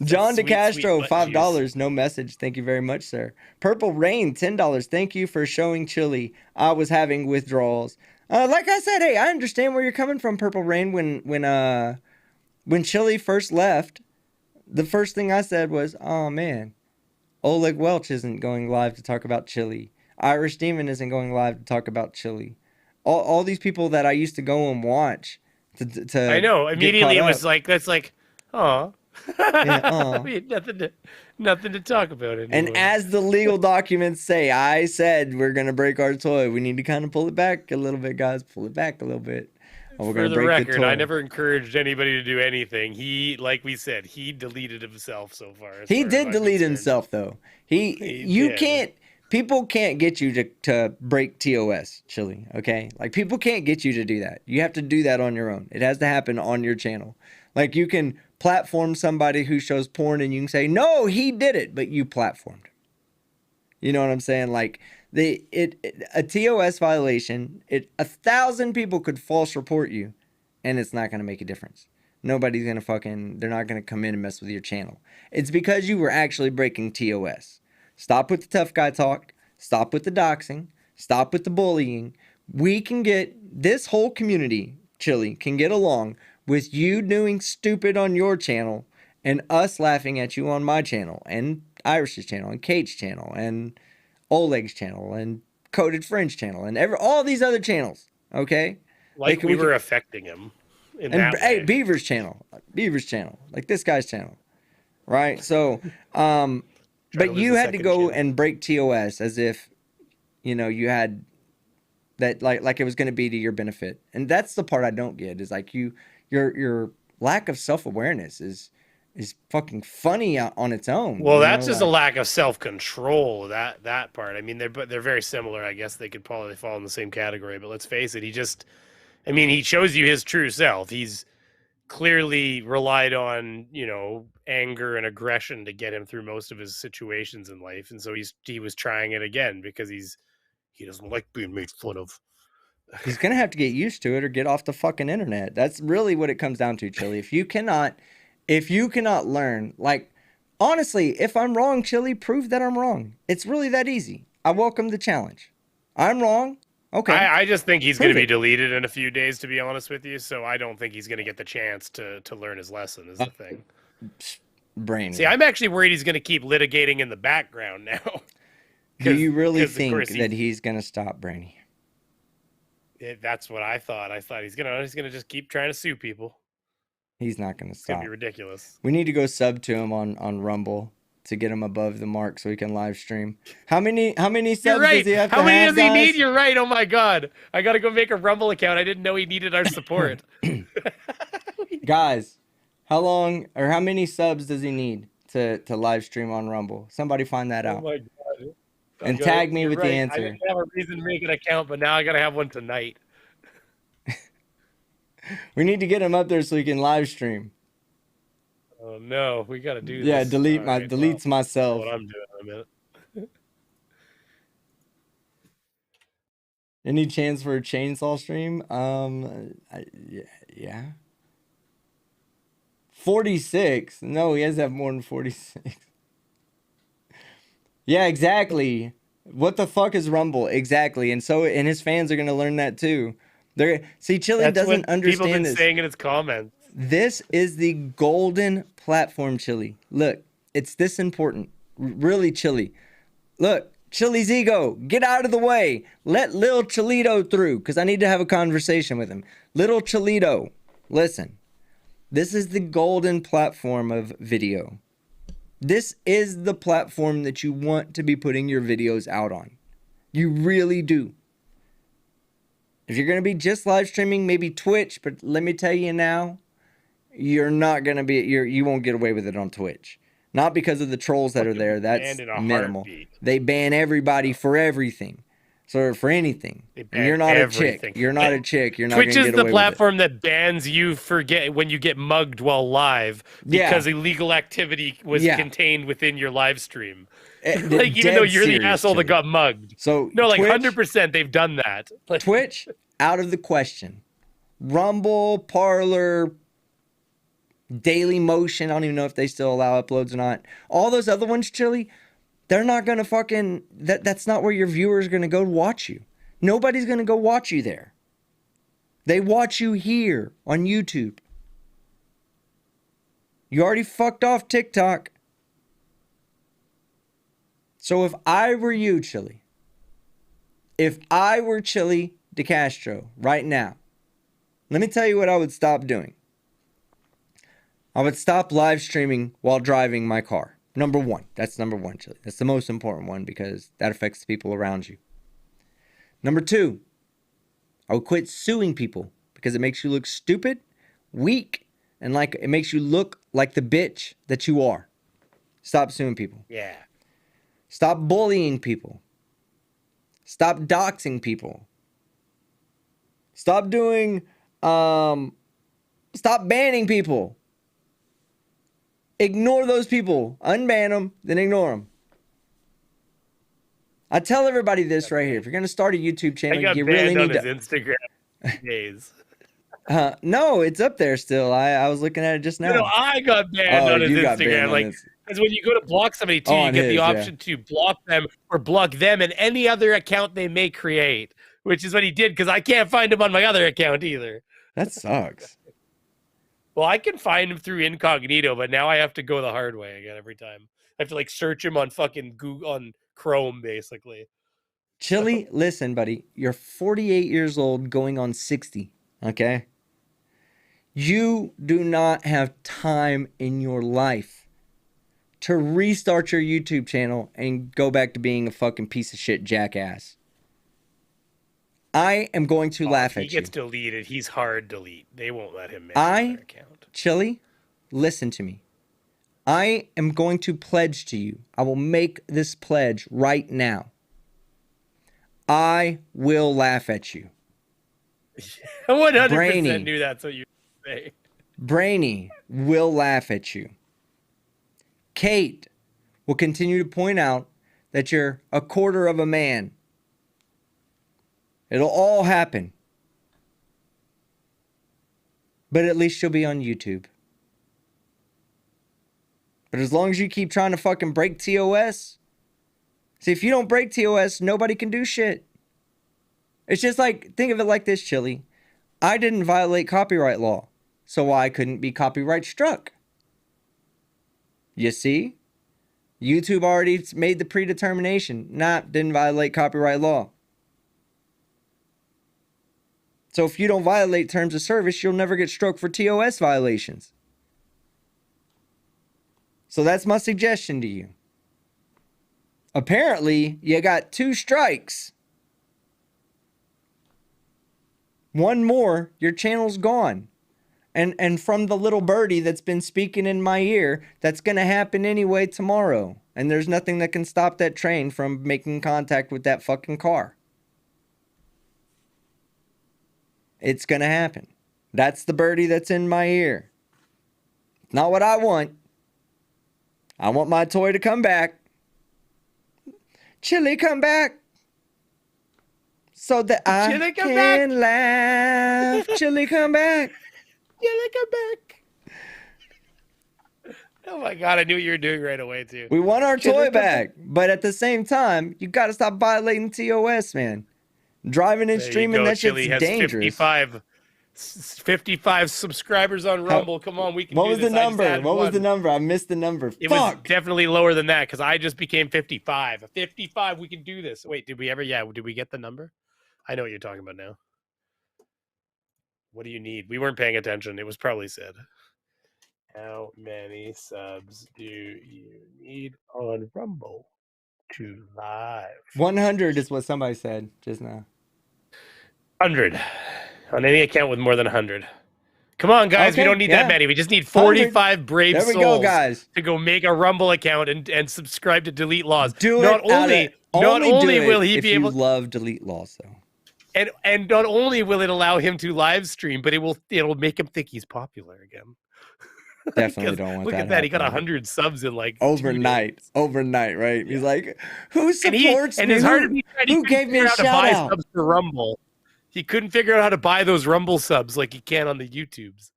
John DeCastro, $5. No message. Thank you very much, sir. Purple Rain, $10. Thank you for showing Chille. I was having withdrawals. Like I said, hey, I understand where you're coming from, Purple Rain. When Chille first left, the first thing I said was, oh man, Oleg Welch isn't going live to talk about Chille. Irish Demon isn't going live to talk about Chille. All these people that I used to go and watch to I know. Immediately it was like, that's like, oh. Yeah, we had nothing to talk about anymore. And as the legal documents say, I said we're gonna break our toy. We need to kind of pull it back a little bit, guys. Pull it back a little bit. We're For the record, I never encouraged anybody to do anything. He, like we said, he deleted himself so far. He did delete himself, though. You can't. People can't get you to break TOS, Chille. Okay, like people can't get you to do that. You have to do that on your own. It has to happen on your channel. Like you can platform somebody who shows porn, and you can say, no, he did it, but you platformed. You know what I'm saying? Like a TOS violation, 1,000 people could false report you, and it's not going to make a difference. Nobody's going to they're not going to come in and mess with your channel. It's because you were actually breaking TOS. Stop with the tough guy talk. Stop with the doxing. Stop with the bullying. We can get, this whole community, Chille, can get along with you doing stupid on your channel and us laughing at you on my channel and Irish's channel and Kate's channel and Oleg's channel and Coded Fringe channel and all these other channels, okay? Like we were affecting him in that way. Hey, Beaver's channel, like this guy's channel, right? So, but you had to go and break TOS as if, you know, you had that like it was going to be to your benefit. And that's the part I don't get is like your lack of self-awareness is fucking funny on its own. Well, that's just a lack of self-control, that part. I mean, they're very similar. I guess they could probably fall in the same category, but let's face it, he shows you his true self. He's clearly relied on, you know, anger and aggression to get him through most of his situations in life. And so he was trying it again because he doesn't like being made fun of. He's going to have to get used to it or get off the fucking internet. That's really what it comes down to, Chille. If you cannot learn, like, honestly, if I'm wrong, Chille, prove that I'm wrong. It's really that easy. I welcome the challenge. I'm wrong. Okay. I just think he's going to be deleted in a few days, to be honest with you. So I don't think he's going to get the chance to learn his lesson is the thing. Brain. See, I'm actually worried he's going to keep litigating in the background now. Do you really think that he's going to stop, Brainy? That's what I thought. I thought he's gonna just keep trying to sue people. He's not gonna stop. It's gonna be ridiculous. We need to go sub to him on Rumble to get him above the mark so he can live stream. How many subs does he have? How many does he need? You're right. Oh my god, I gotta go make a Rumble account. I didn't know he needed our support. Guys, how many subs does he need to live stream on Rumble? Somebody find that out. Oh my god. And tag me with the answer. I didn't have a reason to make an account, but now I gotta have one tonight. We need to get him up there so he can live stream. Oh no, we gotta do this. Yeah, deletes myself. What I'm doing in a minute. Any chance for a chainsaw stream? Yeah. 46. No, he has to have more than 46. Yeah, exactly. What the fuck is Rumble? Exactly. And his fans are gonna learn that too. Chille doesn't understand this. People have been saying in its comments. This is the golden platform, Chille. Look, it's this important. Really, Chille. Look, Chille's ego, get out of the way. Let Lil Chillito through, because I need to have a conversation with him. Little Chillito, listen. This is the golden platform of video. This is the platform that you want to be putting your videos out on. You really do. If you're going to be just live streaming, maybe Twitch, but let me tell you now, you're not going to be, you won't get away with it on Twitch. Not because of the trolls that are there. That's minimal. They ban everybody for everything. So for anything. And you're not a chick. You're not a chick. You're not going to get away with it. Twitch is the platform that bans you when you get mugged while live because illegal activity was contained within your live stream. Like even though you're the asshole that got mugged. So no, like 100% they've done that. Twitch, out of the question. Rumble, Parler, Daily Motion. I don't even know if they still allow uploads or not. All those other ones, Chille, they're not going to fucking... That's not where your viewers are going to go watch you. Nobody's going to go watch you there. They watch you here on YouTube. You already fucked off TikTok. So if I were you, Chille, if I were Chille DeCastro right now, let me tell you what I would stop doing. I would stop live streaming while driving my car. Number one. That's number one, Chille. That's the most important one because that affects the people around you. Number two, I would quit suing people because it makes you look stupid, weak, and like it makes you look like the bitch that you are. Stop suing people. Yeah. Stop bullying people. Stop doxing people. Stop doing, stop banning people. Ignore those people. Unban them, then ignore them. I tell everybody this right here. If you're going to start a YouTube channel, you really need to... his Instagram days. No, it's up there still. I was looking at it just now. No, I got banned on his Instagram. Like, because when you go to block somebody too, you get the option to block them or block them and any other account they may create, which is what he did because I can't find him on my other account either. That sucks. Well, I can find him through incognito, but now I have to go the hard way again every time. I have to like search him on fucking Google, on Chrome, basically. Chille, listen, buddy. You're 48 years old going on 60, okay? You do not have time in your life to restart your YouTube channel and go back to being a fucking piece of shit jackass. I am going to laugh at you. He gets deleted. He's hard delete. They won't let him make another account. Chille, listen to me. I am going to pledge to you. I will make this pledge right now. I will laugh at you. 100% knew that's what you would say. Brainy will laugh at you. Kate will continue to point out that you're a quarter of a man. It'll all happen. But at least you'll be on YouTube. But as long as you keep trying to fucking break TOS, see, if you don't break TOS, nobody can do shit. It's just like, think of it like this, Chille. I didn't violate copyright law, so I couldn't be copyright struck. You see? YouTube already made the predetermination. Didn't violate copyright law. So if you don't violate terms of service, you'll never get struck for TOS violations. So that's my suggestion to you. Apparently, you got 2 strikes. One more, your channel's gone. And from the little birdie that's been speaking in my ear, that's going to happen anyway tomorrow. And there's nothing that can stop that train from making contact with that fucking car. It's going to happen. That's the birdie that's in my ear. Not what I want. I want my toy to come back. Chille, come back. So that I can laugh. Chille, come back. Chille, come back. Oh my God, I knew what you were doing right away too. We want our toy back. But at the same time, you got to stop violating TOS, man. Driving and streaming, that shit's dangerous. 55 subscribers on Rumble. Come on, we can do this. What was the number? What was the number? I missed the number. It was definitely lower than that because I just became 55. 55, we can do this. Wait, did we ever? Yeah, did we get the number? I know what you're talking about now. What do you need? We weren't paying attention. It was probably said. How many subs do you need on Rumble to live? 100 is what somebody said just now. 100 on any account with more than 100. Come on, guys. We don't need that many. We just need 45 brave souls to go make a Rumble account and subscribe to Delete Laws. Not only will he be able to love Delete Laws, though. And not only will it allow him to live stream, but it'll make him think he's popular again. Definitely don't want that. Look at that. He got 100 subs in like overnight, right? Yeah. He's like, who supports me? And his heart, who gave me a shout out? Subs for Rumble. He couldn't figure out how to buy those Rumble subs like he can on the YouTubes.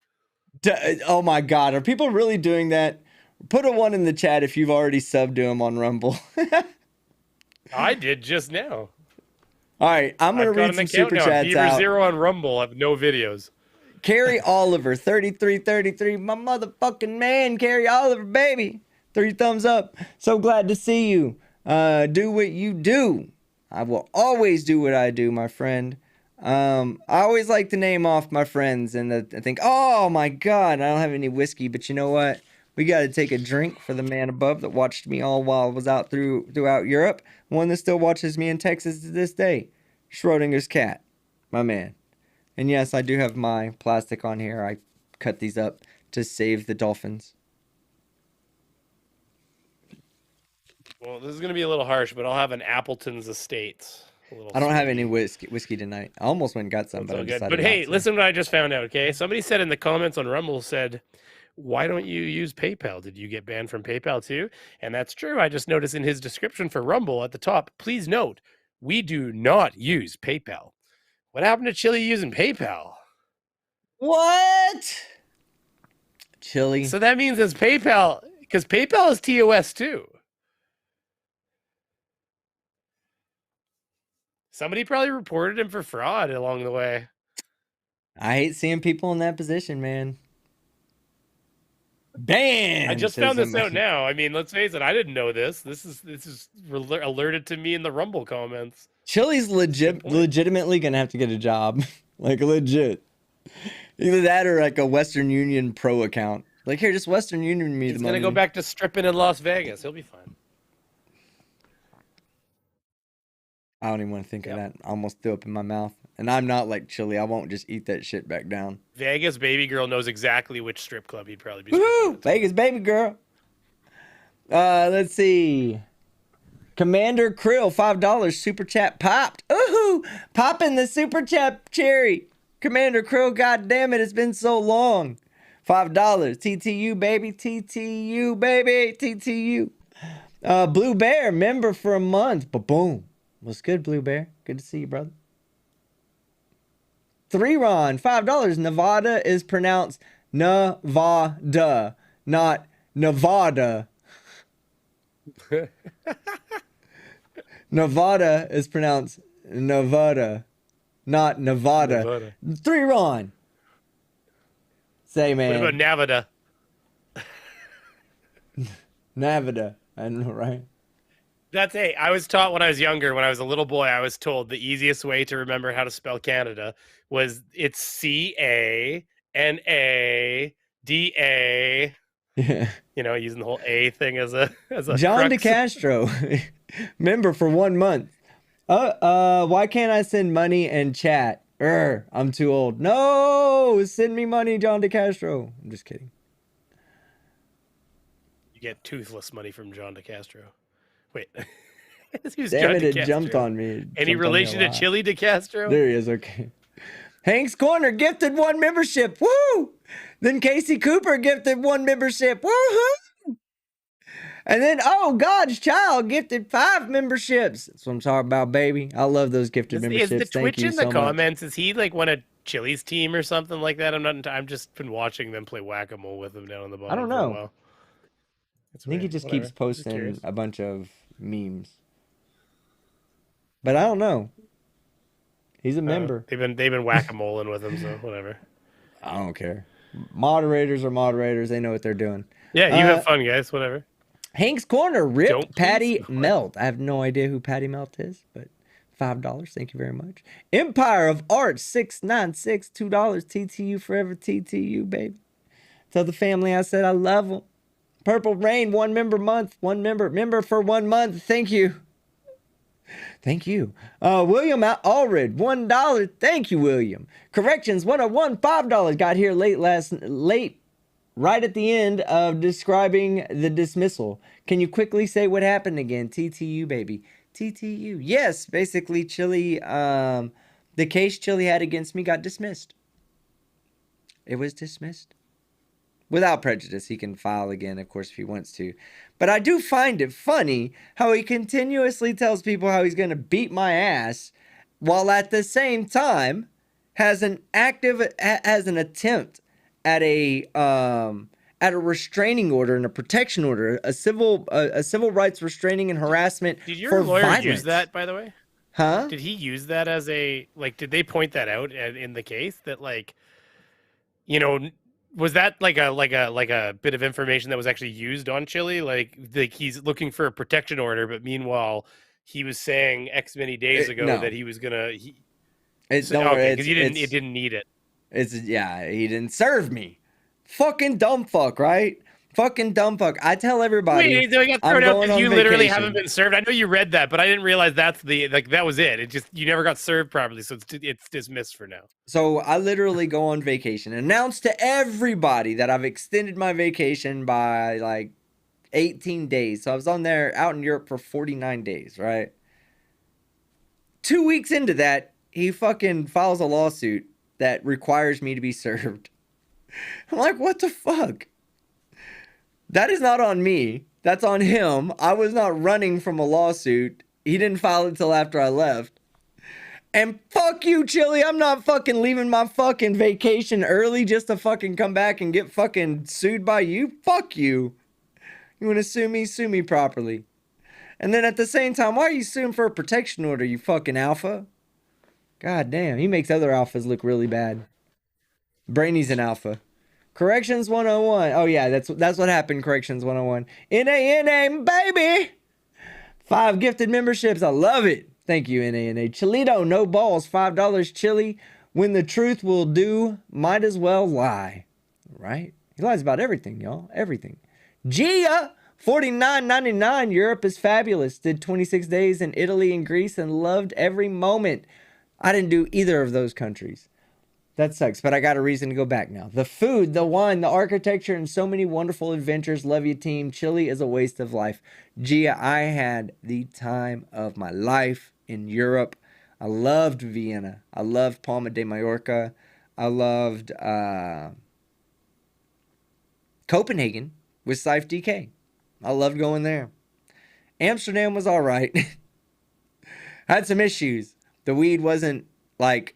Oh my God. Are people really doing that? Put a 1 in the chat if you've already subbed to him on Rumble. I did just now. All right. I'm going to read some super chats out. Beaver0 on Rumble. I have no videos. Carrie Oliver, 3333. My motherfucking man, Carrie Oliver, baby. 3 thumbs up. So glad to see you. Do what you do. I will always do what I do, my friend. I always like to name off my friends and I think, oh my God, I don't have any whiskey, but you know what? We got to take a drink for the man above that watched me all while I was out throughout Europe. One that still watches me in Texas to this day. Schrodinger's cat, my man. And yes, I do have my plastic on here. I cut these up to save the dolphins. Well, this is going to be a little harsh, but I'll have an Appleton's Estates. I don't have any whiskey tonight. I almost went and got some, but I decided But hey, listen to what I just found out, okay? Somebody said in the comments on Rumble, said, why don't you use PayPal? Did you get banned from PayPal too? And that's true. I just noticed in his description for Rumble at the top, please note, we do not use PayPal. What happened to Chille using PayPal? What? Chille. So that means it's PayPal, because PayPal is TOS too. Somebody probably reported him for fraud along the way. I hate seeing people in that position, man. Ban. I just found this out now. I mean, let's face it. I didn't know this. This is alerted to me in the Rumble comments. Chille's legitimately gonna have to get a job, like legit. Either that or like a Western Union Pro account. Like here, just Western Union me the money. He's gonna go back to stripping in Las Vegas. He'll be fine. I don't even want to think of that. I almost threw up in my mouth. And I'm not like Chille. I won't just eat that shit back down. Vegas baby girl knows exactly which strip club he'd probably be. Woo! Vegas baby girl. Let's see. Commander Krill, $5 super chat popped. Ooh, popping the super chat cherry. Commander Krill, god damn it, it's been so long. $5. TTU baby, TTU baby, TTU. Blue Bear, member for a month. Ba-boom. What's good, Blue Bear? Good to see you, brother. 3Ron, $5. Nevada is pronounced Nevada, not Nevada. Nevada is pronounced Nevada, not Nevada. 3Ron. Say, man. What about Nevada? Nevada. I know, right? I was taught when I was younger, when I was a little boy, I was told the easiest way to remember how to spell Canada was it's CANADA. Yeah. You know, using the whole A thing as a John crux. DeCastro, member for 1 month. Why can't I send money and chat? I'm too old. No, send me money, John DeCastro. I'm just kidding. You get toothless money from John DeCastro. Wait. Damn it, it jumped on me. Any relation to Chille DeCastro? There he is, okay. Hank's Corner gifted 1 membership. Woo! Then Casey Cooper gifted 1 membership. Woohoo! And then, oh, God's Child gifted 5 memberships. That's what I'm talking about, baby. I love those gifted memberships. Is the Thank Twitch you in the so comments, is he like one of Chille's team or something like that? I'm just been watching them play whack-a-mole with him down on the bottom. I don't know. I think he just Whatever. keeps posting a bunch of memes. But I don't know. He's a member. They've been whack-a-moling with him, so whatever. I don't care. Moderators are moderators. They know what they're doing. Yeah, you have fun, guys. Whatever. Hank's Corner, Rip Don't Patty please. Melt. I have no idea who Patty Melt is, but $5. Thank you very much. Empire of Art, 696, $2. TTU forever, TTU, baby. Tell the family I said I love them. Purple Rain, 1 member month, 1 member for 1 month. Thank you. Thank you. William Allred, $1. Thank you, William. Corrections 101, $5. Got here late, right at the end of describing the dismissal. Can you quickly say what happened again? TTU, baby. TTU. Yes, basically Chille, the case Chille had against me got dismissed. It was dismissed. Without prejudice, he can file again, of course, if he wants to. But I do find it funny how he continuously tells people how he's going to beat my ass, while at the same time has an attempt at a restraining order and a protection order, a civil rights restraining and harassment. Did your for lawyer violence. use that, by the way? Huh? Did he use that as a, like, did they point that out in the case that, like, was that like a bit of information that was actually used on Chille? Like he's looking for a protection order, but meanwhile he was saying X many days ago that he was gonna. Because it didn't need it. He didn't serve me. Fucking dumb fuck, right? Fucking dumb fuck. I tell everybody. Wait, so got thrown out because you literally haven't been served. I know you read that, but I didn't realize that was it. It just you never got served properly, so it's dismissed for now. So I literally go on vacation, announce to everybody that I've extended my vacation by like 18 days. So I was out in Europe for 49 days, right? 2 weeks into that, he fucking files a lawsuit that requires me to be served. I'm like, what the fuck? That is not on me. That's on him. I was not running from a lawsuit. He didn't file it till after I left. And fuck you, Chille. I'm not fucking leaving my fucking vacation early just to fucking come back and get fucking sued by you. Fuck you. You want to sue me? Sue me properly. And then at the same time, why are you suing for a protection order, you fucking alpha? God damn, he makes other alphas look really bad. Brainy's an alpha. Corrections 101. Oh yeah, that's what happened. Corrections 101. NANA, baby. 5 gifted memberships. I love it. Thank you, NANA. Chillito, no balls. $5 Chille. When the truth will do, might as well lie. Right? He lies about everything, y'all. Everything. Gia, $49.99. Europe is fabulous. Did 26 days in Italy and Greece and loved every moment. I didn't do either of those countries. That sucks, but I got a reason to go back now. The food, the wine, the architecture, and so many wonderful adventures. Love you, team. Chille is a waste of life. Gia, I had the time of my life in Europe. I loved Vienna. I loved Palma de Mallorca. I loved Copenhagen with Scythe DK. I loved going there. Amsterdam was all right. Had some issues. The weed wasn't like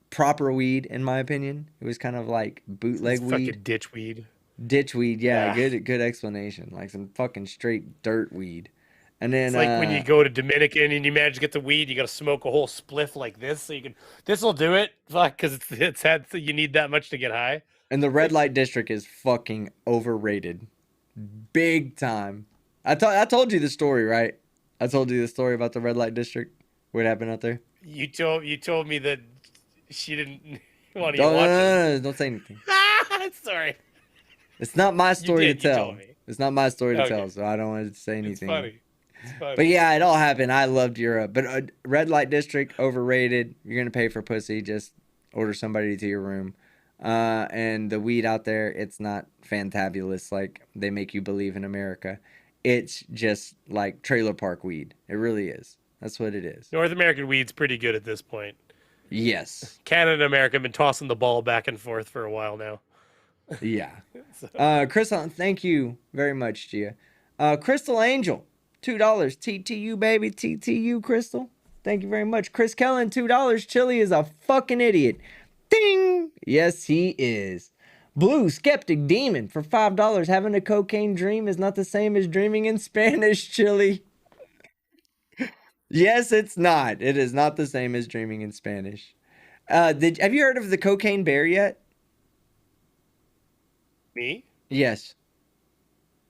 proper weed, in my opinion. It was kind of like bootleg weed. Fucking ditch weed. Ditch weed, yeah. Good explanation. Like some fucking straight dirt weed. And then it's like when you go to Dominican and you manage to get the weed, you got to smoke a whole spliff like this, so you can. This will do it, fuck, because it's had you need that much to get high. And the red light district is fucking overrated, big time. I told you the story, right? I told you the story about the red light district. What happened out there? You told me that she didn't want to watch it. Don't say anything. Sorry. It's not my story to tell. It's not my story to tell, so I don't want to say anything. It's funny. But yeah, it all happened. I loved Europe. But red light district, overrated. You're going to pay for pussy. Just order somebody to your room. And the weed out there, it's not fantabulous like they make you believe in America. It's just like trailer park weed. It really is. That's what it is. North American weed's pretty good at this point. Yes. Canada and America have been tossing the ball back and forth for a while now. Yeah. Chris, thank you very much, Gia. Crystal Angel, $2. TTU, baby. TTU, Crystal. Thank you very much. Chris Kellen, $2. Chille is a fucking idiot. Ding! Yes, he is. Blue Skeptic Demon for $5. Having a cocaine dream is not the same as dreaming in Spanish, Chille. Yes, it's not. It is not the same as dreaming in Spanish. Have you heard of the cocaine bear yet? Me? Yes.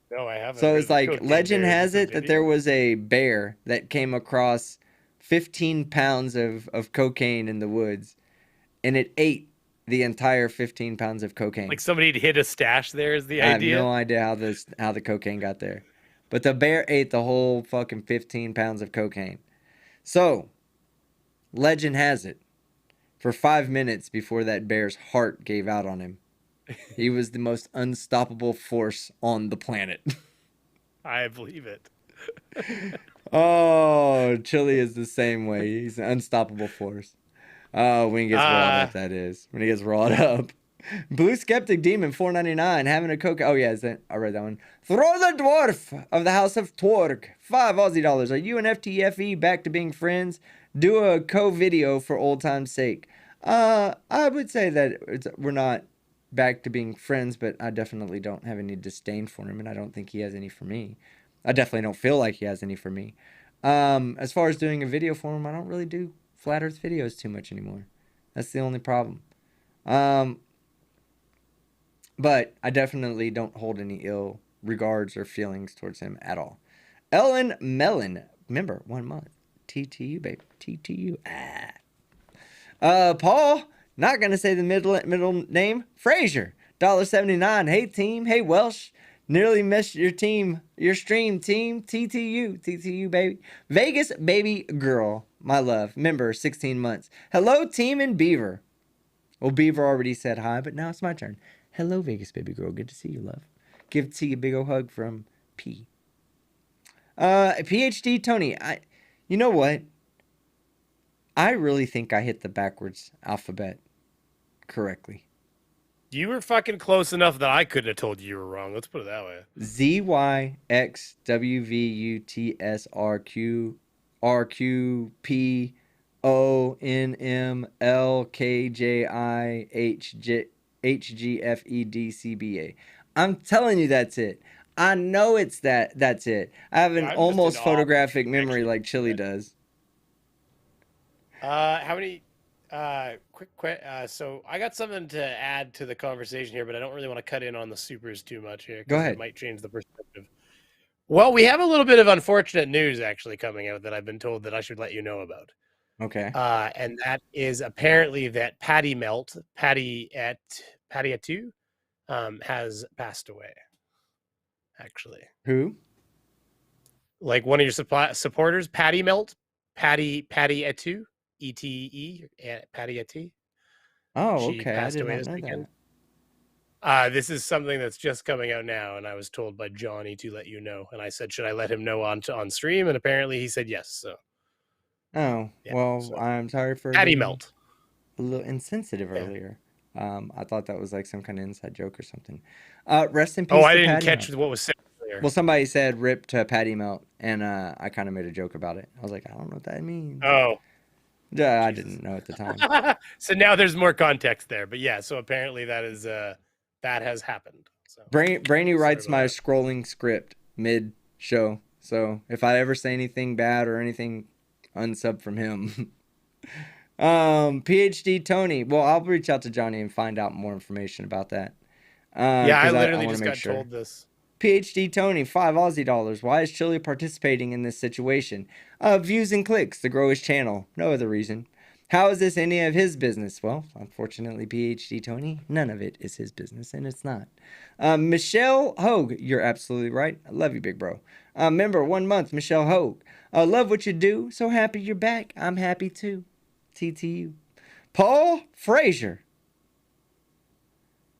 No, I haven't. So it's like legend has it that there was a bear that came across 15 pounds of cocaine in the woods, and it ate the entire 15 pounds of cocaine. Like somebody hid a stash there is the idea? I have no idea how the cocaine got there. But the bear ate the whole fucking 15 pounds of cocaine. So, legend has it, for 5 minutes before that bear's heart gave out on him, he was the most unstoppable force on the planet. I believe it. Oh, Chille is the same way. He's an unstoppable force. Oh, when he gets rawed up, that is. When he gets rawed up. Blue Skeptic Demon, $4.99. Having a coke. Oh, yeah, I read that one. Throw the Dwarf of the House of Twerk. $5 Aussie. Are you and FTFE back to being friends? Do a co-video for old time's sake. I would say that we're not back to being friends, but I definitely don't have any disdain for him, and I don't think he has any for me. I definitely don't feel like he has any for me. As far as doing a video for him, I don't really do Flat Earth videos too much anymore. That's the only problem. but I definitely don't hold any ill regards or feelings towards him at all. Ellen Mellon, remember 1 month. TTU, baby. TTU. Paul, not gonna say the middle name. Frazier, $1.79. Hey team. Hey Welsh. Nearly missed your stream team. TTU, baby. Vegas baby girl, my love. Member, 16 months. Hello team in Beaver. Well, Beaver already said hi, but now it's my turn. Hello Vegas baby girl. Good to see you, love. Give T a big ol' hug from P. PhD Tony, you know what? I really think I hit the backwards alphabet correctly. You were fucking close enough that I couldn't have told you were wrong. Let's put it that way. ZYXWVUTSRQRQPONMLKJIHGFEDCBA. I'm telling you that's it. I know it's that's it. I have an almost photographic memory like Chille does. How many quick so I got something to add to the conversation here, but I don't really want to cut in on the supers too much here. Go ahead. It might change the perspective. Well, we have a little bit of unfortunate news actually coming out that I've been told that I should let you know about. Okay. And that is apparently that Patty Atu, has passed away. Actually. Who? Like one of your supporters, Patty Atu. ETE, Patty Atu. Oh, she okay. Passed I did away not this know weekend. that. This is something that's just coming out now, and I was told by Johnny to let you know. And I said, should I let him know on stream? And apparently he said yes. So. Oh, yeah, well, so. I'm sorry for Patty Melt. A little insensitive earlier. I thought that was like some kind of inside joke or something. Rest in peace. Oh, I didn't Patty catch Melt. what was said earlier. Well, somebody said rip to Patty Melt, and I kind of made a joke about it. I was like, I don't know what that means. Oh. Yeah, I didn't know at the time. So now there's more context there, but yeah. So apparently that has happened. So Brainy writes my scrolling script mid show, so if I ever say anything bad or anything, unsub from him. PhD Tony. Well, I'll reach out to Johnny and find out more information about that. Yeah, I literally just got told this. PhD Tony, 5 Aussie dollars. Why is Chille participating in this situation? Views and clicks to grow his channel. No other reason. How is this any of his business? Well, unfortunately, PhD Tony, none of it is his business, and it's not. Michelle Hogue, you're absolutely right. I love you, big bro. Member, 1 month, Michelle Hogue. Love what you do. So happy you're back. I'm happy too. TTU. Paul Frazier.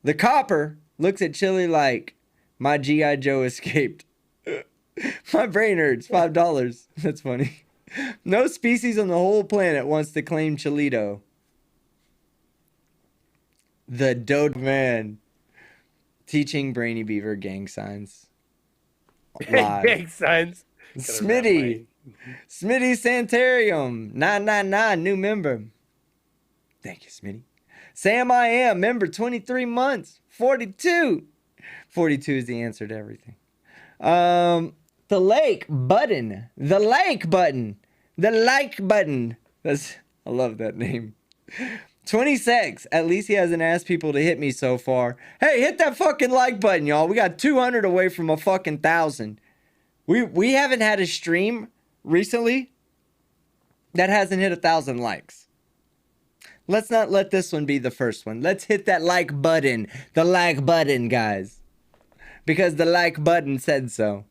The copper looks at Chille like, my G.I. Joe escaped. My brain hurts. $5. That's funny. No species on the whole planet wants to claim Chillito. The Dodo Man. Teaching Brainy Beaver gang signs. Live. Gang signs. Smitty. Smitty Santarium. 999. New member. Thank you, Smitty. Sam I Am. Member 23 months. 42. 42 is the answer to everything. The like button. The like button. The like button. I love that name. 26. At least he hasn't asked people to hit me so far. Hey, hit that fucking like button, y'all. We got 200 away from a fucking 1,000. We haven't had a stream recently that hasn't hit 1,000 likes. Let's not let this one be the first one. Let's hit that like button. The like button, guys. Because the like button said so.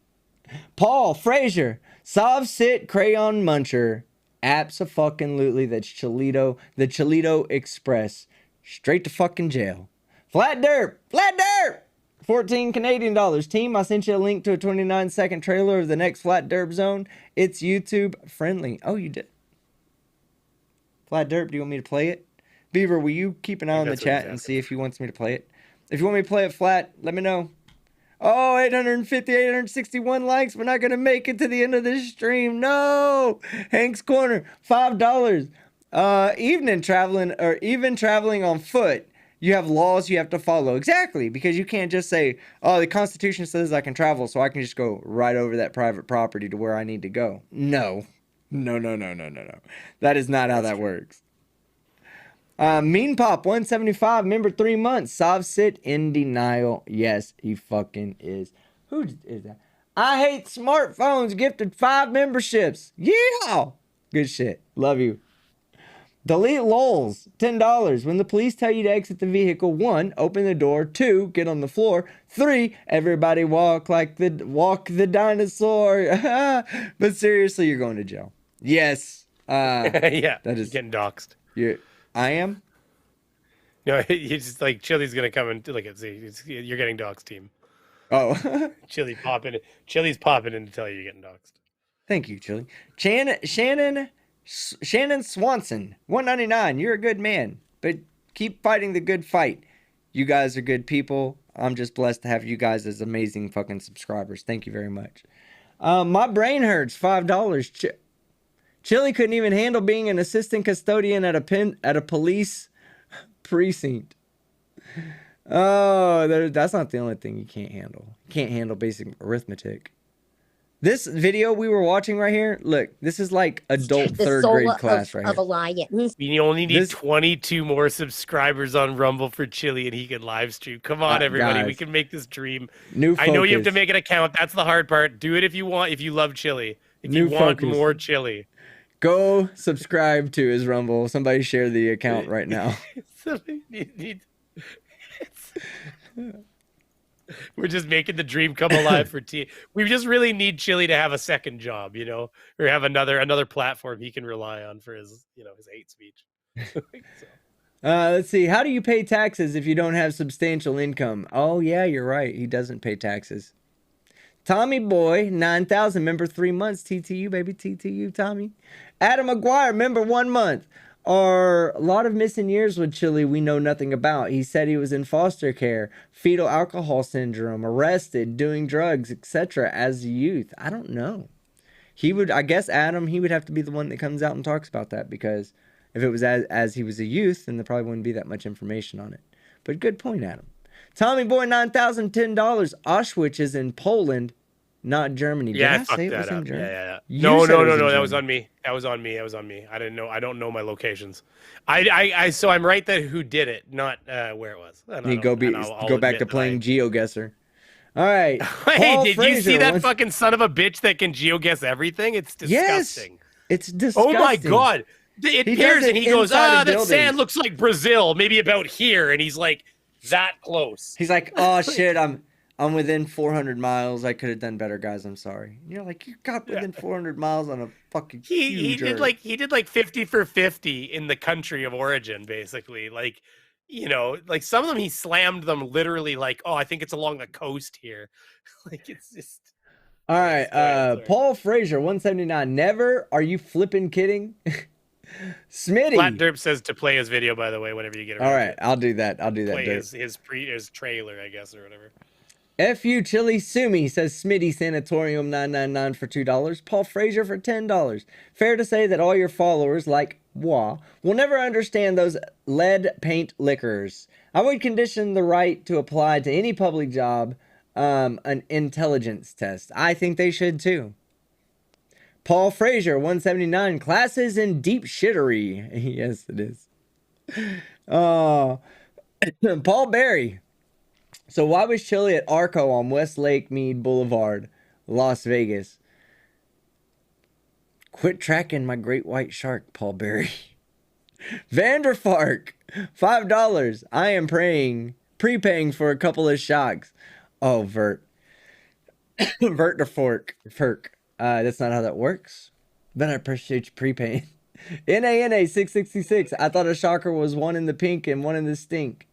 Paul Frazier, Soft Sit Crayon Muncher. Abso-fucking-lutely, that's Chillito. The Chillito Express. Straight to fucking jail. Flat Derp. Flat Derp. 14 Canadian dollars. Team, I sent you a link to a 29-second trailer of the next Flat Derp zone. It's YouTube friendly. Oh, you did. Flat Derp, do you want me to play it? Beaver, will you keep an eye on the chat and see if he wants me to play it? If you want me to play it flat, let me know. Oh, 850, 861 likes. We're not going to make it to the end of this stream. No. Hank's Corner, $5. Even traveling on foot, you have laws you have to follow. Exactly, because you can't just say, oh, the Constitution says I can travel, so I can just go right over that private property to where I need to go. No. No. That is not how that works. Mean Pop 175, member 3 months. Sav sit in denial. Yes, he fucking is. Who is that? I hate smartphones. Gifted 5 memberships. Yeah. Good shit. Love you. Delete lols. $10. When the police tell you to exit the vehicle, 1, open the door. 2, get on the floor. 3, everybody walk the dinosaur. But seriously, you're going to jail. Yes. Yeah. That is getting doxxed. I am. No, he's just like Chille's gonna come and look at see. You're getting doxxed, team. Oh, Chille's popping in to tell you you're getting doxxed. Thank you, Chille. Shannon Swanson 199. You're a good man, but keep fighting the good fight. You guys are good people. I'm just blessed to have you guys as amazing fucking subscribers. Thank you very much. My brain hurts. $5. Chille couldn't even handle being an assistant custodian at a police precinct. Oh, that's not the only thing you can't handle. You can't handle basic arithmetic. This video we were watching right here, look, this is like adult third grade class right here. We only need 22 more subscribers on Rumble for Chille and he can live stream. Come on, everybody. Guys, we can make this dream. I know you have to make an account. That's the hard part. Do it if you want, if you love Chille. If you want more Chille. Go subscribe to his Rumble. Somebody share the account right now. We're just making the dream come alive for T. We just really need Chille to have a second job, or have another platform he can rely on for his, his hate speech. Let's see. How do you pay taxes if you don't have substantial income? Oh yeah, you're right. He doesn't pay taxes. Tommy Boy 9,000, member 3 months. TTU baby, TTU Tommy. Adam McGuire, member 1 month. Are a lot of missing years with Chille we know nothing about. He said he was in foster care, fetal alcohol syndrome, arrested, doing drugs, etc. as a youth. I don't know. I guess Adam, he would have to be the one that comes out and talks about that, because if it was as he was a youth, then there probably wouldn't be that much information on it. But good point, Adam. Tommy Boy 9,000, $10. Auschwitz is in Poland, not Germany. Yeah, Did I say it was in Germany? Yeah. No. That was on me. That was on me. I didn't know. I don't know my locations. So I'm right that who did it, not where it was. You go back to playing GeoGuessr. All right. Hey, did you see that fucking son of a bitch that can GeoGuess everything? It's disgusting. Yes, it's disgusting. Oh my god. It appears and he goes, that sand looks like Brazil, maybe about here, and he's like that close. He's like, oh shit, I'm within 400 miles. I could have done better, guys. I'm sorry. And you're like, you got within 400 miles on a fucking he did like 50 for 50 in the country of origin, basically. Like, like some of them he slammed them literally like, oh, I think it's along the coast here. Like it's just. All right, Paul Frazier 179. Never. Are you flipping kidding? Smitty. Flat Derp says to play his video, by the way, whenever you get it. All right, I'll do that. Play his trailer, I guess, or whatever. F.U. Chille Sumi says Smitty Sanatorium 999 for $2. Paul Frazier for $10. Fair to say that all your followers, like moi, will never understand those lead paint liquors. I would condition the right to apply to any public job an intelligence test. I think they should too. Paul Frazier 179. Classes in deep shittery. Yes, it is. Paul Berry. So why was Chille at Arco on West Lake Mead Boulevard, Las Vegas? Quit tracking my great white shark, Paul Berry. Vanderfark, $5. I am prepaying for a couple of shocks. Oh, Vert. Vert to fork. That's not how that works. But I appreciate you prepaying. NANA 666. I thought a shocker was one in the pink and one in the stink.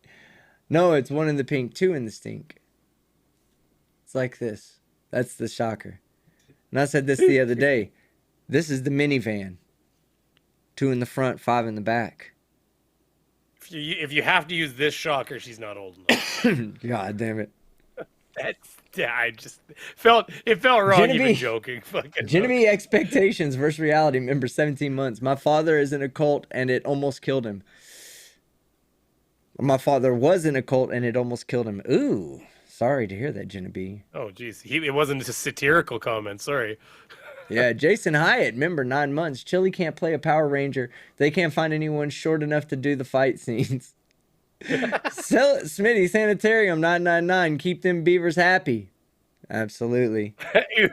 No, it's one in the pink, 2 in the stink. It's like this. That's the shocker. And I said this the other day. This is the minivan. 2 in the front, 5 in the back. If you have to use this shocker, she's not old enough. God damn it. I just felt wrong even joking. Genevieve Expectations versus Reality, member 17 months. My father is in a cult and it almost killed him. My father was in a cult and it almost killed him. Ooh, sorry to hear that, Genevieve. Oh, geez. It wasn't a satirical comment. Sorry. Yeah, Jason Hyatt, remember 9 months. Chille can't play a Power Ranger. They can't find anyone short enough to do the fight scenes. Smitty, Sanitarium 999. Keep them beavers happy. Absolutely.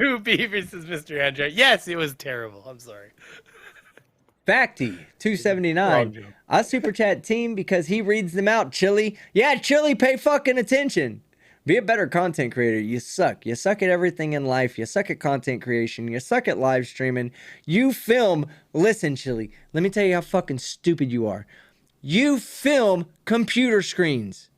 Ooh, beavers is Mr. Andre. Yes, it was terrible. I'm sorry. Facty 279. I super chat team because he reads them out. Chille. Yeah, Chille, pay fucking attention. Be a better content creator. You suck. You suck at everything in life. You suck at content creation. You suck at live streaming. You film. Listen, Chille, let me tell you how fucking stupid you are. You film computer screens.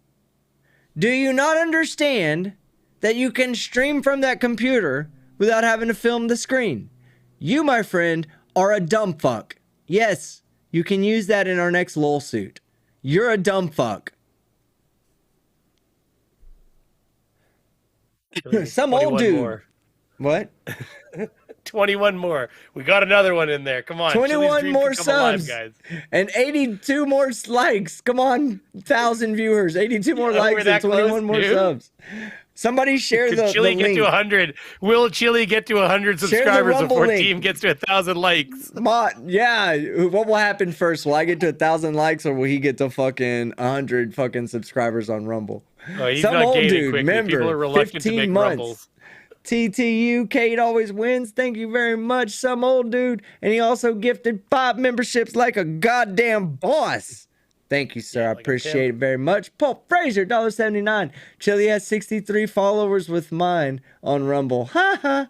Do you not understand that you can stream from that computer without having to film the screen? You, my friend, are a dumb fuck. Yes, you can use that in our next LOL suit. You're a dumb fuck. Some old dude. More. What? 21 more. We got another one in there. Come on. 21 more subs. Alive, guys. And 82 more likes. Come on, 1,000 viewers. 82 more likes and 21 more subs. Somebody share the Chille link. Get to 100. Will Chille get to 100 subscribers before team gets to 1,000 likes? Yeah. What will happen first? Will I get to 1,000 likes or will he get to fucking 100 fucking subscribers on Rumble? Oh, he's not gaining quickly. Remember, people are reluctant 15 to make months. Rumbles. TTU, Kate always wins. Thank you very much, some old dude. And he also gifted 5 memberships like a goddamn boss. Thank you, sir. I appreciate it very much. Paul Fraser, $1.79. Chille has 63 followers with mine on Rumble. Ha ha.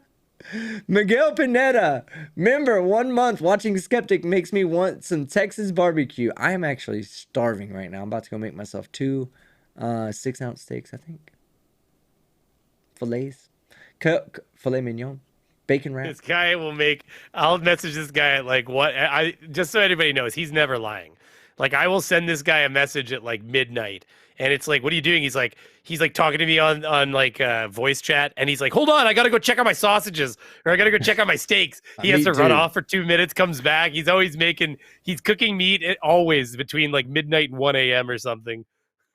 Miguel Pineda. Member, 1 month watching Skeptic makes me want some Texas barbecue. I am actually starving right now. I'm about to go make myself 2 6-ounce steaks, I think. Fillets. Filet mignon. Bacon wrap. This guy will make... I'll message this guy at like what... just so anybody knows, he's never lying. Like, I will send this guy a message at like midnight, and it's like, what are you doing? He's like talking to me on like voice chat, and he's like, hold on, I gotta go check on my sausages, or I gotta go check on my steaks. He has to run off for 2 minutes, comes back. He's cooking meat always between like midnight and 1 a.m. or something.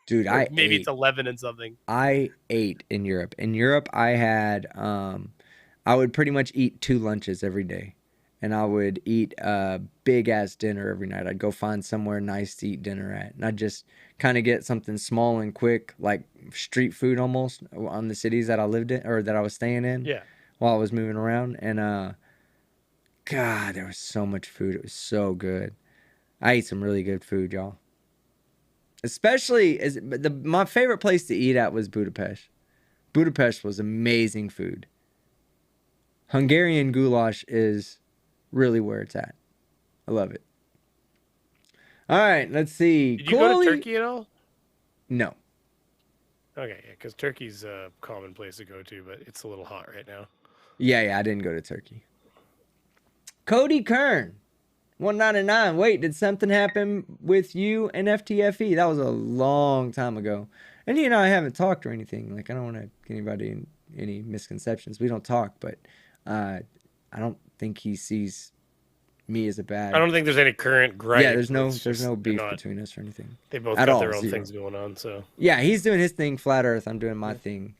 Dude, maybe it's 11 and something. I ate in Europe. In Europe, I had, I would pretty much eat 2 lunches every day. And I would eat a big-ass dinner every night. I'd go find somewhere nice to eat dinner at. And I'd just kind of get something small and quick, like street food almost, on the cities that I lived in, or that I was staying in while I was moving around. And, God, there was so much food. It was so good. I ate some really good food, y'all. Especially, my favorite place to eat at was Budapest. Budapest was amazing food. Hungarian goulash is really where it's at. I love it. All right, let's see. Did you go to Turkey at all? No. Okay, yeah, because Turkey's a common place to go to, but it's a little hot right now. Yeah, I didn't go to Turkey. Cody Kern, 199. Wait, did something happen with you and FTFE? That was a long time ago. And you know, I haven't talked or anything. Like, I don't want to get anybody in any misconceptions. We don't talk, but I don't think he sees me as a bad. I don't think there's any current gripe. Yeah, there's no beef between us or anything. They both got their own things going on, so. Yeah, he's doing his thing, Flat Earth. I'm doing my thing,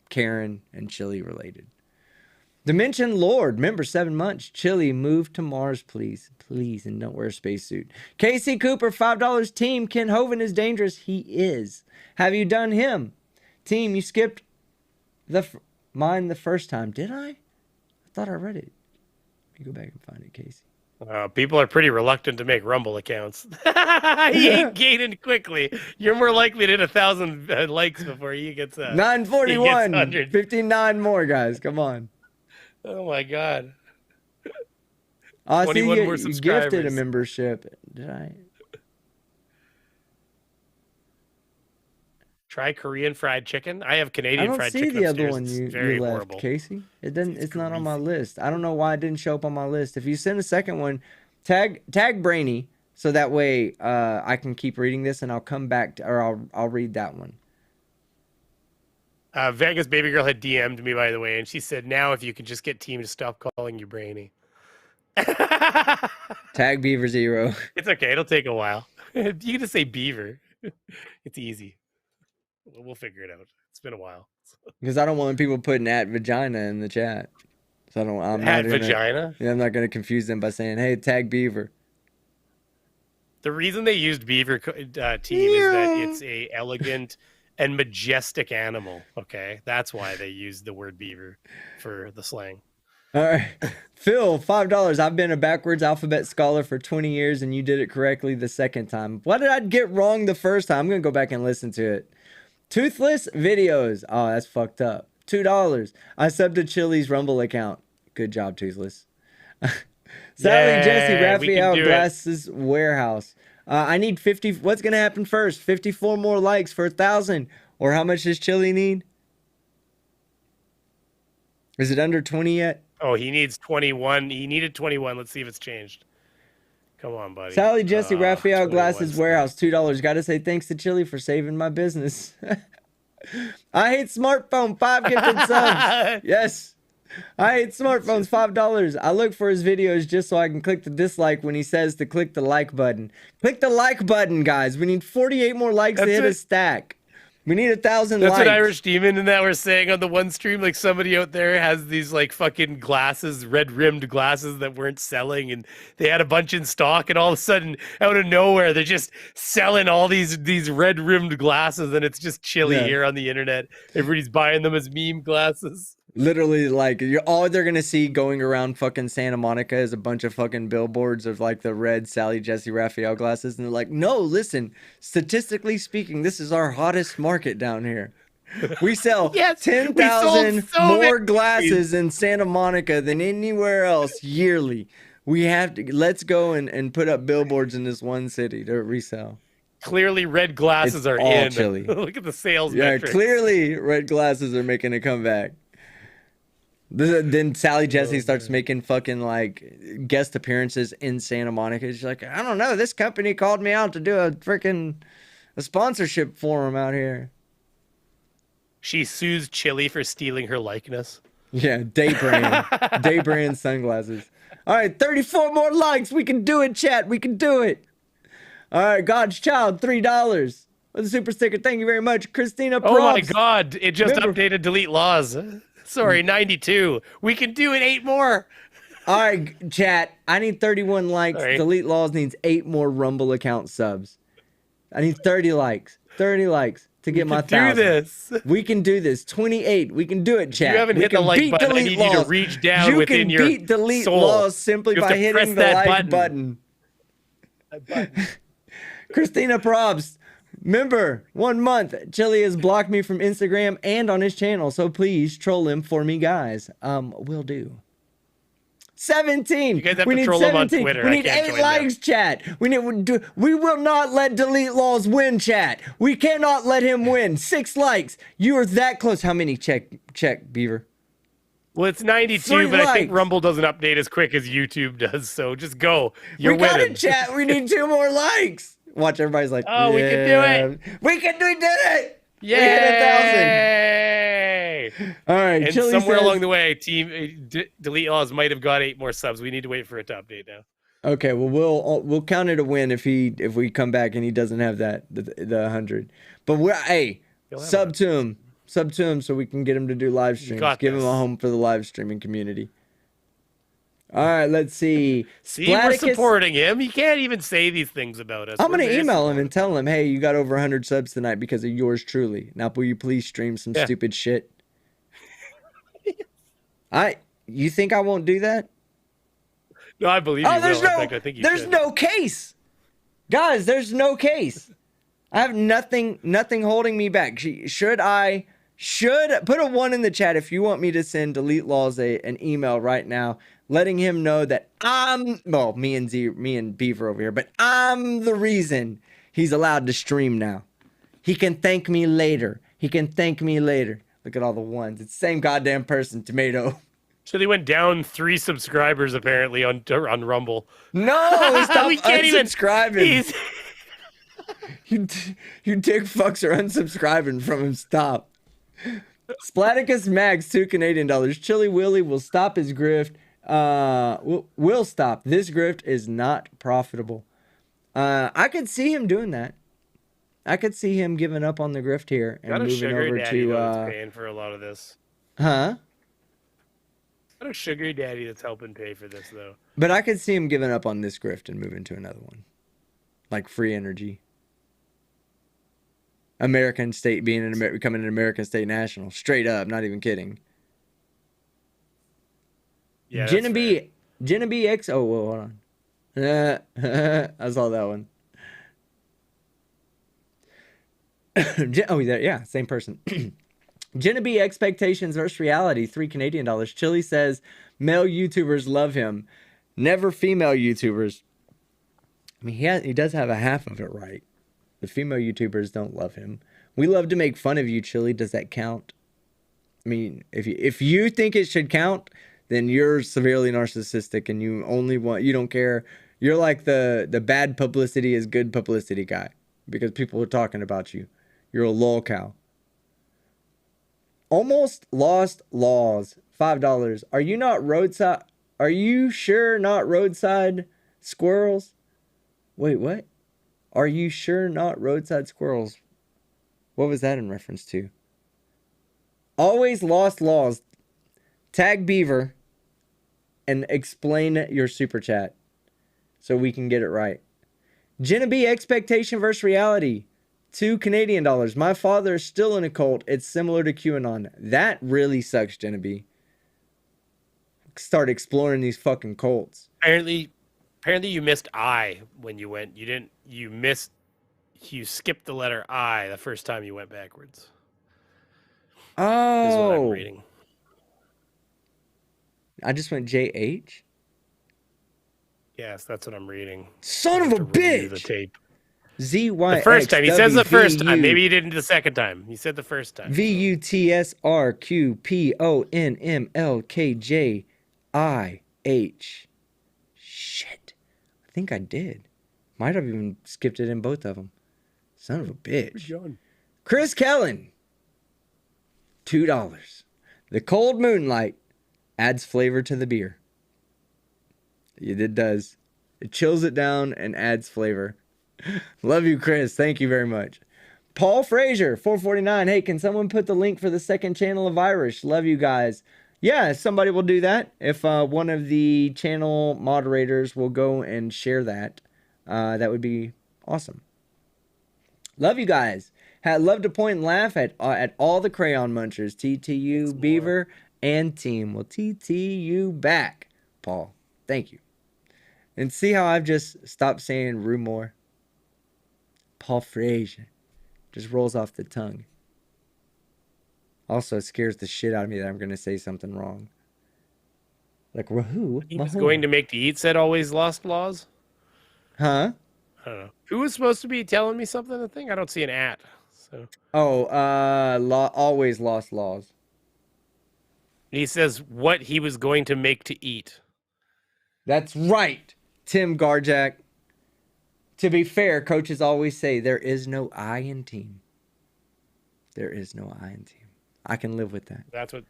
Karen and Chille related. Dimension Lord, member 7 months. Chille, move to Mars, please, and don't wear a spacesuit. Casey Cooper, $5. Team, Ken Hovind is dangerous. He is. Have you done him? Team, you skipped mine the first time. Did I? I thought I read it. Let me go back and find it, Casey. People are pretty reluctant to make Rumble accounts. He ain't gaining quickly. You're more likely to hit 1,000 likes before he gets 941. 59 more, guys. Come on. Oh my God. I see you gifted a membership. Did I? Try Korean fried chicken. I have Canadian fried chicken. I don't see the other one you left, horrible. Casey. It doesn't. It's not on my list. I don't know why it didn't show up on my list. If you send a second one, tag Brainy so that way I can keep reading this and I'll come back to, or I'll read that one. Vegas baby girl had DM'd me, by the way, and she said, "Now if you could just get team to stop calling you Brainy." Tag Beaver 0. It's okay. It'll take a while. You can just say Beaver. It's easy. We'll figure it out. It's been a while. Because I don't want people putting @ vagina in the chat. So I'm At not gonna, vagina? Yeah, I'm not gonna confuse them by saying, "Hey, tag beaver." The reason they used beaver team is that it's a elegant and majestic animal. Okay, that's why they used the word beaver for the slang. All right, Phil, $5. I've been a backwards alphabet scholar for 20 years, and you did it correctly the second time. What did I get wrong the first time? I'm gonna go back and listen to it. Toothless videos. Oh, that's fucked up. $2. I subbed to Chille's Rumble account. Good job, Toothless. Sally, Jesse, Raphael, Glasses Warehouse. I need 50. What's gonna happen first? 54 more likes for 1,000. Or how much does Chille need? Is it under 20 yet? Oh, he needs 21. He needed 21. Let's see if it's changed. Come on, buddy. Sally, Jesse, Raphael, Glasses Warehouse. $2. Gotta say thanks to Chille for saving my business. I hate smartphone. 5 gifted subs. Yes. I hate smartphones. $5. I look for his videos just so I can click the dislike when he says to click the like button. Click the like button, guys. We need 48 more likes to hit a stack. We need 1,000 likes. That's what Irish Demon and that were saying on the one stream. Like somebody out there has these like fucking glasses, red rimmed glasses that weren't selling, and they had a bunch in stock, and all of a sudden, out of nowhere, they're just selling all these red rimmed glasses, and it's just Chille here on the internet. Everybody's buying them as meme glasses. Literally, like, all they're gonna see going around fucking Santa Monica is a bunch of fucking billboards of like the red Sally, Jesse, Raphael glasses, and they're like, no, listen, statistically speaking, this is our hottest market down here. We sell 10,000 more glasses in Santa Monica than anywhere else yearly. We have to, let's go and put up billboards in this one city to resell. Clearly, red glasses are in. Chille. Look at the sales metrics. Clearly, red glasses are making a comeback. Then Sally Jesse starts making fucking like guest appearances in Santa Monica. She's like, I don't know, this company called me out to do a sponsorship for them out here. She sues Chille for stealing her likeness. Yeah, Day brand sunglasses. All right, 34 more likes. We can do it, chat. We can do it. All right, God's Child, $3 with a super sticker. Thank you very much, Christina. Props. Oh my God! It just updated delete laws. Sorry, 92. We can do it 8 more. All right, chat. I need 31 likes. Sorry. Delete Laws needs 8 more Rumble account subs. I need 30 likes. 30 likes to get my 1,000. Do this. We can do this. 28. We can do it, chat. You haven't hit the like button. I need you to reach down within your soul. You can beat Delete Laws simply by hitting the like button. Christina Probst. Remember, 1 month, Chille has blocked me from Instagram and on his channel, so please troll him for me, guys. Will do. 17. You guys have to troll him on Twitter. We need 8 likes, chat. We will not let Delete Laws win, chat. We cannot let him win. 6 likes. You are that close. How many? Check, Beaver. Well, it's 92, but I think Rumble doesn't update as quick as YouTube does, so just go. You're winning. We got it, chat. We need 2 more likes. Watch, everybody's like, oh, we can do it. We did it. Yay. We hit 1,000. All right. And Chille somewhere says, along the way, Delete Laws might have got 8 more subs. We need to wait for it to update now. Okay, well, we'll count it a win if we come back and he doesn't have the 100. But sub to him so we can get him to do live streams. Give him a home for the live streaming community. All right, let's see. See, we're supporting him. He can't even say these things about us. I'm going to email him and tell him, hey, you got over 100 subs tonight because of yours truly. Now, will you please stream some stupid shit? You think I won't do that? No, I believe you will. In fact, I think you there's should. No case. Guys, there's no case. I have nothing holding me back. Should put a 1 in the chat if you want me to send Delete Laws an email right now, letting him know that me and Beaver over here, but I'm the reason he's allowed to stream now. He can thank me later. Look at all the ones. It's the same goddamn person, Tomato. So they went down 3 subscribers apparently on Rumble. No, stop we can't unsubscribing. You dick fucks are unsubscribing from him. Stop. Splaticus Mags, $2 Canadian. Chille Willy will stop his grift. Will stop. This grift is not profitable. I could see him doing that. I could see him giving up on the grift here and moving over to paying for a lot of this. Huh? What a sugar daddy that's helping pay for this, though. But I could see him giving up on this grift and moving to another one. Like free energy. American state becoming an American state national. Straight up, not even kidding. Yeah, Genevieve X. Oh, well, hold on. I saw that one. Yeah, same person. Genevieve expectations versus reality, $3 Canadian. Chille says male YouTubers love him, never female YouTubers. I mean, he does have a half of it right. The female YouTubers don't love him. We love to make fun of you, Chille. Does that count? I mean, if you think it should count, then you're severely narcissistic and you don't care. You're like the bad publicity is good publicity guy because people are talking about you. You're a lol cow. Almost lost laws, $5. Are you not roadside? Are you sure not roadside squirrels? Wait, what? Are you sure not roadside squirrels? What was that in reference to? Always lost laws. Tag Beaver and explain your super chat so we can get it right. Genevieve expectation versus reality. $2 Canadian. My father is still in a cult. It's similar to QAnon. That really sucks, Genevieve. Start exploring these fucking cults. Apparently you missed I when you went. You skipped the letter I the first time you went backwards. Oh. Is what I'm reading. I just went JH? Yes, that's what I'm reading. Son of a bitch! The tape. ZY. The first time. He says the first time. Maybe he didn't the second time. He said the first time. VUTSRQPONMLKJIH. Shit. I think I did. Might have even skipped it in both of them. Son of a bitch. Chris Kellen. $2. The cold moonlight adds flavor to the beer. It does. It chills it down and adds flavor. Love you, Chris. Thank you very much. Paul Frazier, $4.49. Hey, can someone put the link for the second channel of Irish? Love you guys. Yeah, somebody will do that. If one of the channel moderators will go and share that, that would be awesome. Love you guys. Love to point and laugh at all the crayon munchers. TTU, Beaver, and team. Well, TTU back, Paul. Thank you. And see how I've just stopped saying rumor. Paul Frazier. Just rolls off the tongue. Also, it scares the shit out of me that I'm going to say something wrong. Like, who? He was going to make the eat said always lost laws? Huh? I don't know. Who was supposed to be telling me something? I think I don't see an at. So. Oh, always lost laws. He says what he was going to make to eat. That's right, Tim Garjack. To be fair, coaches always say there is no I in team. There is no I in team. I can live with that. That's what.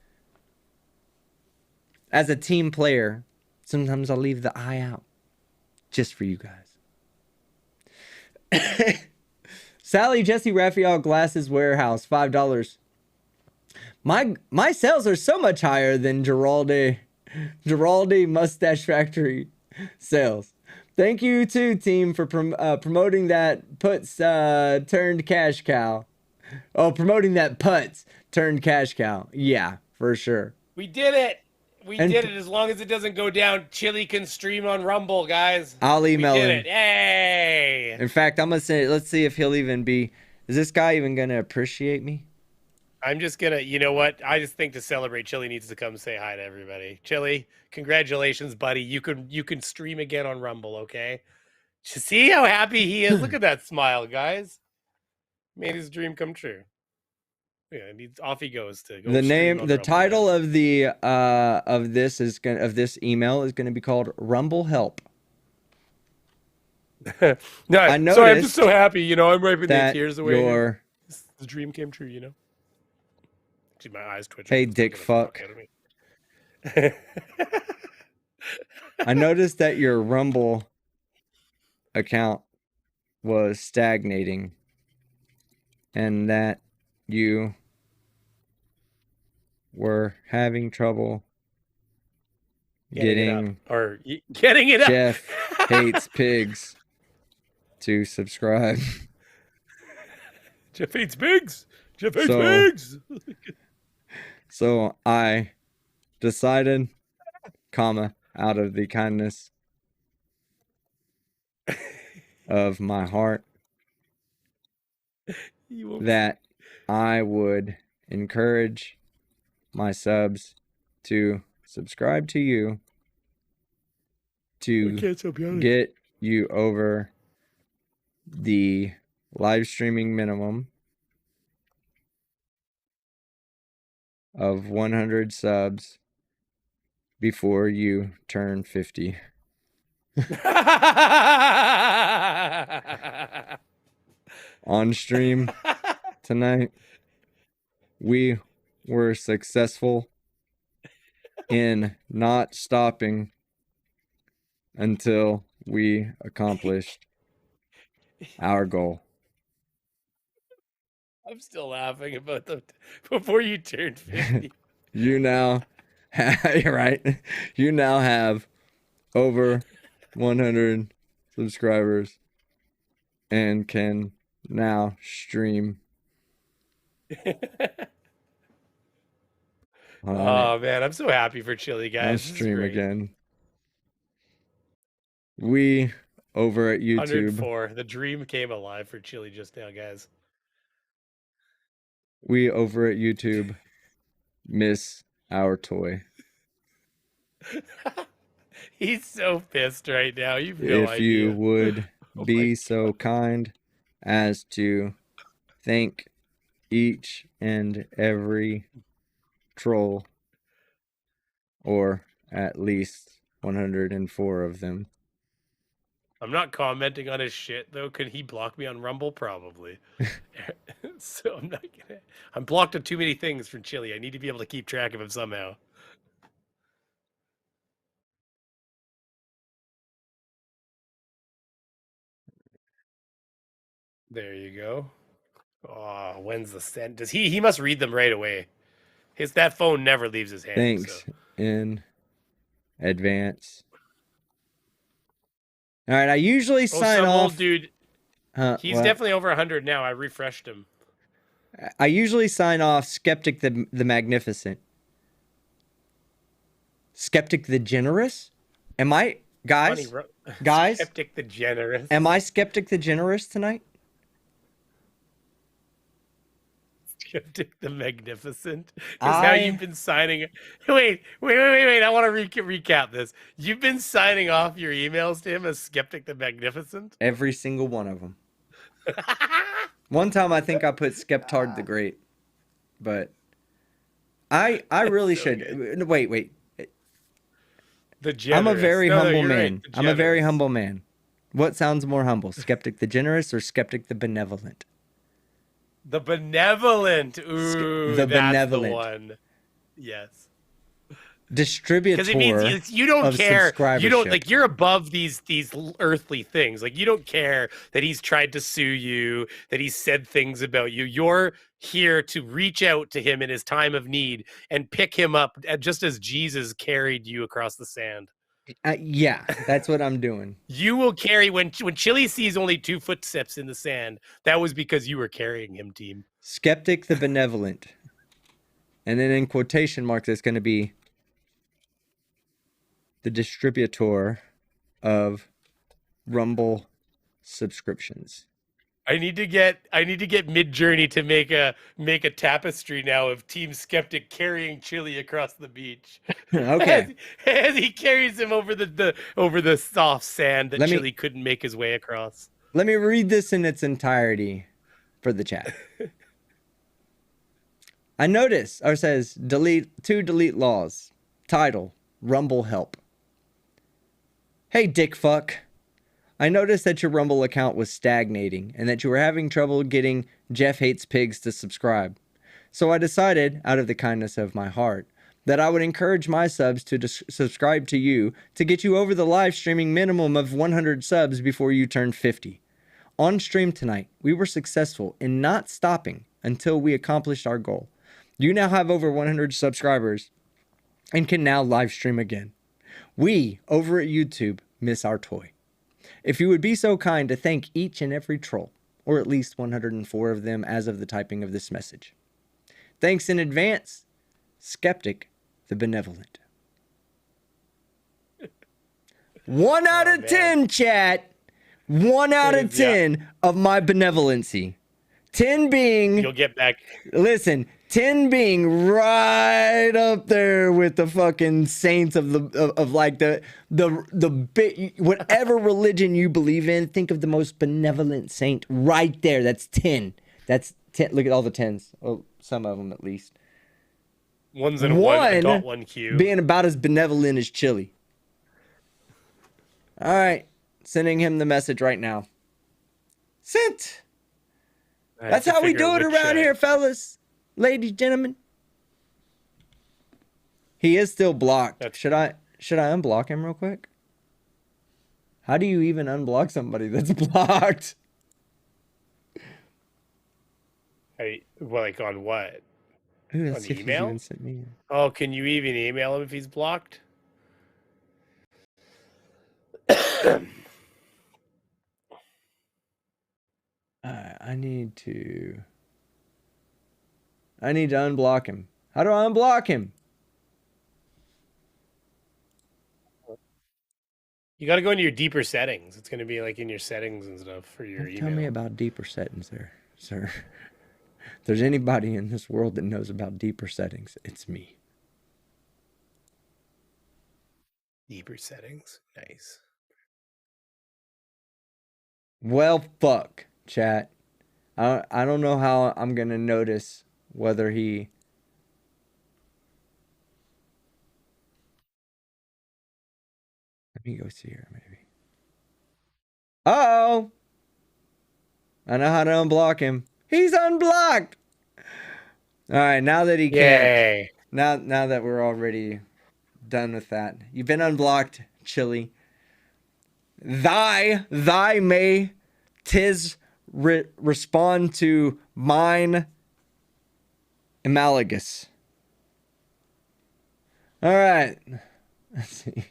As a team player, sometimes I'll leave the I out. Just for you guys. Sally Jesse Raphael Glasses Warehouse, $5. My sales are so much higher than Giraldi Mustache Factory sales. Thank you to team for promoting that puts turned cash cow. Oh, promoting that putts turned cash cow. Yeah, for sure. We did it. We did it. As long as it doesn't go down, Chille can stream on Rumble, guys. I'll email him. We did it. Hey. In fact, I'm gonna say, let's see if he'll even be. Is this guy even gonna appreciate me? I'm just gonna. You know what? I just think to celebrate, Chille needs to come say hi to everybody. Chille, congratulations, buddy. You can stream again on Rumble. Okay. See how happy he is. Look at that smile, guys. Made his dream come true. Yeah, off he goes to go. The title of the of this email is gonna be called Rumble Help. No, I'm just so happy. You know, I'm wiping the tears away. The dream came true. You know. See my eyes twitching. Hey, dick fuck. I noticed that your Rumble account was stagnating, and that you were having trouble getting it up. Jeff Hates Pigs to subscribe. Jeff Hates Pigs. Jeff Hates Pigs. So I decided, out of the kindness of my heart, that I would encourage my subs to subscribe to you to get you over the live streaming minimum of 100 subs before you turn 50. On stream tonight, we were successful in not stopping until we accomplished our goal. I'm still laughing about before you turned 50. You're right. You now have over 100 subscribers and can now stream. Oh man, I'm so happy for Chille, guys. Stream again. We over at YouTube. 104. The dream came alive for Chille just now, guys. We over at YouTube miss our toy. He's so pissed right now. If you would be so kind as to thank each and every troll, or at least 104 of them. I'm not commenting on his shit though. Could he block me on Rumble? Probably. So I'm not gonna. I'm blocked on too many things from Chille. I need to be able to keep track of him somehow. There you go. Oh, when's the send? Does he must read them right away. That phone never leaves his hand. Thanks in advance. All right, I usually sign off. Old dude. He's definitely over 100 now. I refreshed him. I usually sign off Skeptic the Magnificent. Skeptic the Generous? Am I guys? Guys? Skeptic the Generous. Am I Skeptic the Generous tonight? Skeptic the Magnificent. Because now you've been signing. Wait. I want to recap this. You've been signing off your emails to him as Skeptic the Magnificent? Every single one of them. One time I think I put Skeptard the Great. But I really should. Good. Wait. The Generous. I'm a very humble man. Right, I'm a very humble man. What sounds more humble? Skeptic the Generous or Skeptic the Benevolent? The Benevolent. Ooh, the that's Benevolent. The one. Yes. Distributor. Because it means you don't care. You don't like. You're above these earthly things. Like you don't care that he's tried to sue you, that he's said things about you. You're here to reach out to him in his time of need and pick him up, just as Jesus carried you across the sand. Yeah, that's what I'm doing. You will carry when Chille sees only 2 footsteps in the sand. That was because you were carrying him, team. Skeptic the Benevolent, and then in quotation marks, it's going to be the distributor of Rumble subscriptions. I need to get Midjourney to make a tapestry now of Team Skeptic carrying Chille across the beach. Okay. As he carries him over the soft sand that Chille couldn't make his way across. Let me read this in its entirety for the chat. I notice, or says delete laws. Title, Rumble help. Hey, dick fuck. I noticed that your Rumble account was stagnating and that you were having trouble getting Jeff Hates Pigs to subscribe. So I decided, out of the kindness of my heart, that I would encourage my subs to subscribe to you to get you over the live streaming minimum of 100 subs before you turn 50. On stream tonight, we were successful in not stopping until we accomplished our goal. You now have over 100 subscribers and can now live stream again. We, over at YouTube, miss our toy. If you would be so kind to thank each and every troll, or at least 104 of them as of the typing of this message. Thanks in advance, Skeptic the Benevolent. 1 out of 10, chat. 1 out of 10 of my benevolency. 10 being... You'll get back. Listen, 10 being right up there with the fucking saints of the whatever religion you believe in. Think of the most benevolent saint right there. That's 10. That's 10. Look at all the 10s. Oh, some of them at least. One's in one adult, one cube. Being about as benevolent as Chille. All right, sending him the message right now. Sent. That's how we do it around here, fellas. Ladies, gentlemen. He is still blocked. Should I unblock him real quick? How do you even unblock somebody that's blocked? Hey, well, like on what? Ooh, on email? Oh, can you even email him if he's blocked? I need to unblock him. How do I unblock him? You got to go into your deeper settings. It's going to be like in your settings and stuff for your email. Tell me about deeper settings there, sir. If there's anybody in this world that knows about deeper settings, it's me. Deeper settings. Nice. Well, fuck, chat. I don't know how I'm going to notice whether he... Let me go see her, maybe. Uh-oh! I know how to unblock him. He's unblocked! Alright, now that he can't... Now that we're already done with that. You've been unblocked, Chille. Thy may 'tis respond to mine Imalagus. All right. Let's see.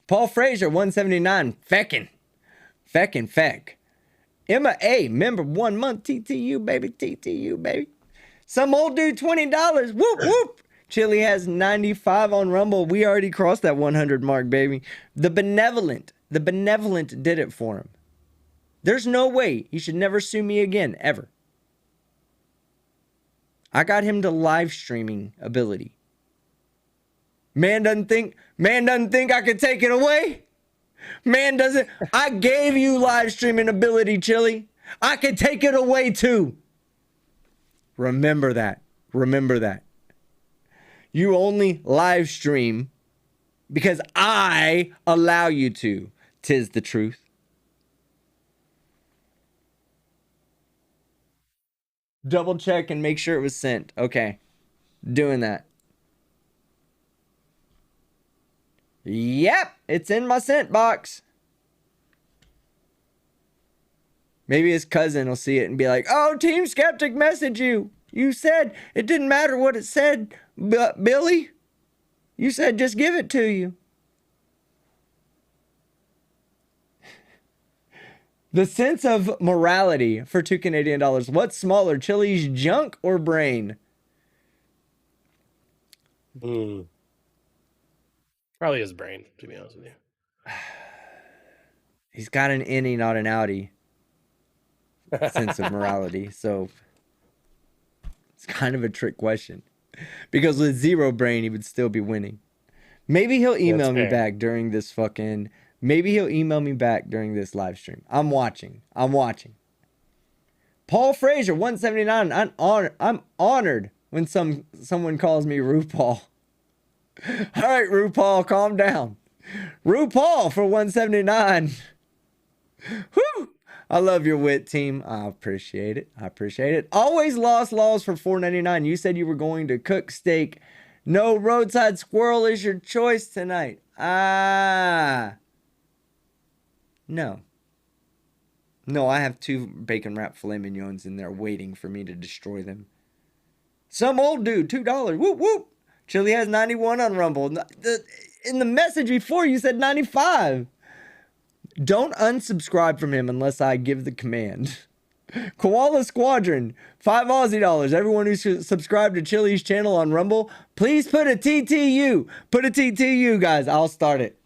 Paul Fraser, 179. Feckin' feck. Emma A, member 1 month. TTU, baby. TTU, baby. Some old dude, $20. Whoop, whoop. Chille has 95 on Rumble. We already crossed that 100 mark, baby. The benevolent did it for him. There's no way he should never sue me again, ever. I got him to live streaming ability. Man doesn't think I could take it away. Man doesn't. I gave you live streaming ability, Chille. I could take it away too. Remember that. Remember that. You only live stream because I allow you to. 'Tis the truth. Double check and make sure it was sent. Okay. Doing that. Yep, it's in my sent box. Maybe his cousin will see it and be like, oh, Team Skeptic messaged you. You said it didn't matter what it said, but Billy. You said just give it to you. The sense of morality for $2 Canadian. What's smaller, Chille's junk or brain? Probably his brain, to be honest with you. He's got an innie, not an outie sense of morality. So it's kind of a trick question. Because with zero brain, he would still be winning. Maybe he'll email me back during this fucking... Maybe he'll email me back during this live stream. I'm watching. Paul Fraser, 179. I'm honored when someone calls me RuPaul. All right, RuPaul, calm down. RuPaul for 179. Whew. I love your wit, team. I appreciate it. Always lost laws for $4.99. You said you were going to cook steak. No roadside squirrel is your choice tonight. No, I have 2 bacon wrapped filet mignons in there waiting for me to destroy them. Some old dude, $2. Whoop, whoop. Chille has 91 on Rumble. In the message before, you said 95. Don't unsubscribe from him unless I give the command. Koala Squadron, $5 Aussie. Everyone who's subscribed to Chille's channel on Rumble, please put a TTU. Put a TTU, guys. I'll start it.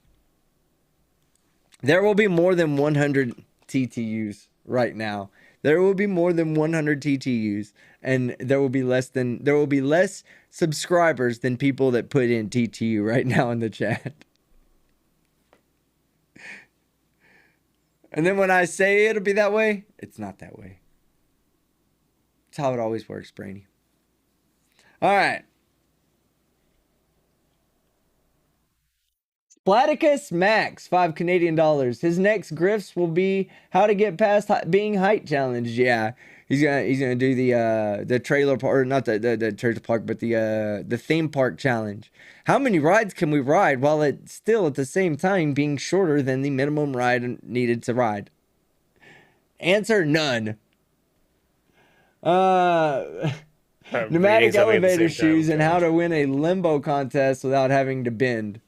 There will be more than 100 TTUs right now. There will be more than 100 TTUs, and there will be less subscribers than people that put in TTU right now in the chat. And then when I say it'll be that way, it's not that way. It's how it always works, Brainy. All right. Splaticus Max, $5 Canadian. His next grifts will be how to get past being height challenged. Yeah, he's gonna do the trailer park, or not the trailer park, but the theme park challenge. How many rides can we ride while it's still at the same time being shorter than the minimum ride needed to ride? Answer: none. Pneumatic elevator shoes and how to win a limbo contest without having to bend.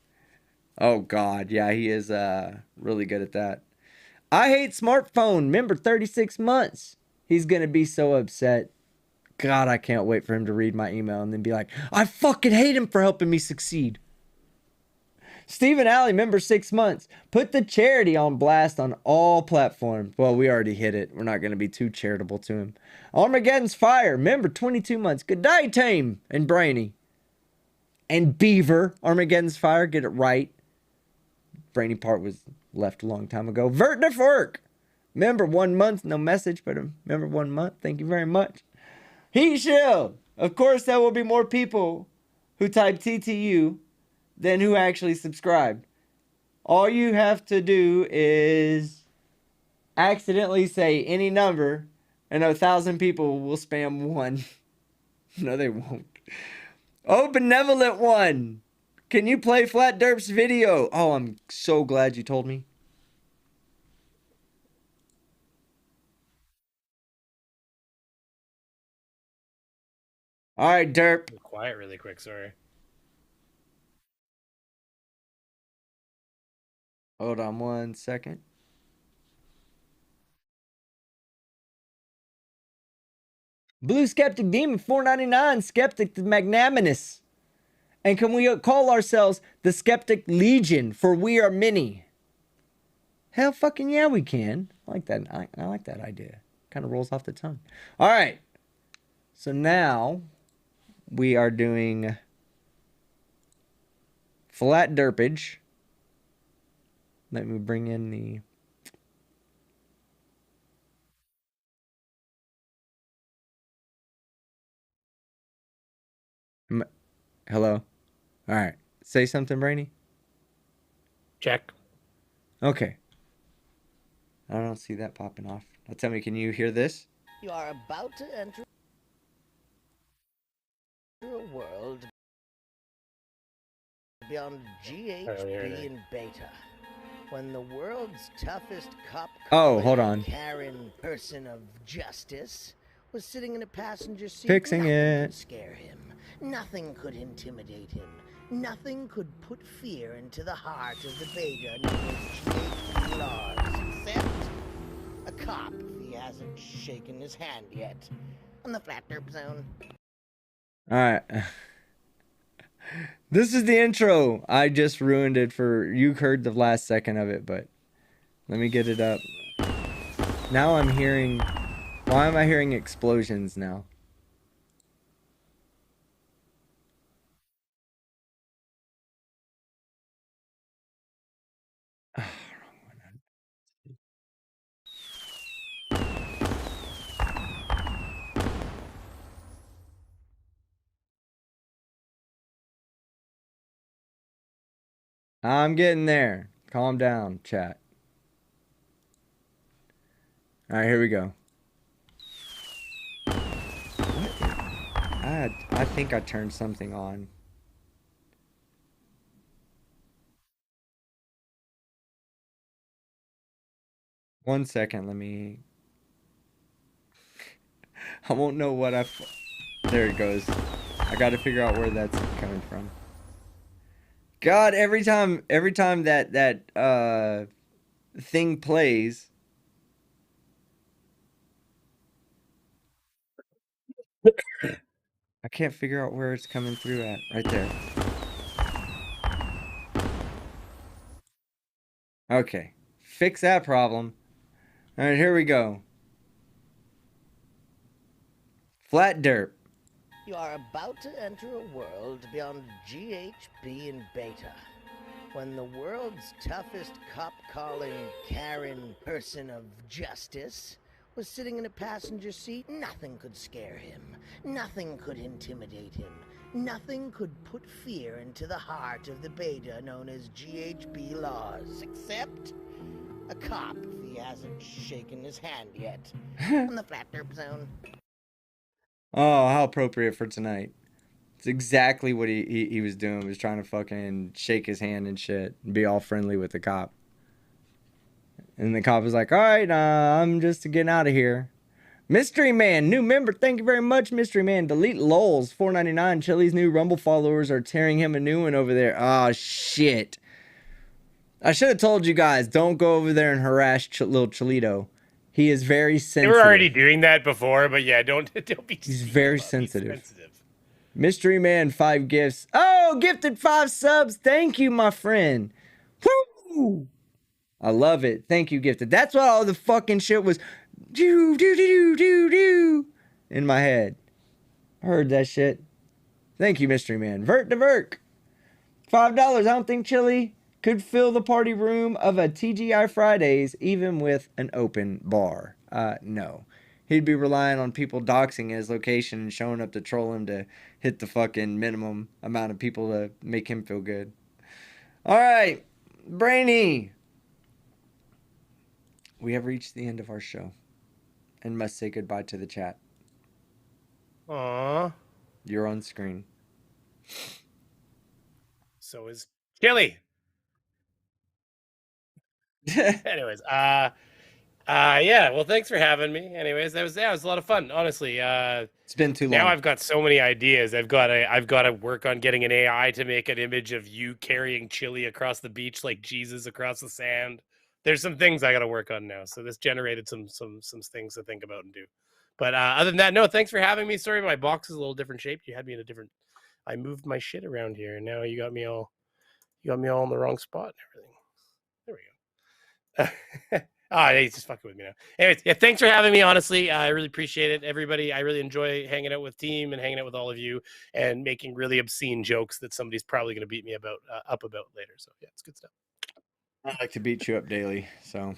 Oh God, yeah, he is really good at that. I hate smartphone. Member 36 months. He's gonna be so upset. God, I can't wait for him to read my email and then be like, I fucking hate him for helping me succeed. Stephen Alley, member 6 months. Put the charity on blast on all platforms. Well, we already hit it. We're not going to be too charitable to him. Armageddon's Fire, member 22 months. Good day, team. And Brainy. And Beaver, Armageddon's Fire, get it right. Brainy part was left a long time ago. Vertnif Work, member 1 month. No message, but a member 1 month. Thank you very much. Heat Shield. Of course, there will be more people who type TTU than who actually subscribed. All you have to do is accidentally say any number and 1,000 people will spam 1. No, they won't. Oh, Benevolent One. Can you play Flat Derp's video? Oh, I'm so glad you told me. All right, Derp. Quiet really quick, sorry. Hold on 1 second. Blue Skeptic Demon, $4.99. Skeptic the Magnanimous. And can we call ourselves the Skeptic Legion, for we are many? Hell fucking yeah, we can. I like that. I like that idea. Kind of rolls off the tongue. All right. So now we are doing Flat Derpage. Let me bring in the... Hello? All right. Say something, Brainy. Check. Okay. I don't see that popping off. Now tell me, can you hear this? You are about to enter a world beyond GHB and beta. When the world's toughest cop, hold on. Karen person of justice was sitting in a passenger seat. Fixing it. Could scare him. Nothing could intimidate him. Nothing could put fear into the heart of the beta known as GHB laws, except a cop if he hasn't shaken his hand yet. On the Flat Derp Zone. All right. This is the intro. I just ruined it for you. Heard the last second of it, but let me get it up. Now I'm hearing... Why am I hearing explosions now? I'm getting there. Calm down, chat. All right, here we go. I think I turned something on. One second, let me... I won't know what there it goes. I got to figure out where that's coming from. God, every time that thing plays. I can't figure out where it's coming through at. Right there. Okay. Fix that problem. All right, here we go. Flat derp. You are about to enter a world beyond GHB and beta. When the world's toughest cop-calling Karen person of justice was sitting in a passenger seat, nothing could scare him. Nothing could intimidate him. Nothing could put fear into the heart of the beta known as GHB laws, except a cop if he hasn't shaken his hand yet. On the flat derp zone. Oh, how appropriate for tonight. It's exactly what he was doing, was trying to fucking shake his hand and shit and be all friendly with the cop. And the cop was like, all right, I'm just getting out of here. Mystery Man, new member. Thank you very much, Mystery Man. Delete lols, $4.99. Chille's new Rumble followers are tearing him a new one over there. Oh, shit. I should have told you guys, don't go over there and harass little Chilito. He is very sensitive. They were already doing that before, but yeah, don't be. He's very sensitive. Mystery Man, 5 gifts. Oh, gifted 5 subs. Thank you, my friend. Woo! I love it. Thank you, gifted. That's what all the fucking shit was. Do do do do do in my head. I heard that shit. Thank you, Mystery Man. Vert to Verk. $5. I don't think Chille could fill the party room of a TGI Fridays even with an open bar. No. He'd be relying on people doxing his location and showing up to troll him to hit the fucking minimum amount of people to make him feel good. All right, Brainy. We have reached the end of our show and must say goodbye to the chat. Aww. You're on screen. So is Chille. Anyways, yeah, well, thanks for having me. Anyways, that was a lot of fun, honestly. It's been too long. Now I've got so many ideas. I've got to work on getting an AI to make an image of you carrying Chille across the beach like Jesus across the sand. There's some things I got to work on now. So this generated some things to think about and do. But other than that, no, thanks for having me. Sorry, my box is a little different shaped. You had me in a different. I moved my shit around here, and now you got me all in the wrong spot and everything. There we go. He's just fucking with me now. Anyways, yeah, thanks for having me. Honestly, I really appreciate it, everybody. I really enjoy hanging out with team and hanging out with all of you and making really obscene jokes that somebody's probably going to beat me up about later. So yeah, it's good stuff. I like to beat you up daily. So,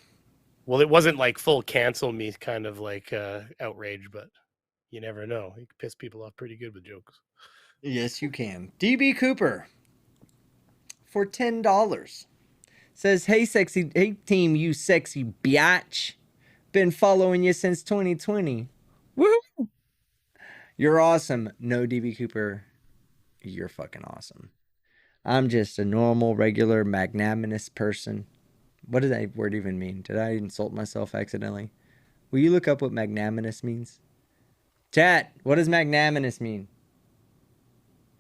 well, it wasn't like full cancel me kind of like outrage, but you never know. You can piss people off pretty good with jokes. Yes, you can. DB Cooper for $10. Says, hey team, you sexy biatch. Been following you since 2020. Woo! You're awesome. No, DB Cooper, you're fucking awesome. I'm just a normal, regular, magnanimous person. What does that word even mean? Did I insult myself accidentally? Will you look up what magnanimous means? Chat, what does magnanimous mean?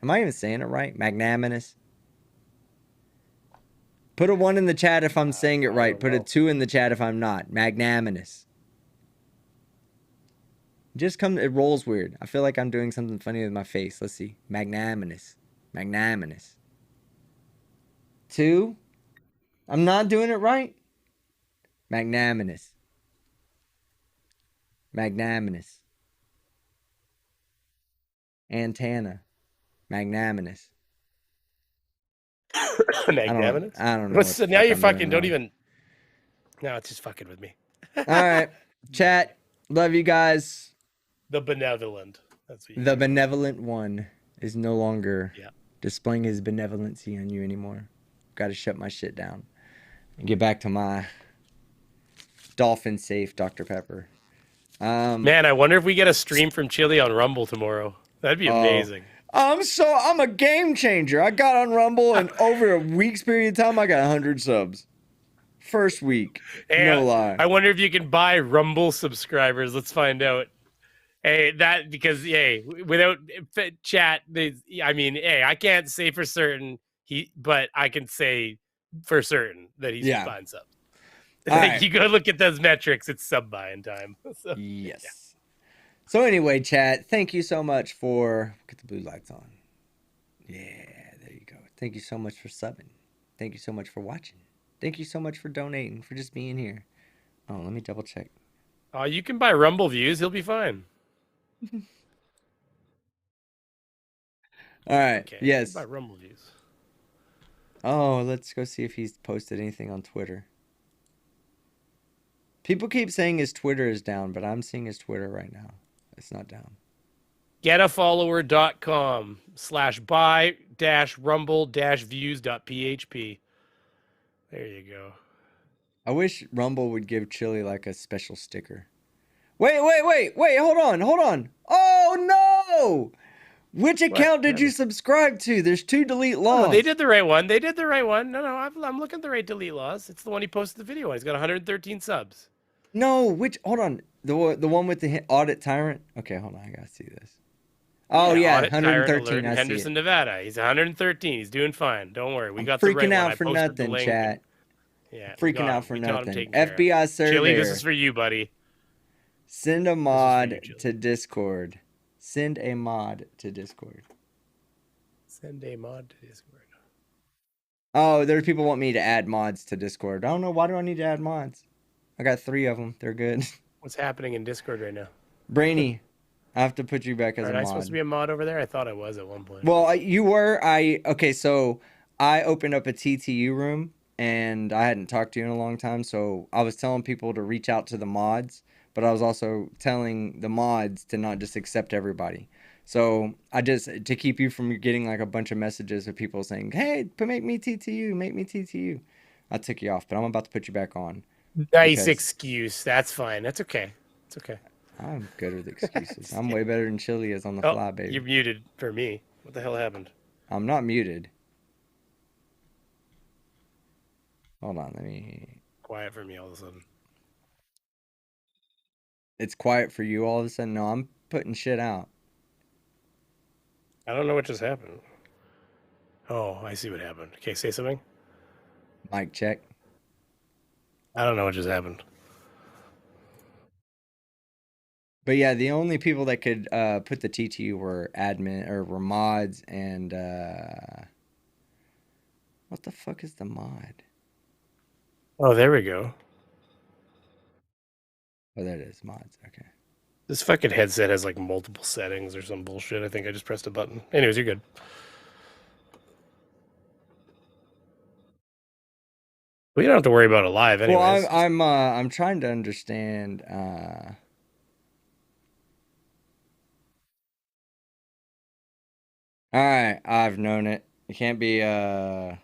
Am I even saying it right? Magnanimous? Put a 1 in the chat if I'm saying it right. Put a 2 in the chat if I'm not. Magnanimous. It rolls weird. I feel like I'm doing something funny with my face. Let's see. Magnanimous. Magnanimous. 2. I'm not doing it right. Magnanimous. Magnanimous. Antenna. Magnanimous. Magnanimous? I don't know. Now you're fucking don't even. No, it's just fucking with me. All right. Chat. Love you guys. The benevolent. That's what the benevolent one is no longer displaying his benevolency on you anymore. Got to shut my shit down and get back to my dolphin safe Dr. Pepper. Man, I wonder if we get a stream from Chille on Rumble tomorrow. That'd be amazing. I'm a game changer. I got on Rumble and over a week's period of time, I got 100 subs. First week. No lie. I wonder if you can buy Rumble subscribers. Let's find out. Hey, that because without chat, I mean, I can't say for certain but I can say for certain that he's buying subs. Right. You go look at those metrics; it's sub buying time. So, yes. Yeah. So anyway, chat, thank you so much for get the blue lights on. Yeah, there you go. Thank you so much for subbing. Thank you so much for watching. Thank you so much for donating, for just being here. Oh, let me double check. Oh, you can buy Rumble views. He'll be fine. All right. Okay, yes. Buy Rumble views. Oh, let's go see if he's posted anything on Twitter. People keep saying his Twitter is down, but I'm seeing his Twitter right now. It's not down. Getafollower.com/buy-rumble-views.php. There you go. I wish Rumble would give Chille like a special sticker. Wait, hold on. Oh no! Which account did you subscribe to? There's 2 delete laws. Oh, they did the right one. No, I'm looking at the right delete laws. It's the one he posted the video on. He's got 113 subs. No, hold on. The one with the audit tyrant? Okay, hold on. I gotta see this. Oh yeah, 113. I Henderson, see it. Nevada. He's 113. He's doing fine. Don't worry. We got the right freaking out one. for nothing, chat. Yeah, freaking out for nothing. FBI surveyor. Chille, this is for you, buddy. Send a mod to Discord. Send a mod to Discord. Oh, there's people want me to add mods to Discord. I don't know. Why do I need to add mods? I got 3 of them. They're good. What's happening in Discord right now? Brainy, I have to put you back as a mod. Am I supposed to be a mod over there? I thought I was at one point. Well, you were. Okay, so I opened up a TTU room, and I hadn't talked to you in a long time, so I was telling people to reach out to the mods, but I was also telling the mods to not just accept everybody. So to keep you from getting like a bunch of messages of people saying, hey, make me TTU. I took you off, but I'm about to put you back on. Nice excuse. That's fine. That's okay. It's okay. I'm good with excuses. I'm way better than Chille is on the fly, baby. You're muted for me. What the hell happened? I'm not muted. Hold on, let me... Quiet for me all of a sudden. It's quiet for you all of a sudden? No, I'm putting shit out. I don't know what just happened. Oh, I see what happened. Okay, say something. Mic check. I don't know what just happened. But yeah, the only people that could put the TTU were were mods and what the fuck is the mod? Oh, there we go. Oh, there it is, mods. Okay. This fucking headset has like multiple settings or some bullshit. I think I just pressed a button. Anyways, you're good. Well, you don't have to worry about it live anyways. Well, I'm trying to understand all right, I've known it. It can't be oh,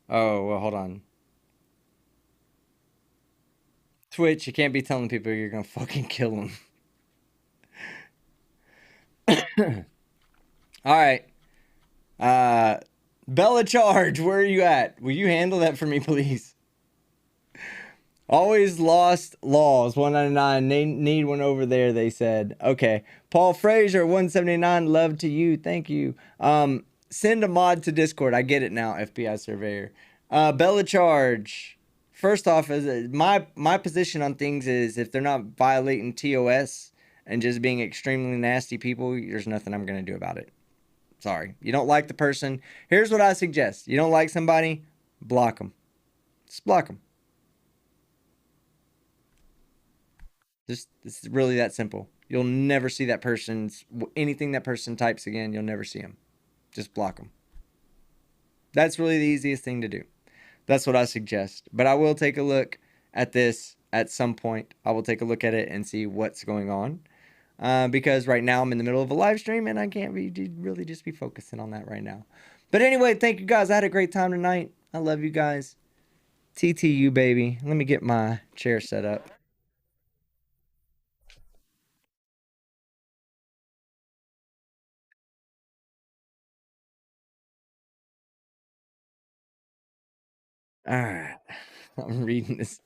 well, hold on. Twitch, you can't be telling people you're gonna fucking kill them. All right. Bella Charge, where are you at? Will you handle that for me, please? Always lost laws, 199. They need one over there, they said. Okay. Paul Fraser, 179. Love to you. Thank you. Send a mod to Discord. I get it now, FBI Surveyor. Bella Charge. First off, my position on things is if they're not violating TOS and just being extremely nasty people, there's nothing I'm going to do about it. Sorry. You don't like the person. Here's what I suggest. You don't like somebody, block them. Just block them. It's really that simple. You'll never see that person's anything that person types again. You'll never see them. Just block them. That's really the easiest thing to do. That's what I suggest. But I will take a look at this at some point. I will take a look at it and see what's going on. Because right now I'm in the middle of a live stream and I can't really just be focusing on that right now. But anyway, thank you guys. I had a great time tonight. I love you guys. TTU, baby. Let me get my chair set up. All right. I'm reading this.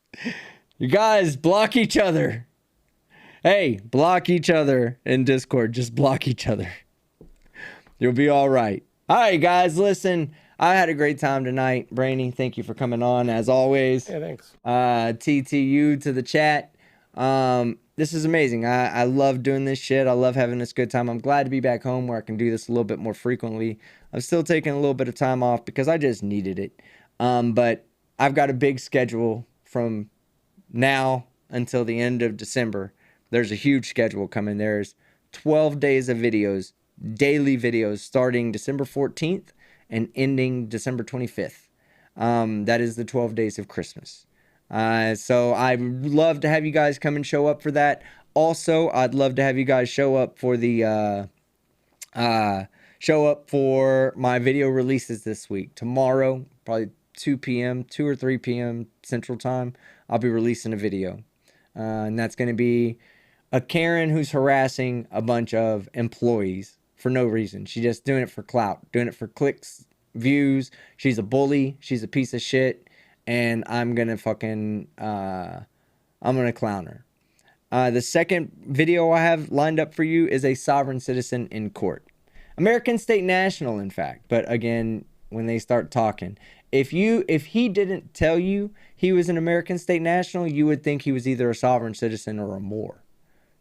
You guys block each other. Hey, block each other in Discord. Just block each other. You'll be all right. All right, guys, listen. I had a great time tonight. Brainy, thank you for coming on, as always. Yeah, thanks. TTU to the chat. This is amazing. I love doing this shit. I love having this good time. I'm glad to be back home where I can do this a little bit more frequently. I'm still taking a little bit of time off because I just needed it. But I've got a big schedule from now until the end of December. There's a huge schedule coming. There's 12 days of videos, daily videos, starting December 14th and ending December 25th. That is the 12 days of Christmas. So I'd love to have you guys come and show up for that. Also, I'd love to have you guys show up for the show up for my video releases this week. Tomorrow, probably 2 or 3 p.m. Central Time, I'll be releasing a video. And that's going to be a Karen who's harassing a bunch of employees for no reason. She's just doing it for clout, doing it for clicks, views. She's a bully. She's a piece of shit. And I'm going to fucking, I'm going to clown her. The second video I have lined up for you is a sovereign citizen in court. American State National, in fact. But again, when they start talking, if he didn't tell you he was an American State National, you would think he was either a sovereign citizen or a Moor.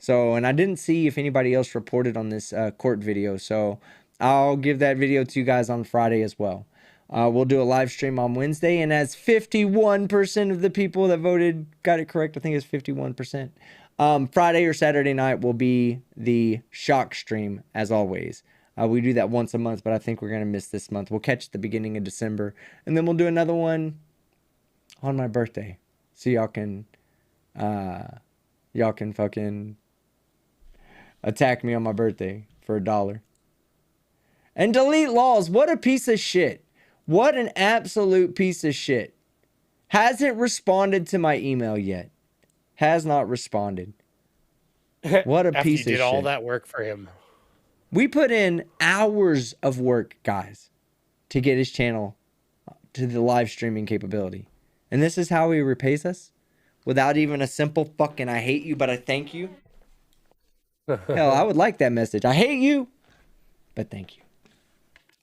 So, and I didn't see if anybody else reported on this court video. So I'll give that video to you guys on Friday as well. We'll do a live stream on Wednesday. And as 51% of the people that voted got it correct, I think it's 51%. Friday or Saturday night will be the shock stream, as always. We do that once a month, but I think we're going to miss this month. We'll catch the beginning of December. And then we'll do another one on my birthday. So y'all can fucking attack me on my birthday for $1. And delete laws. What a piece of shit. What an absolute piece of shit. Hasn't responded to my email yet. Has not responded. What a After piece you of did shit. all that work for him. We put in hours of work, guys, to get his channel to the live streaming capability. And this is how he repays us? Without even a simple fucking I hate you, but I thank you? Hell, I would like that message. I hate you, but thank you.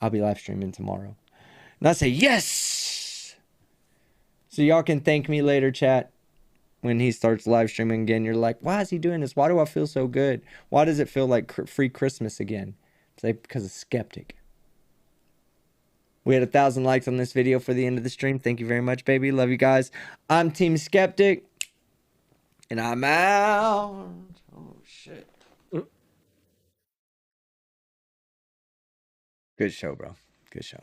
I'll be live streaming tomorrow. And I say, yes! So y'all can thank me later, chat. When he starts live streaming again, you're like, why is he doing this? Why do I feel so good? Why does it feel like free Christmas again? It's like because of Skeptic. We had 1,000 likes on this video for the end of the stream. Thank you very much, baby. Love you guys. I'm Team Skeptic. And I'm out. Oh, shit. Good show, bro. Good show.